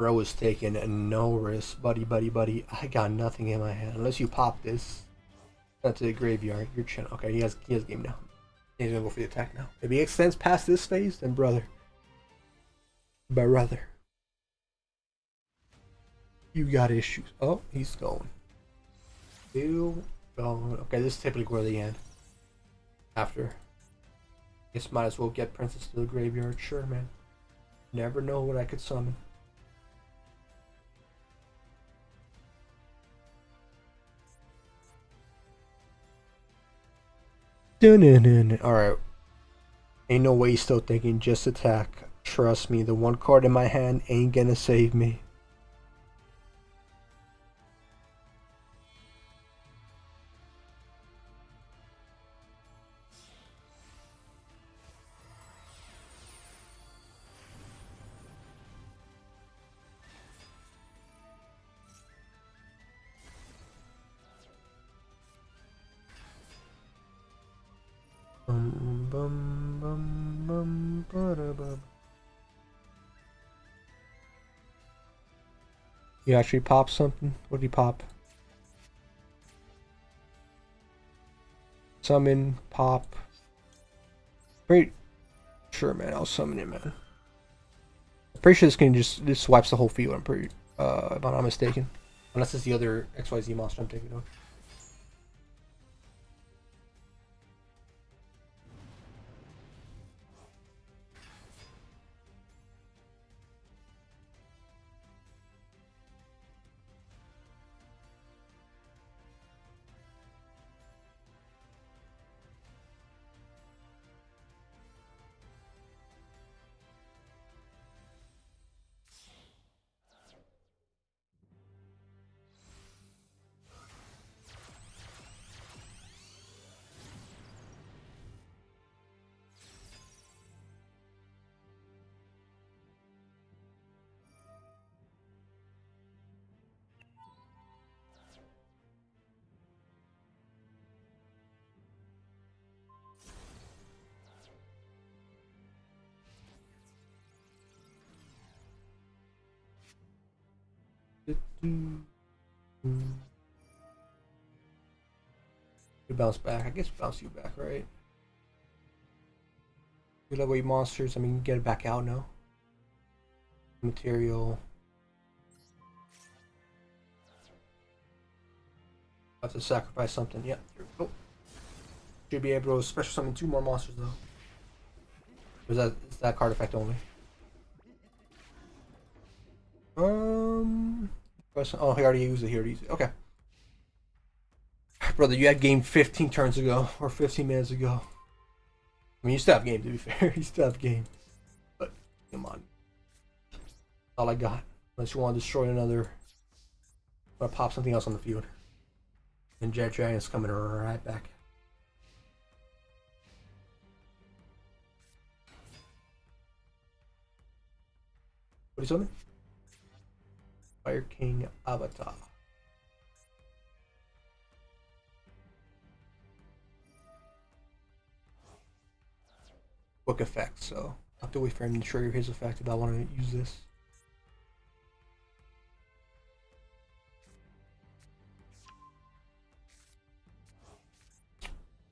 Bro was taking no risk, buddy. I got nothing in my hand unless you pop this. Not to the graveyard. You're chilling. Okay, he has game now. He's gonna go for the attack now. If he extends past this phase, then brother, you got issues. Oh, he's going. Still going. Okay, this is typically where they end. After. Guess might as well get Princess to the graveyard. Sure, man. Never know what I could summon. Alright. Ain't no way he's still thinking, just attack. Trust me, the one card in my hand ain't gonna save me. You actually pop something? What did he pop? Summon, pop. Pretty sure, man. I'll summon it, man. I'm pretty sure this can just wipes the whole field. I'm pretty, if I'm not mistaken. Unless it's the other XYZ monster I'm thinking of. You bounce back. I guess bounce you back, right? You level 8 monsters. I mean, get it back out now. Material. Have to sacrifice something. Yep, here we go. Should be able to special summon 2 more monsters though. Or is that card effect only? Oh, he already used it. Okay. Brother, you had game 15 turns ago, or 15 minutes ago. I mean, you still have game, to be fair. You still have game. But, come on. All I got. Unless you want to destroy another. I'm gonna pop something else on the field. And Jet Dragon's coming right back. What is something? Fire King Avatar. Book effect, so I have to wait for him to trigger his effect if I want to use this.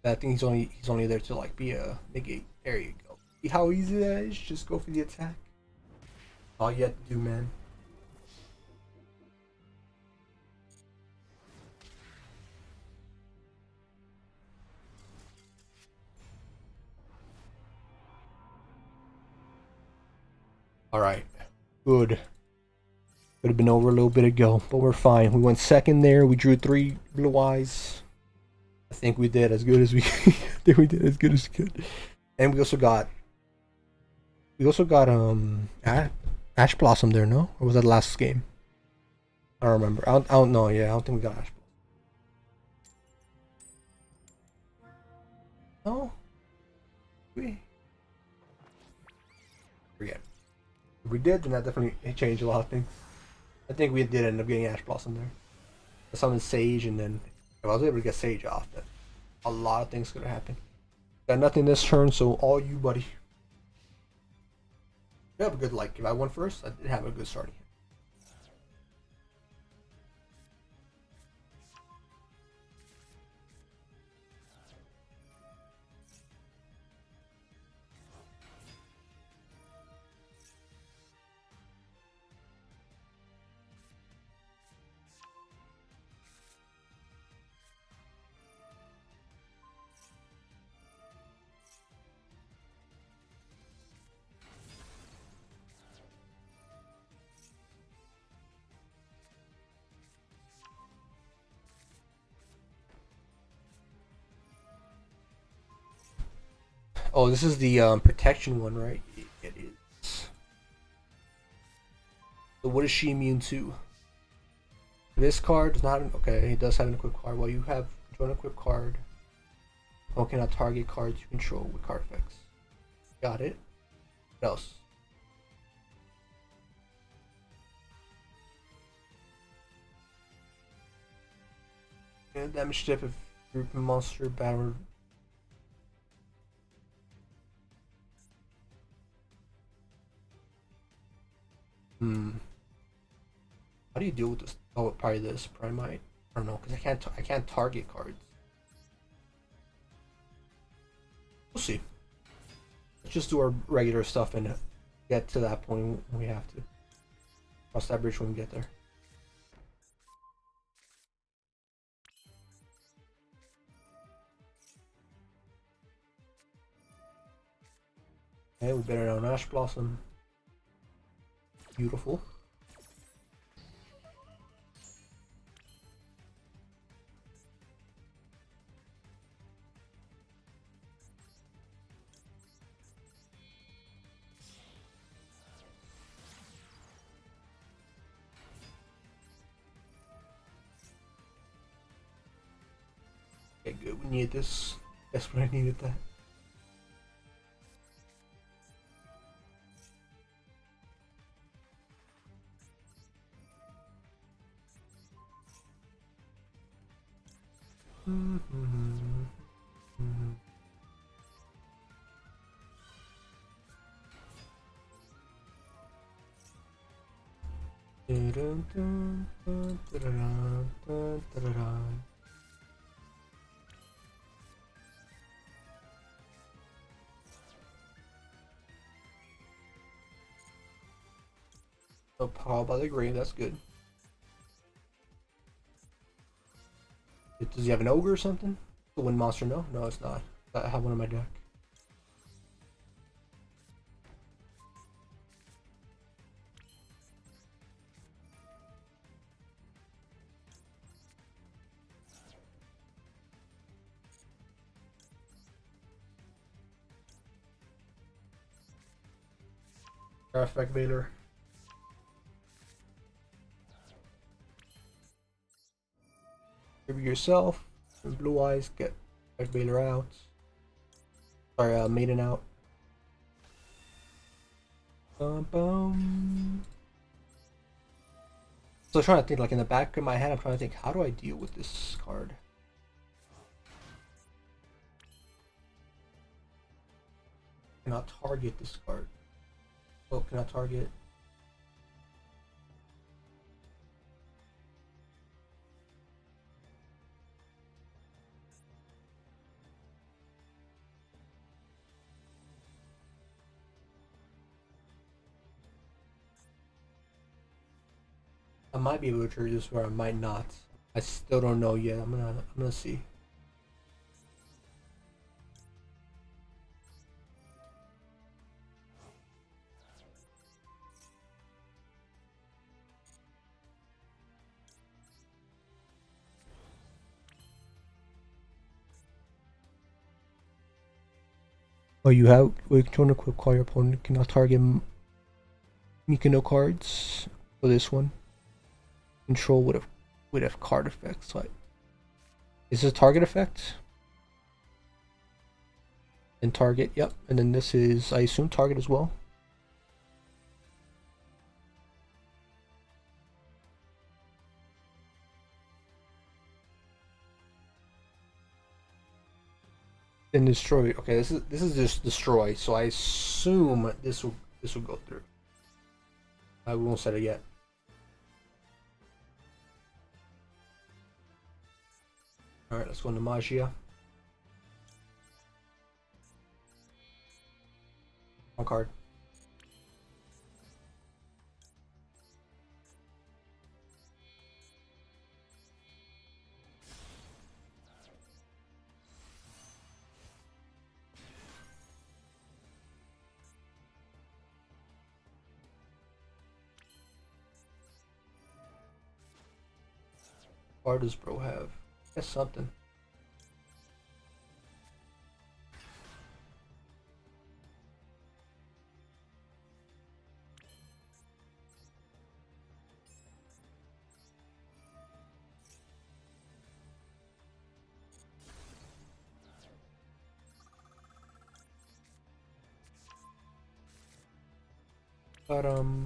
I think he's only there to like be a negate. There you go. See how easy that is? Just go for the attack. All you have to do, man. Alright. Good. Could have been over a little bit ago, but we're fine. We went second there. We drew 3 blue eyes. I think we did as good as we I think we did as good as we could. And we also got Ash Blossom there, no? Or was that last game? I don't remember. I don't know, yeah, I don't think we got Ash Blossom. No? We forget. If we did, then that definitely changed a lot of things. I think we did end up getting Ash Blossom there. I summoned Sage, and then if I was able to get Sage off, then a lot of things could have happened. Got nothing this turn, so all you, buddy. You have a good, like, if I won first, I did have a good starting. Oh, this is the protection one, right? It is. So what is she immune to? This card does not. Okay, it does have an equipped card. Well, you have join equipped card. Oh, cannot target cards you control with card effects. Got it. What else? And damage tip if group monster battle. Hmm. How do you deal with this? Oh, probably this Primite. I don't know because I can't target cards. We'll see. Let's just do our regular stuff and get to that point when we have to. Cross that bridge when we get there. Okay, we better know Ash Blossom. Beautiful. Okay, good. We need this. That's what I needed that. So power by the grave, that's good. Does he have an ogre or something? The wind monster? No, no, it's not. I have one in my deck. Effect Vader. Give yourself. And Blue Eyes, get Effect Vader out. Sorry, Maiden out. Boom. So I'm trying to think, like in the back of my head, I'm trying to think, how do I deal with this card? Cannot target this card. Oh, cannot target. I might be able to trigger this, or I might not. I still don't know yet. I'm gonna see. Oh, you have. We can equip call your opponent cannot target Mikino cards for this one. Control would have card effects. Like, is this a target effect? And target, yep. And then this is, I assume, target as well. And destroy. Okay, this is just destroy. So I assume this will go through. I won't set it yet. All right, let's go into Magia. One card. What does bro have? That's something. But um.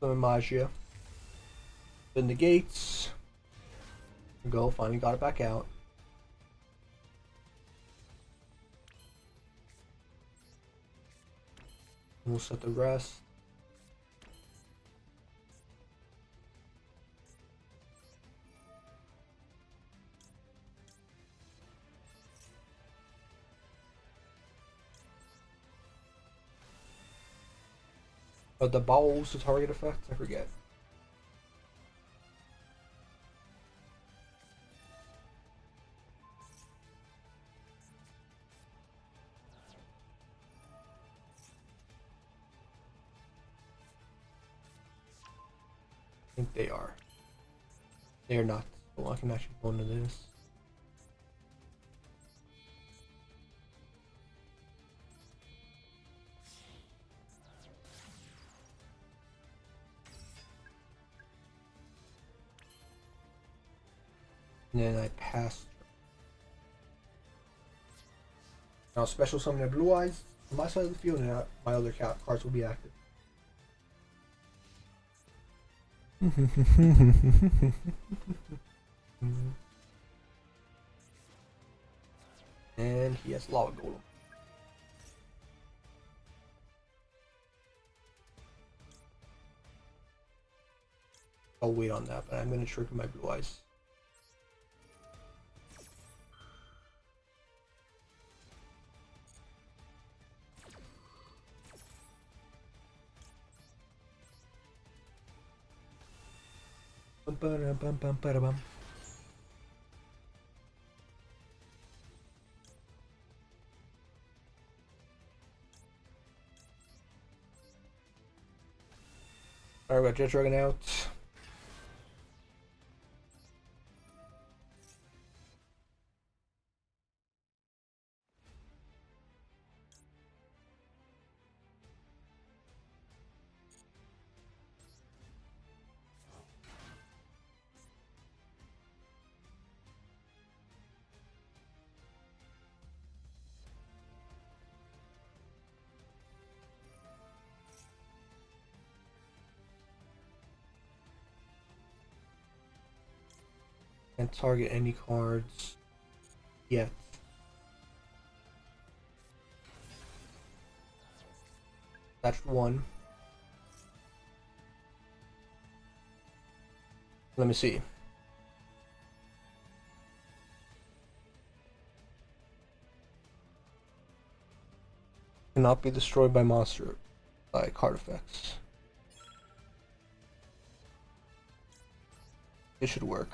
Summon Magia. Then the gates. Go. Finally got it back out. We'll set the rest. But the balls to target effect? I forget. I think they are. They are not. Well, I can actually go into this. And then I pass. Now special summon the blue eyes on my side of the field, and my other cards will be active. And he has Lava Golem. I'll wait on that, but I'm going to trigger my blue eyes. Bum. Alright, we got Jet Dragon out. And target any cards yet. That's one. Let me see. Cannot be destroyed by monster by card effects. It should work.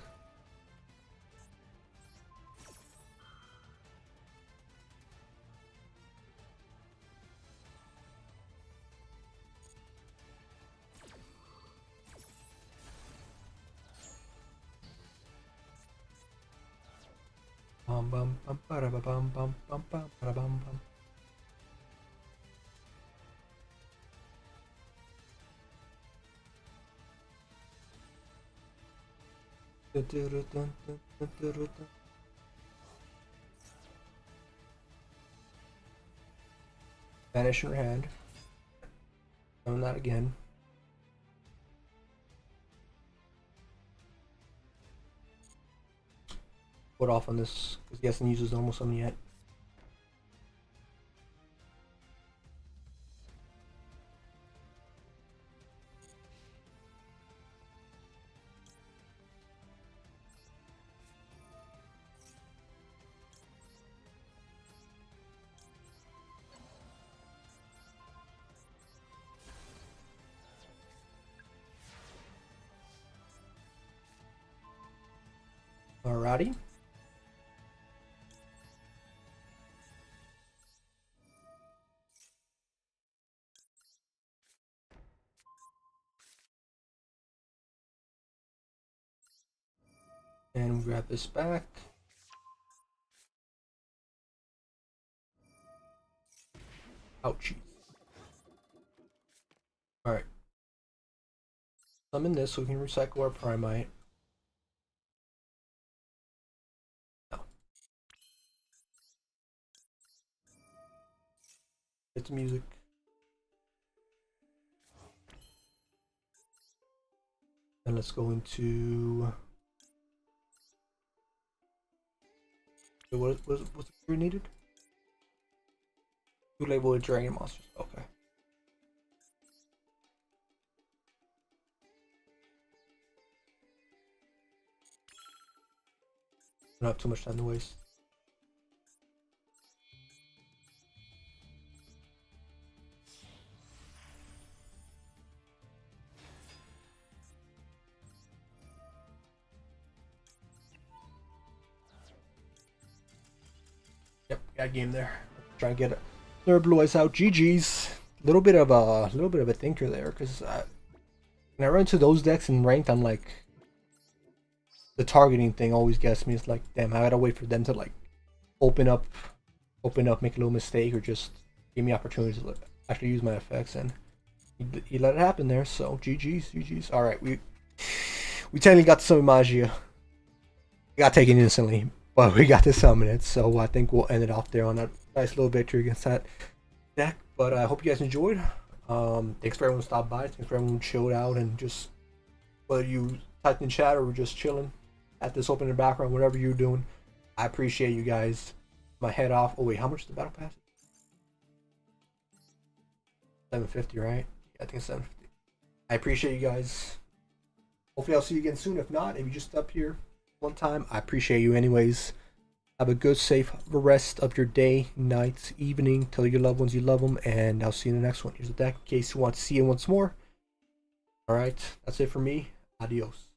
Bum bum bum bada bum bum bum bum bada bum bum. Vanish in your hand. No, not again. Put off on this because he hasn't used his normal summon yet. Alrighty. And we grab this back. Ouchies. Alright. Summon this so we can recycle our Primite. No. It's music. And let's go into... what's the we needed? 2 label dragon monsters. Okay. Don't have too much time to waste. Yep, got a game there. Try and get their blue eyes out. GG's. Little bit of a thinker there, because when I run into those decks in ranked, I'm like, the targeting thing always gets me. It's like, damn, I gotta wait for them to like open up, make a little mistake, or just give me opportunities to actually use my effects, and he let it happen there. So GG's. All right, we technically got to summon Magia. We got taken instantly, but we got to summon it. So I think we'll end it off there on that nice little victory against that deck. But I hope you guys enjoyed. Thanks for everyone who stopped by. Thanks for everyone who chilled out, and just whether you typed in chat or were just chilling at this open in the background, whatever you're doing, I appreciate you guys. My head off. Oh wait, how much is the battle pass? 750, right? Yeah, I think it's 750. I appreciate you guys. Hopefully I'll see you again soon. If not, if you just up here one time, I appreciate you anyways. Have a good, safe rest of your day, night, evening. Tell your loved ones you love them, and I'll see you in the next one. Here's the deck in case you want to see it once more. Alright, that's it for me. Adios.